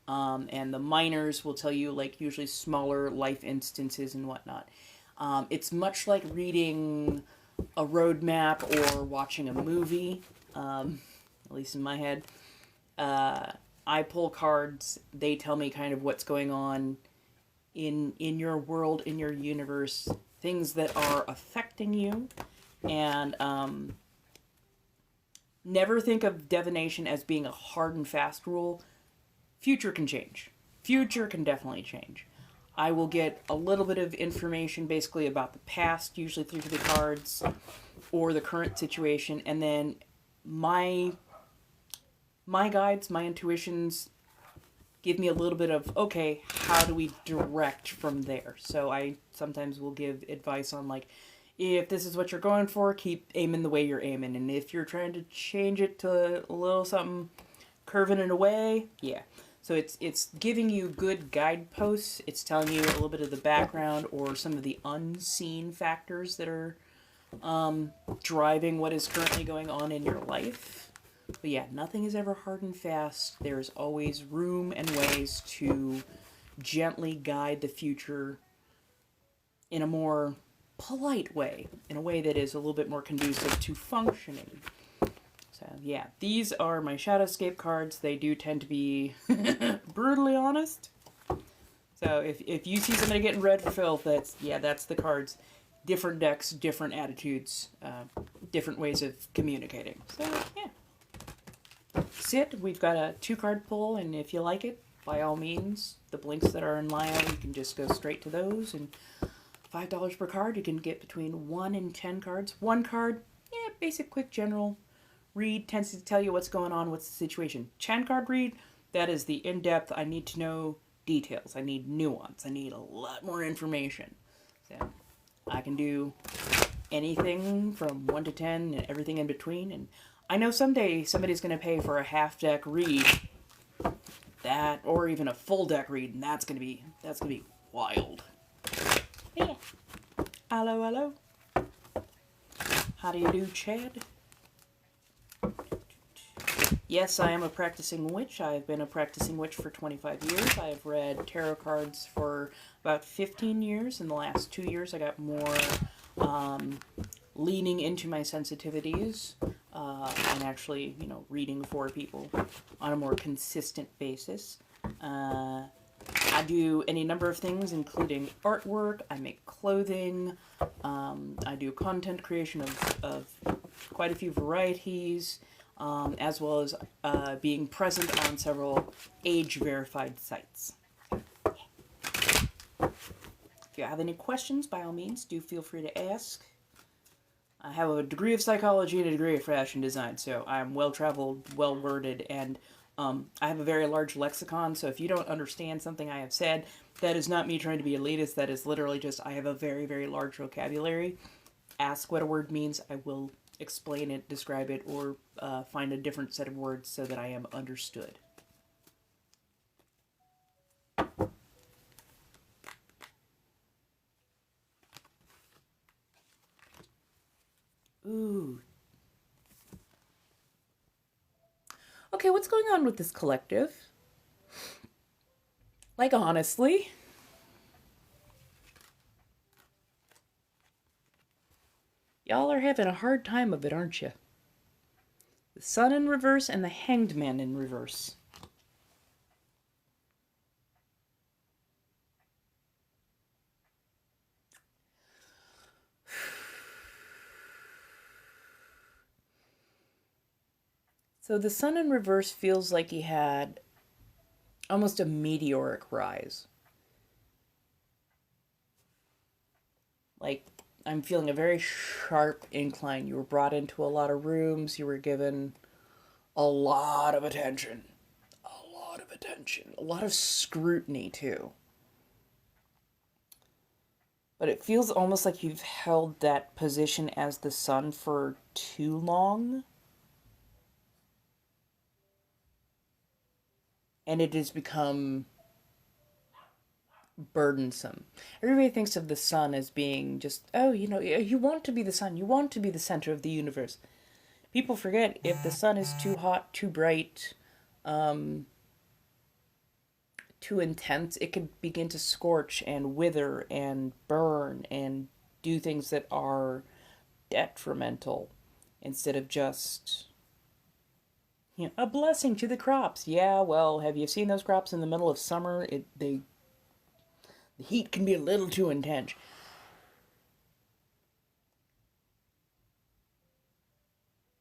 And the minors will tell you, like, usually smaller life instances and whatnot. It's much like reading a roadmap or watching a movie, at least in my head. I pull cards, they tell me kind of what's going on in your world, in your universe, things that are affecting you. And never think of divination as being a hard and fast rule. Future can change. Future can definitely change. I will get a little bit of information basically about the past, usually through the cards, or the current situation, and then my guides, my intuitions, give me a little bit of, okay, how do we direct from there? So I sometimes will give advice on, like, if this is what you're going for, keep aiming the way you're aiming. And if you're trying to change it to a little something, curving it away, yeah. So it's giving you good guideposts. It's telling you a little bit of the background or some of the unseen factors that are driving what is currently going on in your life. But yeah, nothing is ever hard and fast. There's always room and ways to gently guide the future in a more polite way, in a way that is a little bit more conducive to functioning. So yeah, these are my Shadowscape cards. They do tend to be brutally honest. So if you see somebody getting read for filth, that's the cards. Different decks, different attitudes, different ways of communicating. So yeah. Sit, we've got a 2-card pull, and if you like it, by all means, the blinks that are in Lio, you can just go straight to those, and $5 per card, you can get between 1 and 10 cards. 1 card, yeah, basic, quick, general read, tends to tell you what's going on, what's the situation. 10 card read, that is the in-depth, I need to know details, I need nuance, I need a lot more information. So I can do anything from 1 to 10 and everything in between, and I know someday somebody's going to pay for a half-deck read, that, or even a full deck read, and that's gonna be wild. Yeah. Hello, hello. How do you do, Chad? Yes, I am a practicing witch. I've been a practicing witch for 25 years. I've read tarot cards for about 15 years. In the last 2 years, I got more leaning into my sensitivities and actually, reading for people on a more consistent basis. I do any number of things, including artwork. I make clothing. I do content creation of quite a few varieties, as well as being present on several age-verified sites. If you have any questions, by all means, do feel free to ask. I have a degree of psychology and a degree of fashion design, so I'm well-traveled, well-worded, and I have a very large lexicon, so if you don't understand something I have said, that is not me trying to be elitist. That is literally just, I have a very, very large vocabulary. Ask what a word means. I will explain it, describe it, or find a different set of words so that I am understood. Ooh. Okay, what's going on with this collective? Like, honestly, y'all are having a hard time of it, aren't you? The Sun in reverse and the Hanged Man in reverse. So the Sun in reverse feels like he had almost a meteoric rise. Like, I'm feeling a very sharp incline. You were brought into a lot of rooms, you were given a lot of attention. A lot of attention. A lot of scrutiny, too. But it feels almost like you've held that position as the Sun for too long. And it has become burdensome. Everybody thinks of the Sun as being just, oh, you want to be the Sun, you want to be the center of the universe. People forget if the Sun is too hot, too bright, too intense, it could begin to scorch and wither and burn and do things that are detrimental instead of just a blessing to the crops. Yeah, well, have you seen those crops in the middle of summer? The heat can be a little too intense.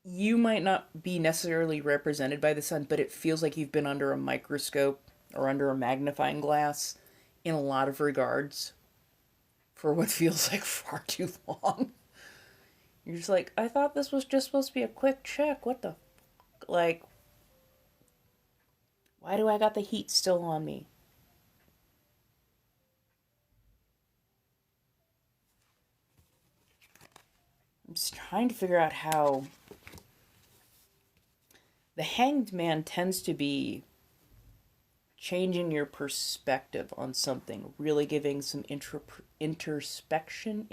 You might not be necessarily represented by the Sun, but it feels like you've been under a microscope or under a magnifying glass in a lot of regards for what feels like far too long. You're just like, I thought this was just supposed to be a quick check. What the? Like, why do I got the heat still on me? I'm just trying to figure out how. The Hanged Man tends to be changing your perspective on something, really giving some introspection,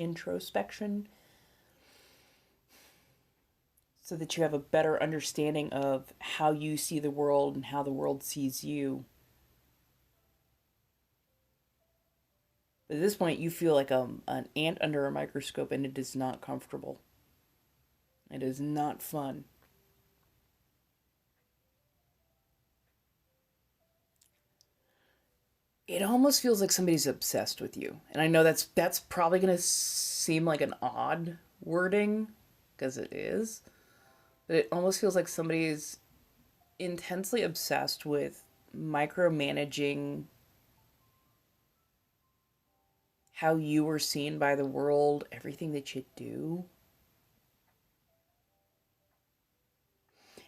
so that you have a better understanding of how you see the world and how the world sees you. But at this point, you feel like an ant under a microscope, and it is not comfortable. It is not fun. It almost feels like somebody's obsessed with you. And I know that's probably going to seem like an odd wording, because it is. But it almost feels like somebody's intensely obsessed with micromanaging how you were seen by the world, everything that you do.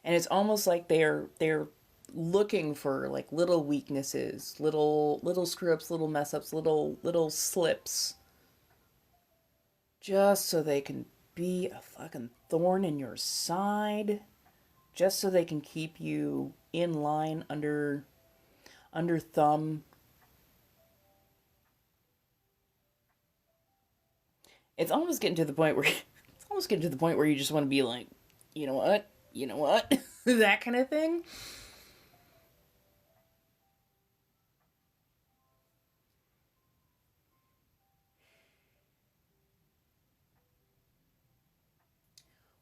And it's almost like they're looking for like little weaknesses, little screw ups, little mess ups, little slips, just so they can be a fucking thorn in your side, just so they can keep you in line under thumb. It's almost getting to the point where you just want to be like, you know what, that kind of thing.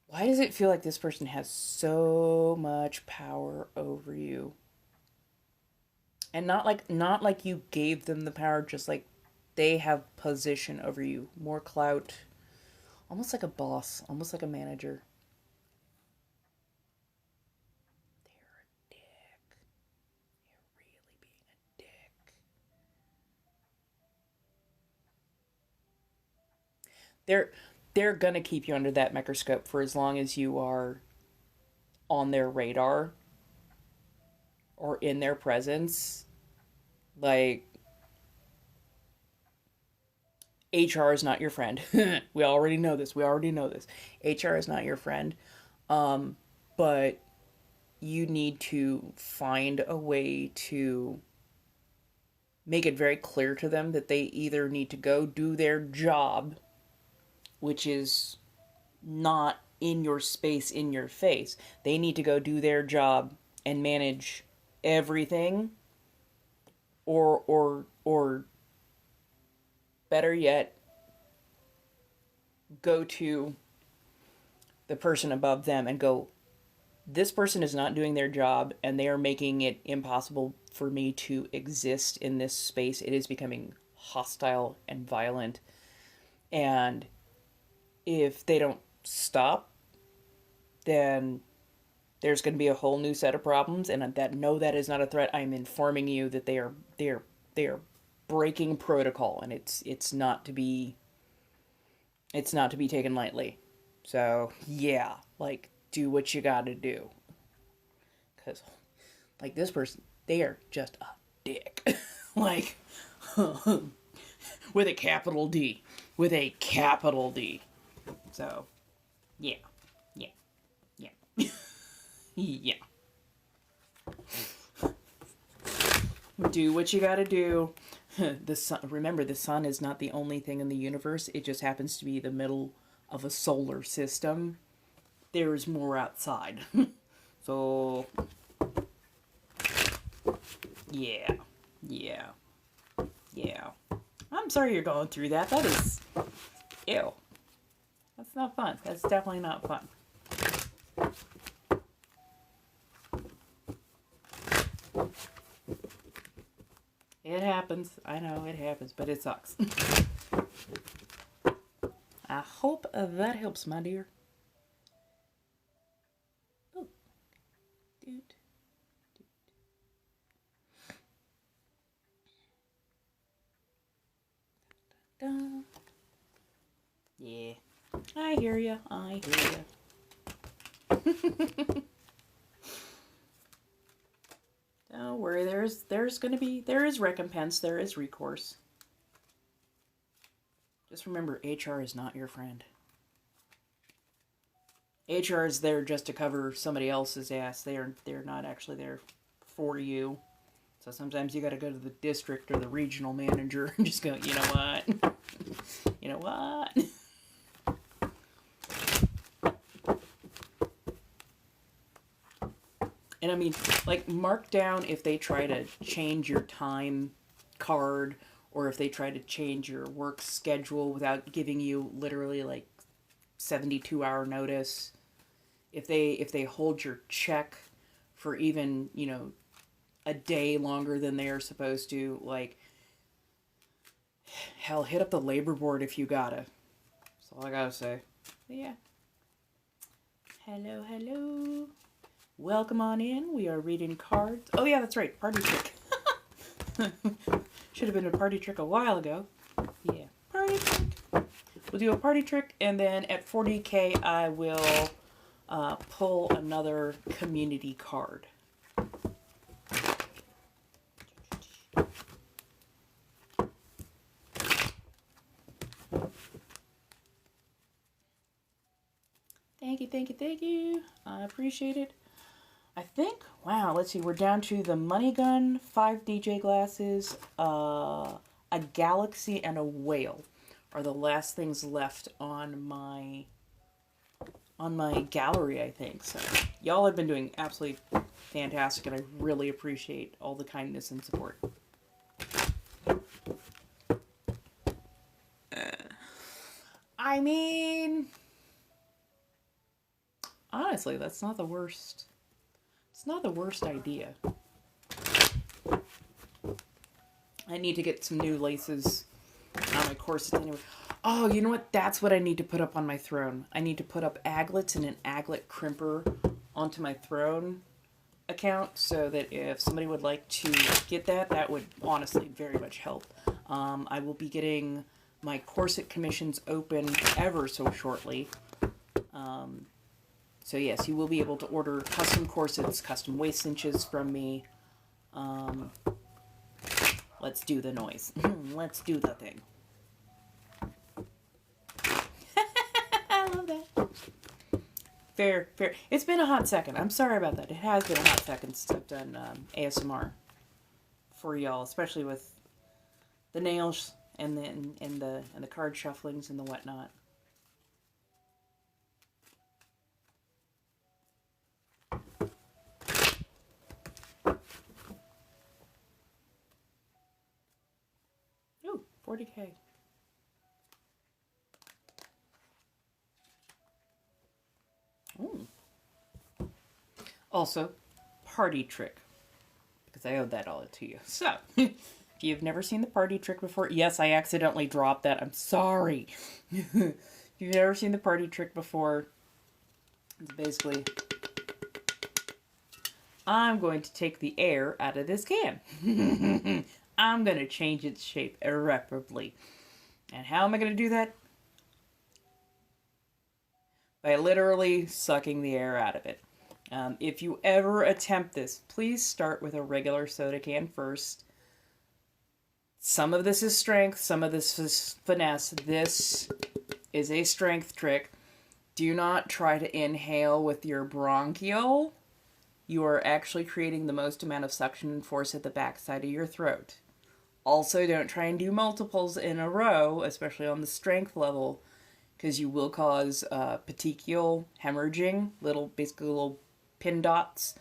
Why does it feel like this person has so much power over you? And not like you gave them the power, just like they have position over you, more clout, almost like a boss, almost like a manager. They're a dick. They're really being a dick. They're gonna keep you under that microscope for as long as you are on their radar or in their presence. Like, HR is not your friend. We already know this. HR is not your friend. But you need to find a way to make it very clear to them that they either need to go do their job, which is not in your space, in your face. They need to go do their job and manage everything, or better yet, go to the person above them and go, this person is not doing their job and they are making it impossible for me to exist in this space. It is becoming hostile and violent. And if they don't stop, then there's going to be a whole new set of problems. And that, no, that is not a threat. I'm informing you that they are breaking protocol, and it's not to be taken lightly. So yeah, like, do what you got to do. Because, like, this person, they are just a dick. Like, with a capital D. With a capital D. So, yeah. Yeah. Yeah. Yeah. Do what you gotta do. The sun, remember, the sun is not the only thing in the universe. It just happens to be the middle of a solar system. There's more outside. So, yeah. Yeah. Yeah. I'm sorry you're going through that. That is... Ew. That's not fun. That's definitely not fun. It happens. I know it happens, but it sucks. I hope that helps, my dear. Oh, dude. Dun. Yeah, I hear ya. I hear ya. Don't worry. There is recompense. There is recourse. Just remember, HR is not your friend. HR is there just to cover somebody else's ass. They're not actually there for you. So sometimes you got to go to the district or the regional manager and just go, you know what? You know what? And I mean, like, mark down if they try to change your time card, or if they try to change your work schedule without giving you literally like 72-hour notice. If they hold your check for even, a day longer than they are supposed to, like, hell, hit up the labor board if you gotta. That's all I gotta say. But yeah. Hello, hello. Welcome on in. We are reading cards. Oh yeah, that's right. Party trick. Should have been a party trick a while ago. Yeah. Party trick. We'll do a party trick, and then at 40K I will pull another community card. Thank you, thank you, thank you. I appreciate it. I think, wow, let's see, we're down to the money gun, 5 DJ glasses, a galaxy, and a whale are the last things left on my gallery, I think. So y'all have been doing absolutely fantastic, and I really appreciate all the kindness and support. I mean, honestly, that's not the worst. It's not the worst idea. I need to get some new laces on my corsets anyway. Oh, you know what? That's what I need to put up on my throne. I need to put up aglets and an aglet crimper onto my throne account, so that if somebody would like to get that, that would honestly very much help. I will be getting my corset commissions open ever so shortly. So yes, you will be able to order custom corsets, custom waist cinches from me. Let's do the noise. Let's do the thing. I love that. Fair, fair. It's been a hot second. I'm sorry about that. It has been a hot second since I've done ASMR for y'all, especially with the nails and the card shufflings and the whatnot. 40K. Ooh. Also, party trick. Because I owed that all to you. So, if you've never seen the party trick before, yes, I accidentally dropped that. I'm sorry. If you've never seen the party trick before, it's basically, I'm going to take the air out of this can. I'm going to change its shape irreparably. And how am I going to do that? By literally sucking the air out of it. If you ever attempt this, please start with a regular soda can first. Some of this is strength, some of this is finesse. This is a strength trick. Do not try to inhale with your bronchial. You are actually creating the most amount of suction force at the backside of your throat. Also, don't try and do multiples in a row, especially on the strength level, because you will cause petechial hemorrhaging, basically little pin dots.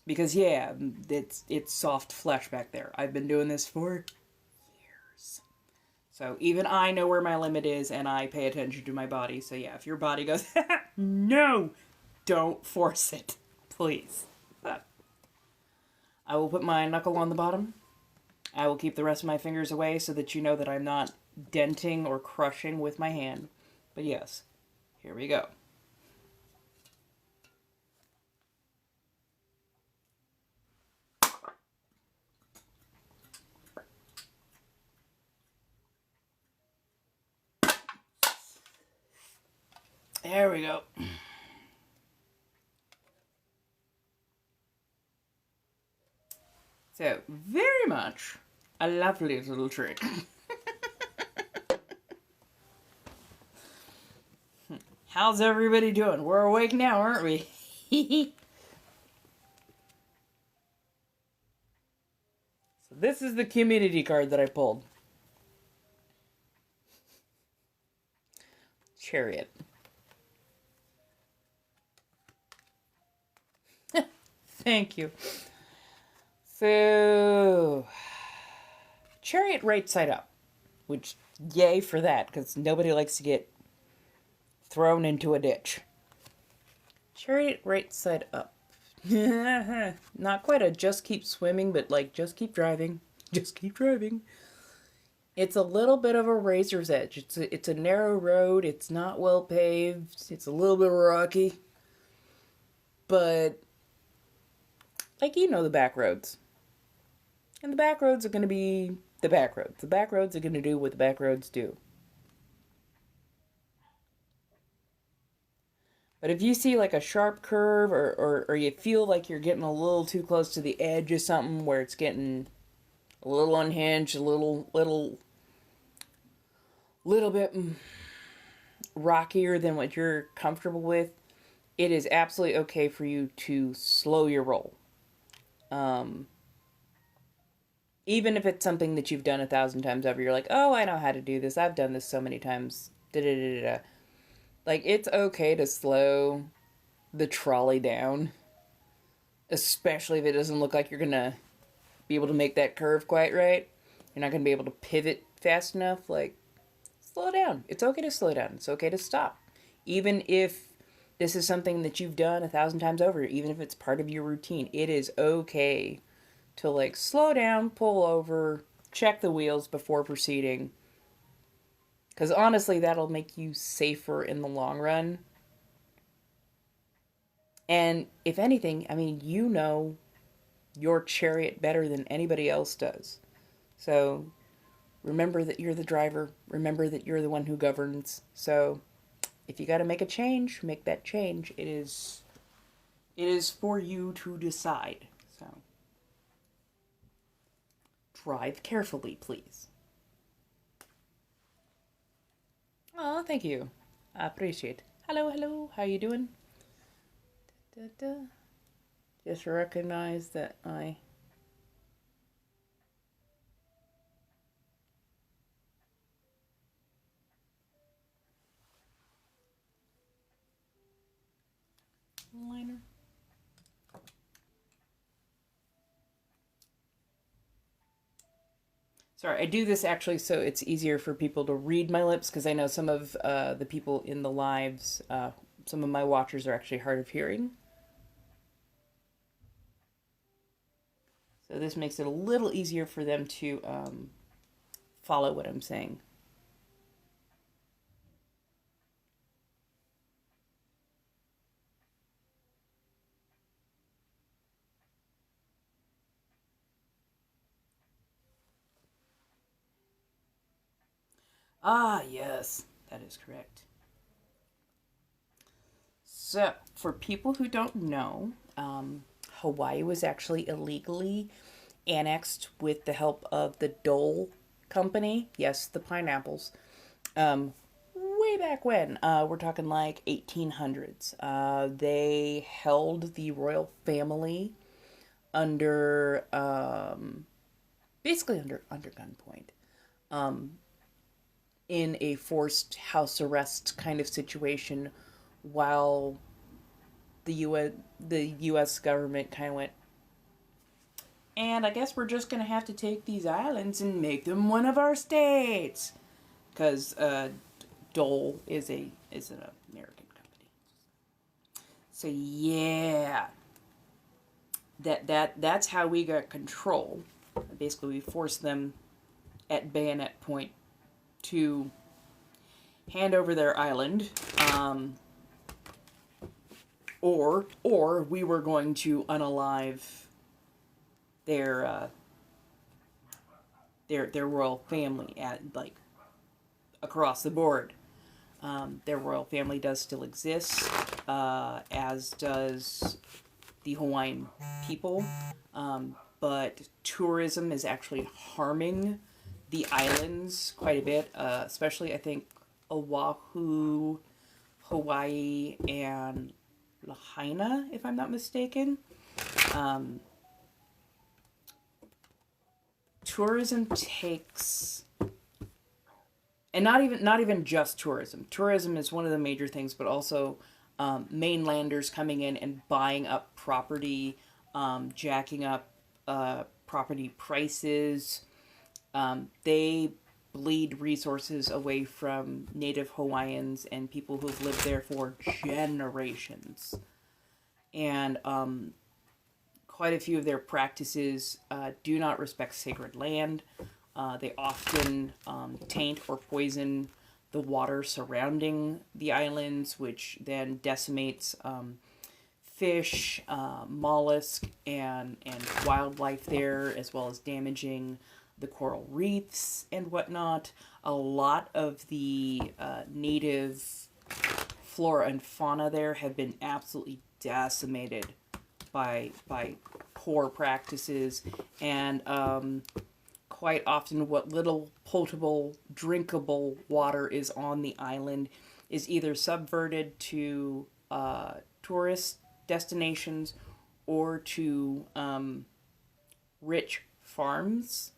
Because yeah, it's soft flesh back there. I've been doing this for years. So even I know where my limit is, and I pay attention to my body. So yeah, if your body goes, no, don't force it, please. I will put my knuckle on the bottom. I will keep the rest of my fingers away so that you know that I'm not denting or crushing with my hand. But yes, here we go. There we go. So, very much a lovely little trick. How's everybody doing? We're awake now, aren't we? So this is the community card that I pulled. Chariot. Thank you. So, Chariot right side up, which yay for that, because nobody likes to get thrown into a ditch. Chariot right side up. Not quite a just keep swimming, but like just keep driving. Just keep driving. It's a little bit of a razor's edge. It's a narrow road. It's not well paved. It's a little bit rocky. But, like, you know the back roads. And the back roads are going to be the back roads. The back roads are going to do what the back roads do. But if you see like a sharp curve or you feel like you're getting a little too close to the edge of something where it's getting a little unhinged, a little bit rockier than what you're comfortable with, it is absolutely okay for you to slow your roll. Even if it's something that you've done 1,000 times over, you're like, oh, I know how to do this. I've done this so many times. Da-da-da-da-da. Like, it's okay to slow the trolley down. Especially if it doesn't look like you're going to be able to make that curve quite right. You're not going to be able to pivot fast enough. Like, slow down. It's okay to slow down. It's okay to stop. Even if this is something that you've done 1,000 times over, even if it's part of your routine, it is okay to like slow down, pull over, check the wheels before proceeding. Because honestly, that'll make you safer in the long run. And if anything, I mean, you know your chariot better than anybody else does. So remember that you're the driver. Remember that you're the one who governs. So if you got to make a change, make that change. It is for you to decide. So drive carefully, please. Oh, thank you. I appreciate it. Hello, hello. How you doing? Just recognize that I... liner. Sorry, I do this actually so it's easier for people to read my lips because I know some of the people in the lives, some of my watchers are actually hard of hearing. So this makes it a little easier for them to follow what I'm saying. Ah, yes, that is correct. So, for people who don't know, Hawaii was actually illegally annexed with the help of the Dole Company. Yes, the pineapples. Um, Way back when, we're talking like 1800s. They held the royal family under, basically under gunpoint, in a forced house arrest kind of situation, while the U.S. government kind of went, and I guess we're just gonna have to take these islands and make them one of our states, because Dole is an American company. So yeah, that's how we got control. Basically, we forced them at bayonet point to hand over their island, or we were going to unalive their their royal family at like across the board. Their royal family does still exist, as does the Hawaiian people. But tourism is actually harming the islands quite a bit, especially I think Oahu, Hawaii, and Lahaina, if I'm not mistaken. Um, Tourism takes, and not even just tourism. Tourism is one of the major things, but also mainlanders coming in and buying up property, jacking up property prices. They bleed resources away from native Hawaiians and people who've lived there for generations. And quite a few of their practices do not respect sacred land. They often taint or poison the water surrounding the islands, which then decimates fish, mollusk, and wildlife there, as well as damaging the coral reefs and whatnot. A lot of the native flora and fauna there have been absolutely decimated by poor practices, and quite often what little potable drinkable water is on the island is either subverted to tourist destinations or to rich farms,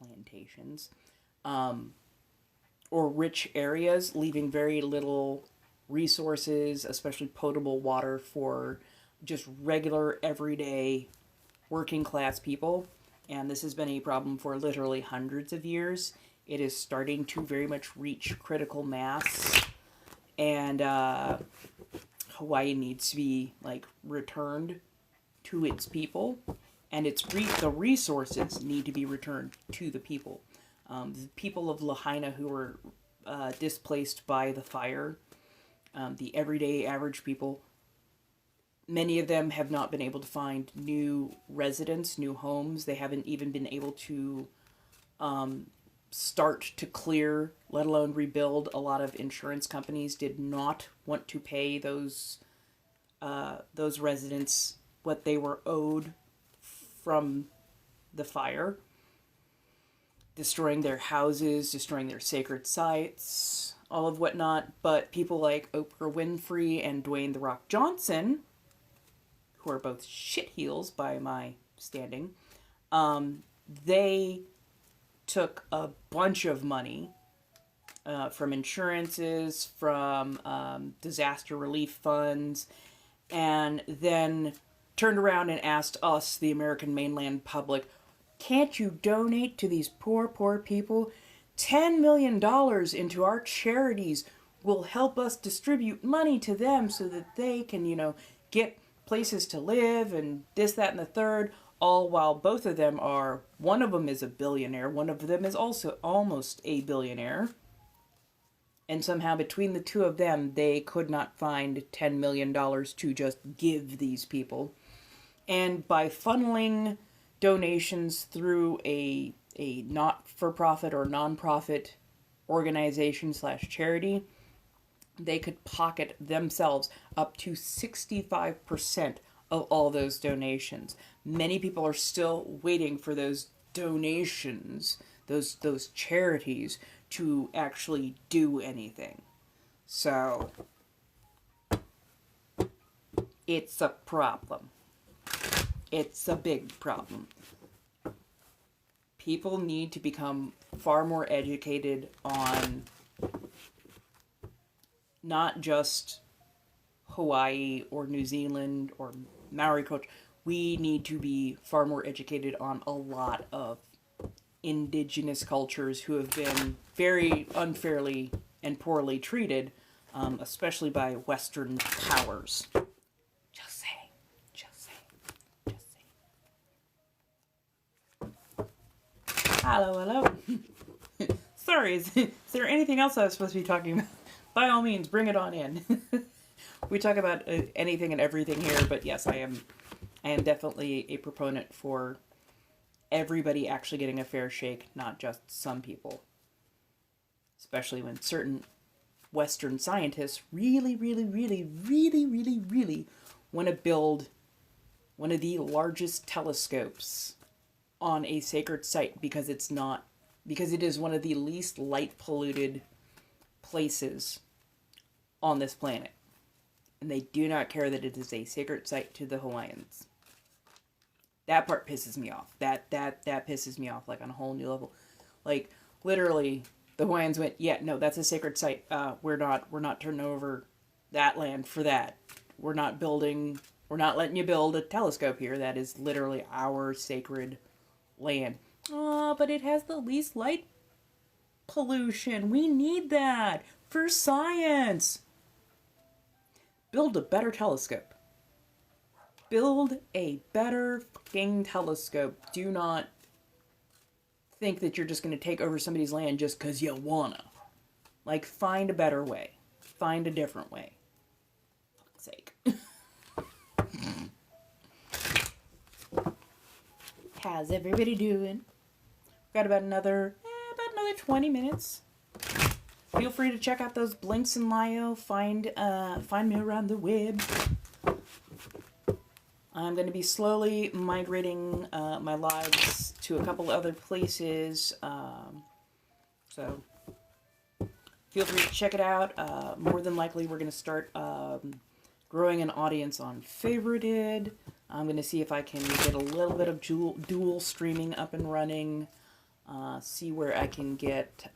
plantations, or rich areas, leaving very little resources, especially potable water for just regular, everyday, working class people. And this has been a problem for literally hundreds of years. It is starting to very much reach critical mass, and Hawaii needs to be like returned to its people, and the resources need to be returned to the people. The people of Lahaina who were displaced by the fire, the everyday average people, many of them have not been able to find new residents, new homes. They haven't even been able to start to clear, let alone rebuild. A lot of insurance companies did not want to pay those residents what they were owed from the fire, destroying their houses, destroying their sacred sites, all of whatnot. But people like Oprah Winfrey and Dwayne "The Rock" Johnson, who are both shitheels by my standing, they took a bunch of money from insurances, from disaster relief funds, and then turned around and asked us, the American mainland public, Can't you donate to these poor, poor people? $10 million into our charities will help us distribute money to them so that they can, get places to live and this, that, and the third, all while both of them one of them is a billionaire, one of them is also almost a billionaire. And somehow between the two of them, they could not find $10 million to just give these people. And by funneling donations through a not-for-profit or non-profit organization / charity, they could pocket themselves up to 65% of all those donations. Many people are still waiting for those donations, those charities, to actually do anything. So, it's a problem. It's a big problem. People need to become far more educated on not just Hawaii or New Zealand or Maori culture. We need to be far more educated on a lot of indigenous cultures who have been very unfairly and poorly treated, especially by Western powers. Just saying. Hello. Sorry, is there anything else I was supposed to be talking about? By all means, bring it on in. We talk about anything and everything here, but yes, I am definitely a proponent for everybody actually getting a fair shake, not just some people. Especially when certain Western scientists really want to build one of the largest telescopes on a sacred site because it is one of the least light polluted places on this planet. And they do not care that it is a sacred site to the Hawaiians. That part pisses me off. That pisses me off, like, on a whole new level. Like, literally, the Hawaiians went, yeah, no, that's a sacred site. We're not turning over that land for that. We're not letting you build a telescope here. That is literally our sacred land. Oh, but it has the least light pollution. We need that for science. Build a better telescope. Build a better fucking telescope. Do not think that you're just going to take over somebody's land just because you wanna. Like, find a better way. Find a different way. For fuck's sake. How's everybody doing? Got about another 20 minutes. Feel free to check out those links in Lio. Find me around the web. I'm going to be slowly migrating my lives to a couple other places. So feel free to check it out. More than likely, we're going to start growing an audience on Favorited. I'm going to see if I can get a little bit of dual streaming up and running. See where I can get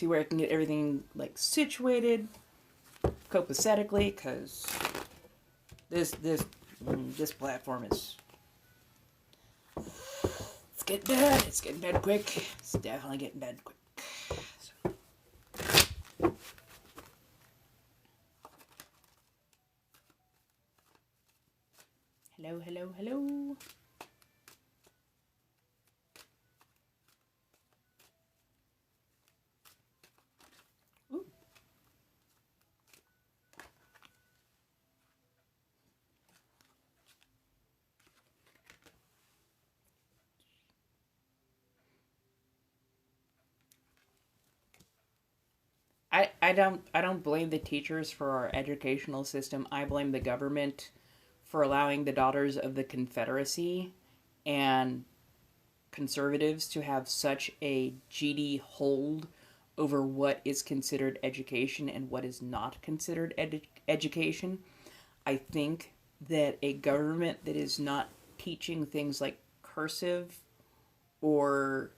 everything, like, situated copacetically, because this platform is, it's getting bad. It's getting bad quick. It's definitely getting bad quick. So. Hello. Ooh. I don't blame the teachers for our educational system. I blame the government for allowing the Daughters of the Confederacy and conservatives to have such a GD hold over what is considered education and what is not considered education. I think that a government that is not teaching things like cursive or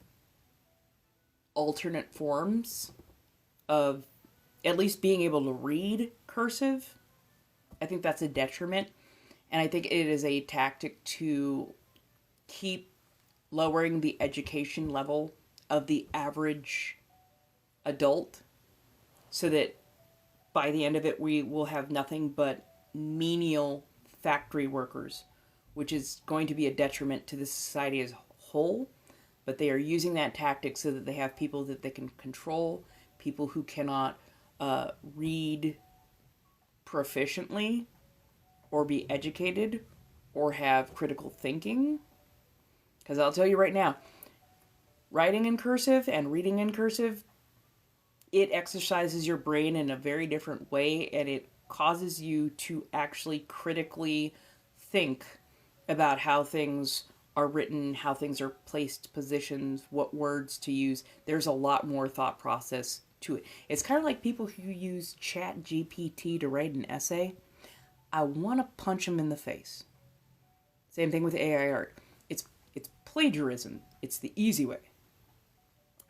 alternate forms of at least being able to read cursive, I think that's a detriment. And I think it is a tactic to keep lowering the education level of the average adult so that by the end of it, we will have nothing but menial factory workers, which is going to be a detriment to the society as a whole. But they are using that tactic so that they have people that they can control, people who cannot read proficiently or be educated or have critical thinking. Because I'll tell you right now, writing in cursive and reading in cursive, it exercises your brain in a very different way, and it causes you to actually critically think about how things are written, how things are placed, positions, what words to use. There's a lot more thought process to it. It's kind of like people who use Chat GPT to write an essay. I want to punch them in the face. Same thing with AI art. It's plagiarism. It's the easy way.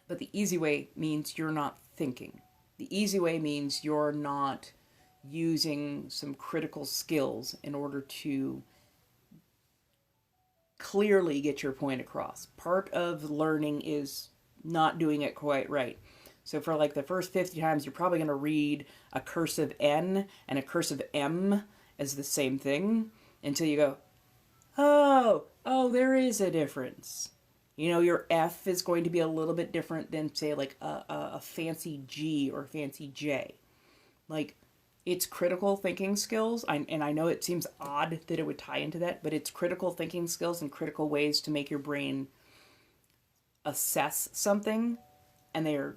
But the easy way means you're not thinking. The easy way means you're not using some critical skills in order to clearly get your point across. Part of learning is not doing it quite right. So for like the first 50 times, you're probably going to read a cursive N and a cursive M as the same thing until you go, oh, there is a difference. You know, your F is going to be a little bit different than, say, like a fancy G or fancy J. Like, it's critical thinking skills, and I know it seems odd that it would tie into that, but it's critical thinking skills and critical ways to make your brain assess something, and they're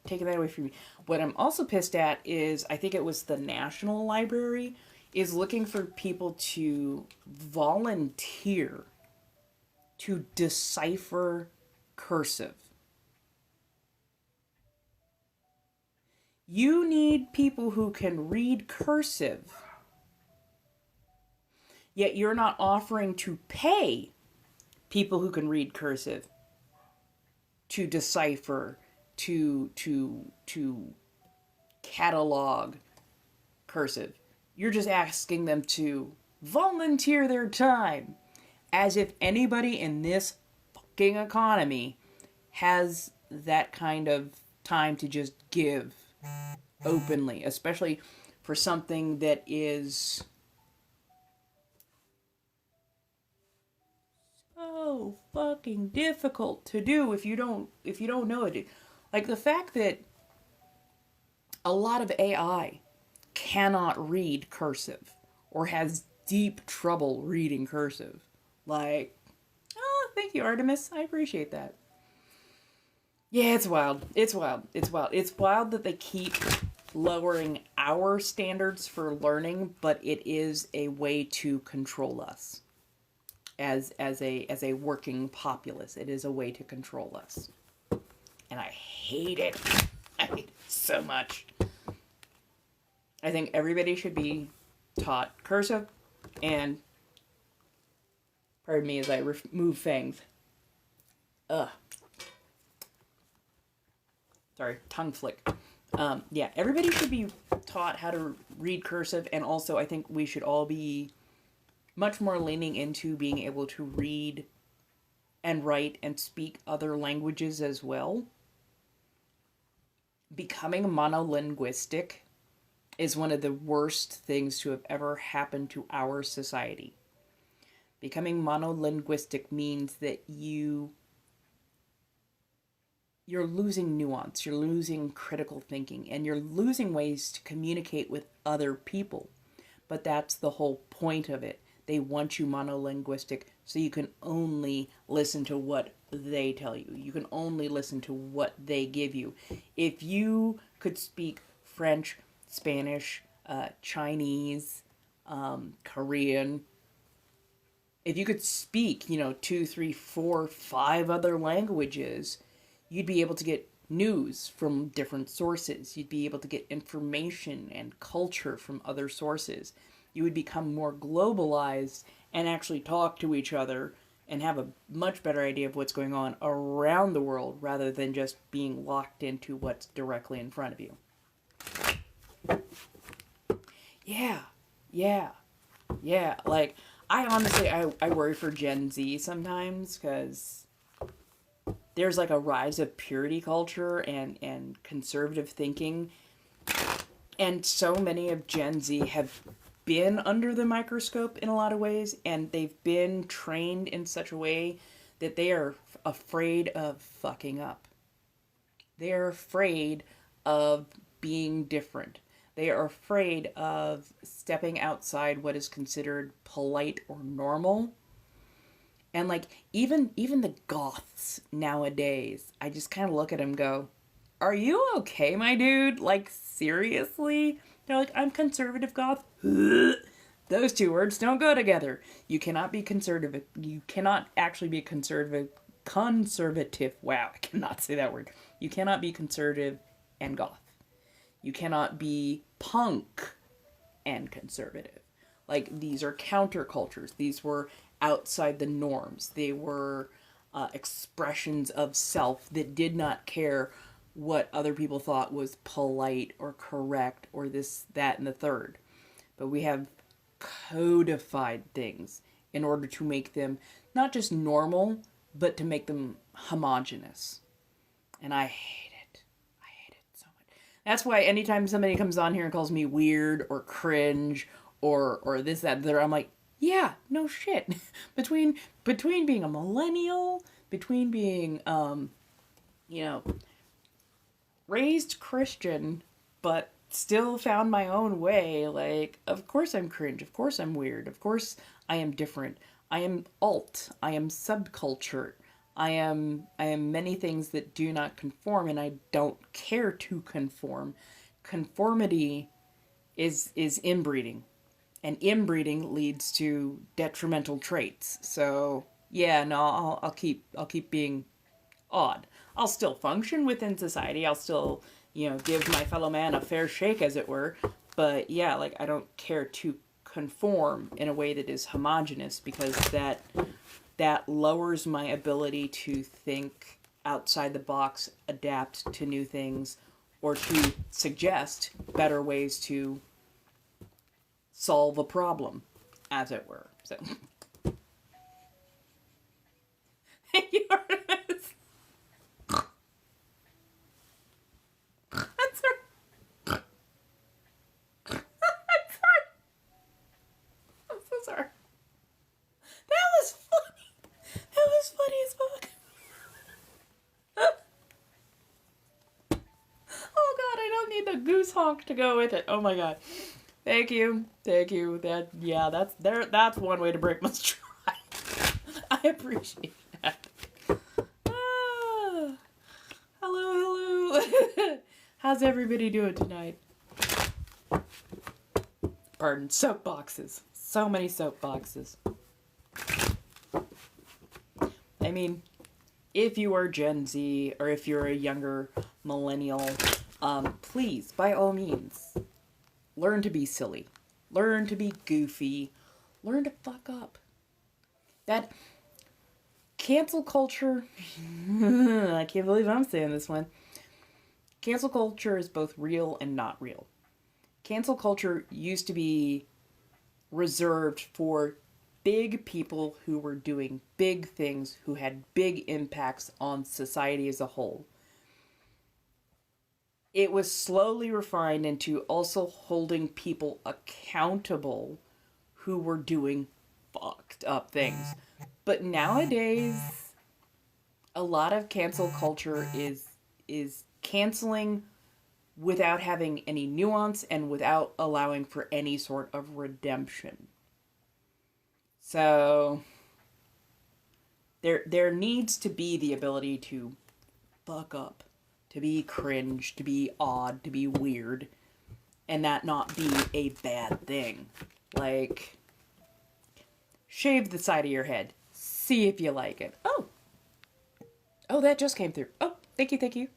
taking that away from you. What I'm also pissed at is, I think it was the National Library, is looking for people to volunteer to decipher cursive. You need people who can read cursive, yet you're not offering to pay people who can read cursive to decipher, to catalog cursive. You're just asking them to volunteer their time, as if anybody in this fucking economy has that kind of time to just give openly, especially for something that is so fucking difficult to do if you don't know it. Like the fact that a lot of AI cannot read cursive or has deep trouble reading cursive. Like, oh, thank you, Artemis. I appreciate that. Yeah, it's wild. It's wild. It's wild. It's wild that they keep lowering our standards for learning, but it is a way to control us as a working populace. It is a way to control us. And I hate it. I hate it so much. I think everybody should be taught cursive and, pardon me as I remove fangs. Ugh. Sorry, tongue flick. Yeah, everybody should be taught how to read cursive, and also I think we should all be much more leaning into being able to read and write and speak other languages as well. Becoming monolinguistic is one of the worst things to have ever happened to our society. Becoming monolinguistic means that you're losing nuance, you're losing critical thinking, and you're losing ways to communicate with other people. But that's the whole point of it. They want you monolinguistic so you can only listen to what they tell you. You can only listen to what they give you. If you could speak French, Spanish, Chinese, Korean, if you could speak, 2, 3, 4, 5 other languages, you'd be able to get news from different sources. You'd be able to get information and culture from other sources. You would become more globalized and actually talk to each other and have a much better idea of what's going on around the world rather than just being locked into what's directly in front of you. Yeah. Yeah, like, I honestly, I worry for Gen Z sometimes, because there's like a rise of purity culture and conservative thinking. And so many of Gen Z have been under the microscope in a lot of ways, and they've been trained in such a way that they are afraid of fucking up. They are afraid of being different. They are afraid of stepping outside what is considered polite or normal. And like even the goths nowadays, I just kind of look at them and go, "Are you okay, my dude? Like seriously?" They're like, "I'm conservative goth." Those two words don't go together. You cannot be conservative. You cannot actually be conservative. Wow, I cannot say that word. You cannot be conservative and goth. You cannot be punk and conservative. Like, these are countercultures. These were outside the norms. They were expressions of self that did not care what other people thought was polite or correct or this, that, and the third. But we have codified things in order to make them not just normal, but to make them homogenous. And I hate it. I hate it so much. That's why anytime somebody comes on here and calls me weird or cringe or this, that, there, I'm like, yeah, no shit. between being a millennial, between being raised Christian, but still found my own way, like, of course I'm cringe, of course I'm weird, of course I am different. I am alt, I am subculture. I am many things that do not conform, and I don't care to conform. Conformity is inbreeding, and inbreeding leads to detrimental traits. So yeah, no, I'll keep being odd. I'll still function within society. I'll still, give my fellow man a fair shake, as it were. But yeah, like, I don't care to conform in a way that is homogenous, because that lowers my ability to think outside the box, adapt to new things, or to suggest better ways to solve a problem, as it were. So, thank you, Artemis. I'm sorry. I'm sorry. I'm so sorry. That was funny. That was funny as fuck. Oh god, I don't need the goose honk to go with it. Oh my god. Thank you. That's one way to break my stride. I appreciate that. Hello. How's everybody doing tonight? Pardon, soapboxes. So many soapboxes. I mean, if you are Gen Z, or if you're a younger millennial, please, by all means, learn to be silly. Learn to be goofy. Learn to fuck up. That cancel culture, I can't believe I'm saying this one. Cancel culture is both real and not real. Cancel culture used to be reserved for big people who were doing big things, who had big impacts on society as a whole. It was slowly refined into also holding people accountable who were doing fucked up things. But nowadays, a lot of cancel culture is canceling without having any nuance and without allowing for any sort of redemption. So there needs to be the ability to fuck up, to be cringe, to be odd, to be weird, and that not be a bad thing. Like, shave the side of your head. See if you like it. Oh, that just came through. Oh, thank you.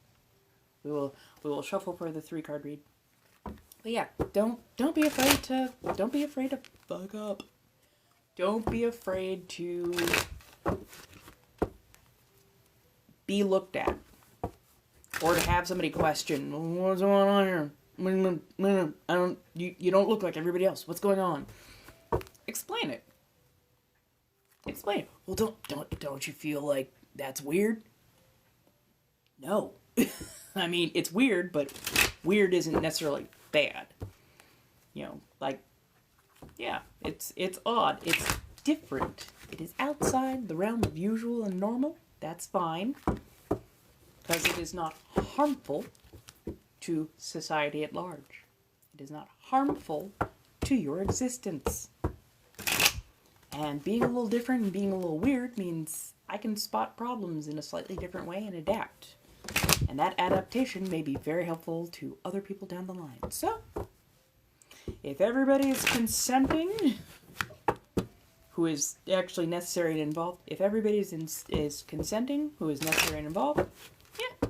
We will shuffle for the 3-card read. But yeah, don't be afraid to fuck up. Don't be afraid to be looked at, or to have somebody question, what's going on here? You don't look like everybody else. What's going on? explain it. Explain it. Well, don't you feel like that's weird? No. I mean, it's weird, but weird isn't necessarily bad. You know, like, yeah, it's odd. It's different. It is outside the realm of usual and normal. That's fine. Because it is not harmful to society at large. It is not harmful to your existence. And being a little different and being a little weird means I can spot problems in a slightly different way and adapt. And that adaptation may be very helpful to other people down the line. So, if everybody is consenting, who is actually necessary and involved, if everybody is consenting, who is necessary and involved, yeah.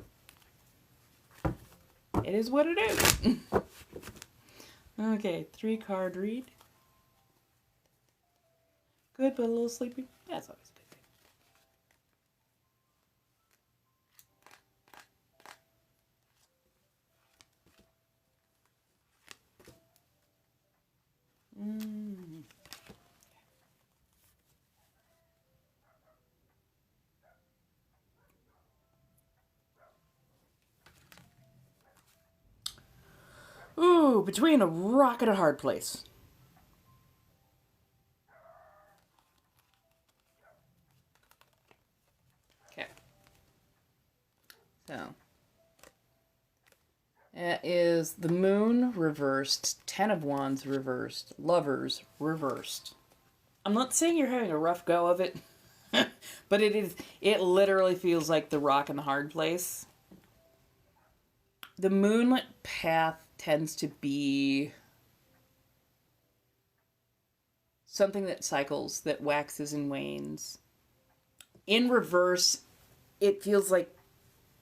It is what it is. Okay, 3-card read. Good, but a little sleepy. Yeah, that's always a good thing. Ooh, between a rock and a hard place. Okay. So, that is the Moon reversed, 10 of Wands reversed, Lovers reversed. I'm not saying you're having a rough go of it, but it literally feels like the rock and the hard place. The moonlit path tends to be something that cycles, that waxes and wanes. In reverse, it feels like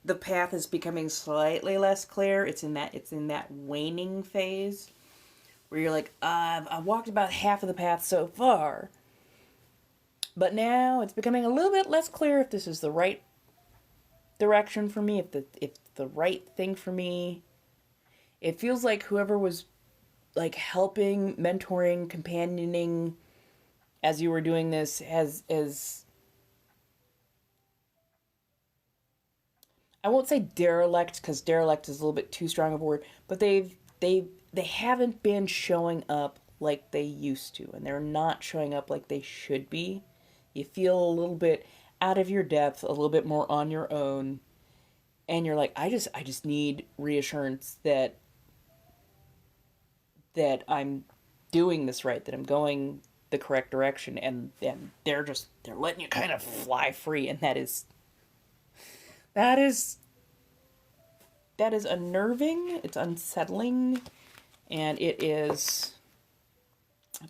the path is becoming slightly less clear. It's in that waning phase where you're like, I've walked about half of the path so far, but now it's becoming a little bit less clear if this is the right direction for me, if the right thing for me. It feels like whoever was like helping, mentoring, companioning as you were doing this has I won't say derelict, because derelict is a little bit too strong of a word, but they haven't been showing up like they used to, and they're not showing up like they should be. You feel a little bit out of your depth, a little bit more on your own, and you're like, I just need reassurance that I'm doing this right, that I'm going the correct direction, and they're letting you kind of fly free, and that is unnerving, it's unsettling, and it is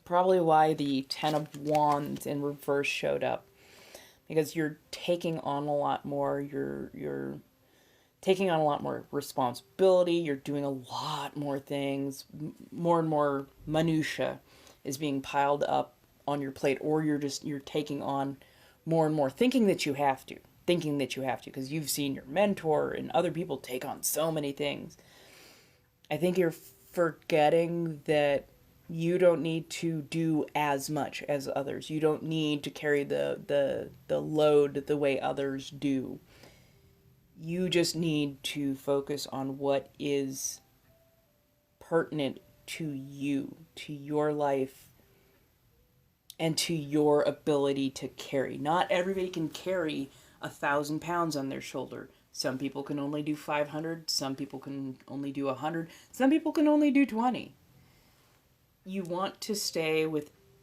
probably why the 10 of Wands in reverse showed up. Because you're taking on a lot more, you're taking on a lot more responsibility, you're doing a lot more things, more and more minutia is being piled up on your plate, or you're taking on more and more, thinking that you have to, because you've seen your mentor and other people take on so many things. I think you're forgetting that you don't need to do as much as others. You don't need to carry the load the way others do. You just need to focus on what is pertinent to you, to your life, and to your ability to carry. Not everybody can carry 1,000 pounds on their shoulder. Some people can only do 500. Some people can only do 100. Some people can only do 20. You want to stay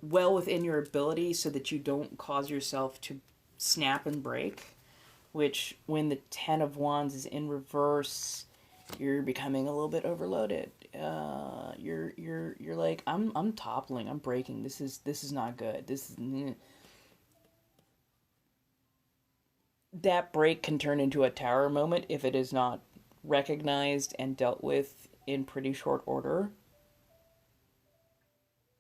well within your ability so that you don't cause yourself to snap and break, which when the 10 of Wands is in reverse, you're becoming a little bit overloaded. You're like, I'm toppling, I'm breaking. This is not good. That break can turn into a tower moment if it is not recognized and dealt with in pretty short order.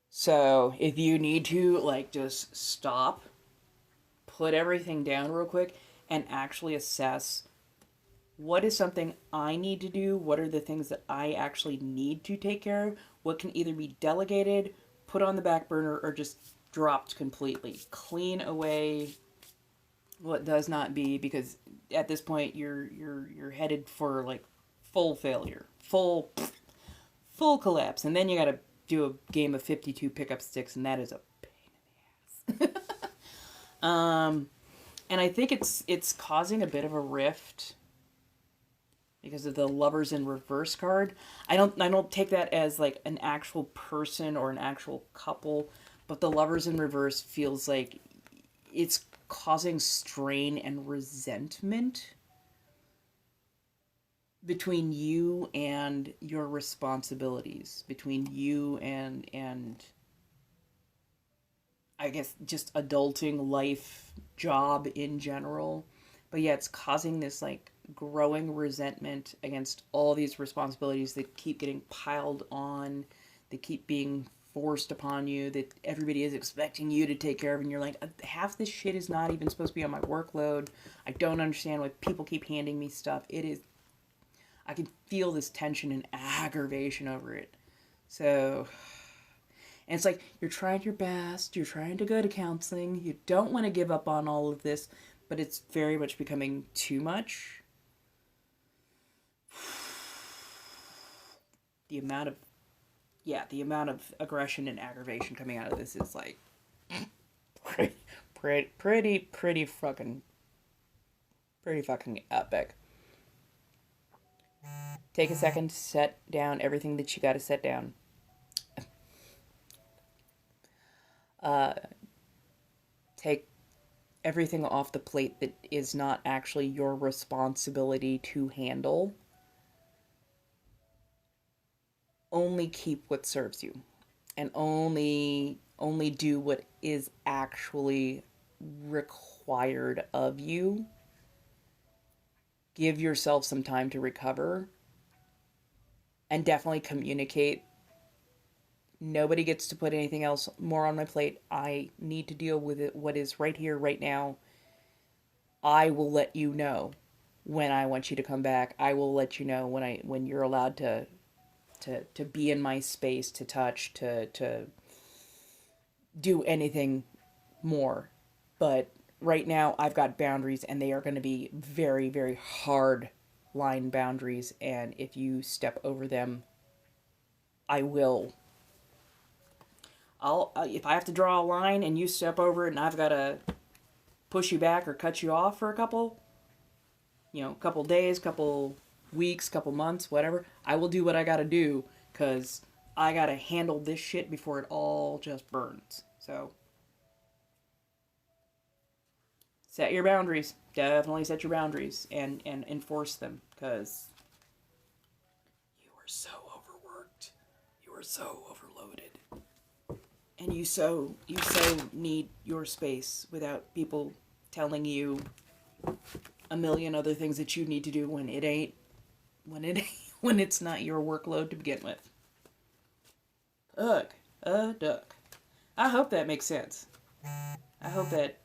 So if you need to, like, just stop, put everything down real quick, and actually assess what is something I need to do, what are the things that I actually need to take care of, what can either be delegated, put on the back burner or just dropped completely. Clean away what does not be, because at this point you're headed for like full failure, full collapse, and then you got to do a game of 52 pickup sticks, and that is a pain in the ass. And I think it's causing a bit of a rift because of the lovers in reverse card. I don't take that as like an actual person or an actual couple, but the lovers in reverse feels like it's causing strain and resentment between you and your responsibilities, between you and I guess just adulting, life, job in general. But yeah, it's causing this like growing resentment against all these responsibilities that keep getting piled on, that keep being forced upon you, that everybody is expecting you to take care of, and you're like, half this shit is not even supposed to be on my workload. I don't understand why people keep handing me stuff. It is, I can feel this tension and aggravation over it. So, and it's like, you're trying your best, you're trying to go to counseling, you don't want to give up on all of this, but it's very much becoming too much. The amount of aggression and aggravation coming out of this is like pretty fucking epic. Take a second to set down everything that you got to set down. Take everything off the plate that is not actually your responsibility to handle. Only keep what serves you, and only do what is actually required of you. Give yourself some time to recover, and definitely communicate. Nobody gets to put anything else more on my plate. I need to deal with it, what is right here, right now. I will let you know when I want you to come back. I will let you know when you're allowed to be in my space, to touch, to do anything more. But right now I've got boundaries, and they are going to be very, very hard line boundaries. And if you step over them, if I have to draw a line and you step over it and I've got to push you back or cut you off for a couple days, couple weeks, couple months, whatever, I will do what I got to do, because I got to handle this shit before it all just burns. So set your boundaries. Definitely set your boundaries and enforce them, because you are so overworked. You are so overloaded. And you so need your space without people telling you a million other things that you need to do when it's not your workload to begin with. Duck. I hope that makes sense. I hope that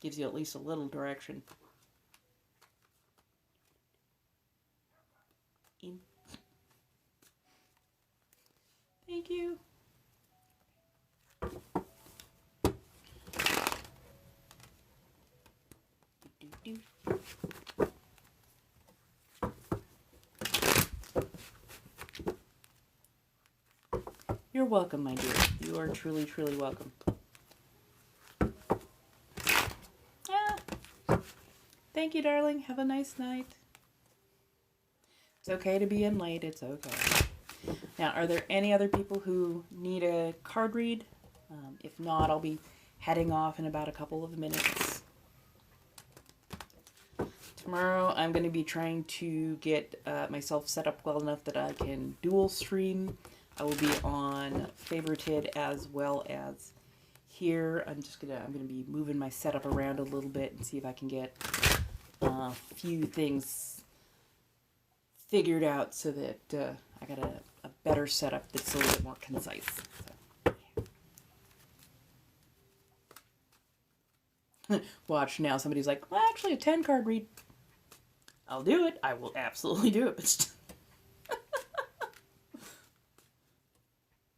gives you at least a little direction. Thank you. You're welcome, my dear. You are truly, truly welcome. Thank you, darling. Have a nice night. It's okay to be in late. It's okay. Now, are there any other people who need a card read? If not, I'll be heading off in about a couple of minutes. Tomorrow, I'm going to be trying to get myself set up well enough that I can dual stream. I will be on Favorited as well as here. I'm gonna be moving my setup around a little bit and see if I can get a few things figured out so that I got a better setup that's a little bit more concise. So. Watch now, somebody's like, well, actually a 10 card read. I'll do it. I will absolutely do it.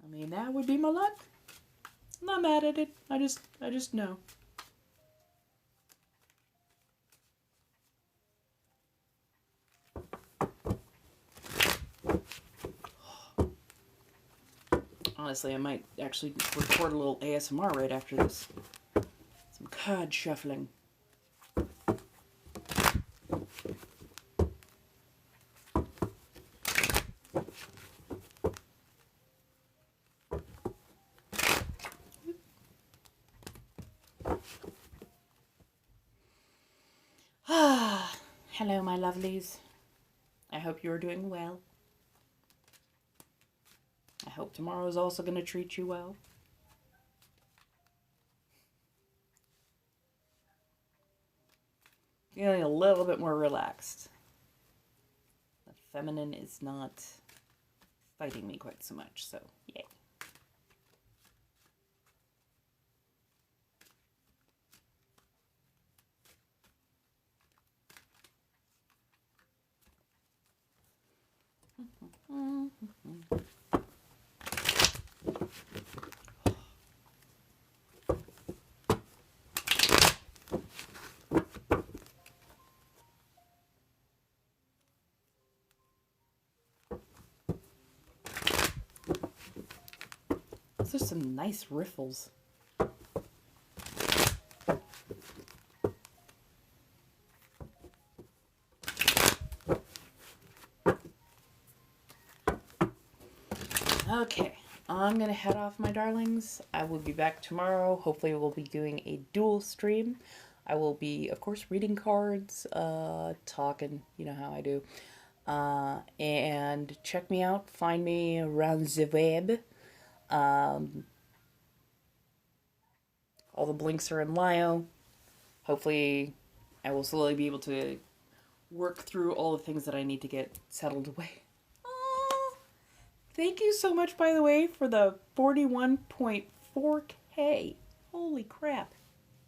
But And that would be my luck. I'm not mad at it. I just know. Honestly, I might actually record a little ASMR right after this. Some card shuffling. Ah, hello, my lovelies. I hope you're doing well. I hope tomorrow is also going to treat you well. Feeling a little bit more relaxed. The feminine is not fighting me quite so much, so yay. Those are some nice riffles. Okay, I'm going to head off, my darlings. I will be back tomorrow. Hopefully we'll be doing a dual stream. I will be, of course, reading cards, talking, you know how I do. And check me out. Find me around the web. All the links are in Lio. Hopefully I will slowly be able to work through all the things that I need to get settled away. Oh, thank you so much, by the way, for the 41.4K. Holy crap.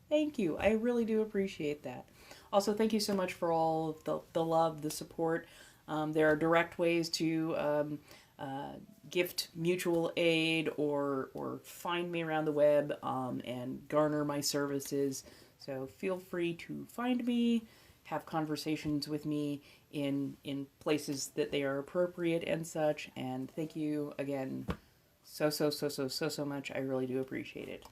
Thank you. I really do appreciate that. Also, thank you so much for all of the love, the support. There are direct ways to gift mutual aid or find me around the web and garner my services. So feel free to find me, have conversations with me in places that they are appropriate and such. And thank you again so much. I really do appreciate it.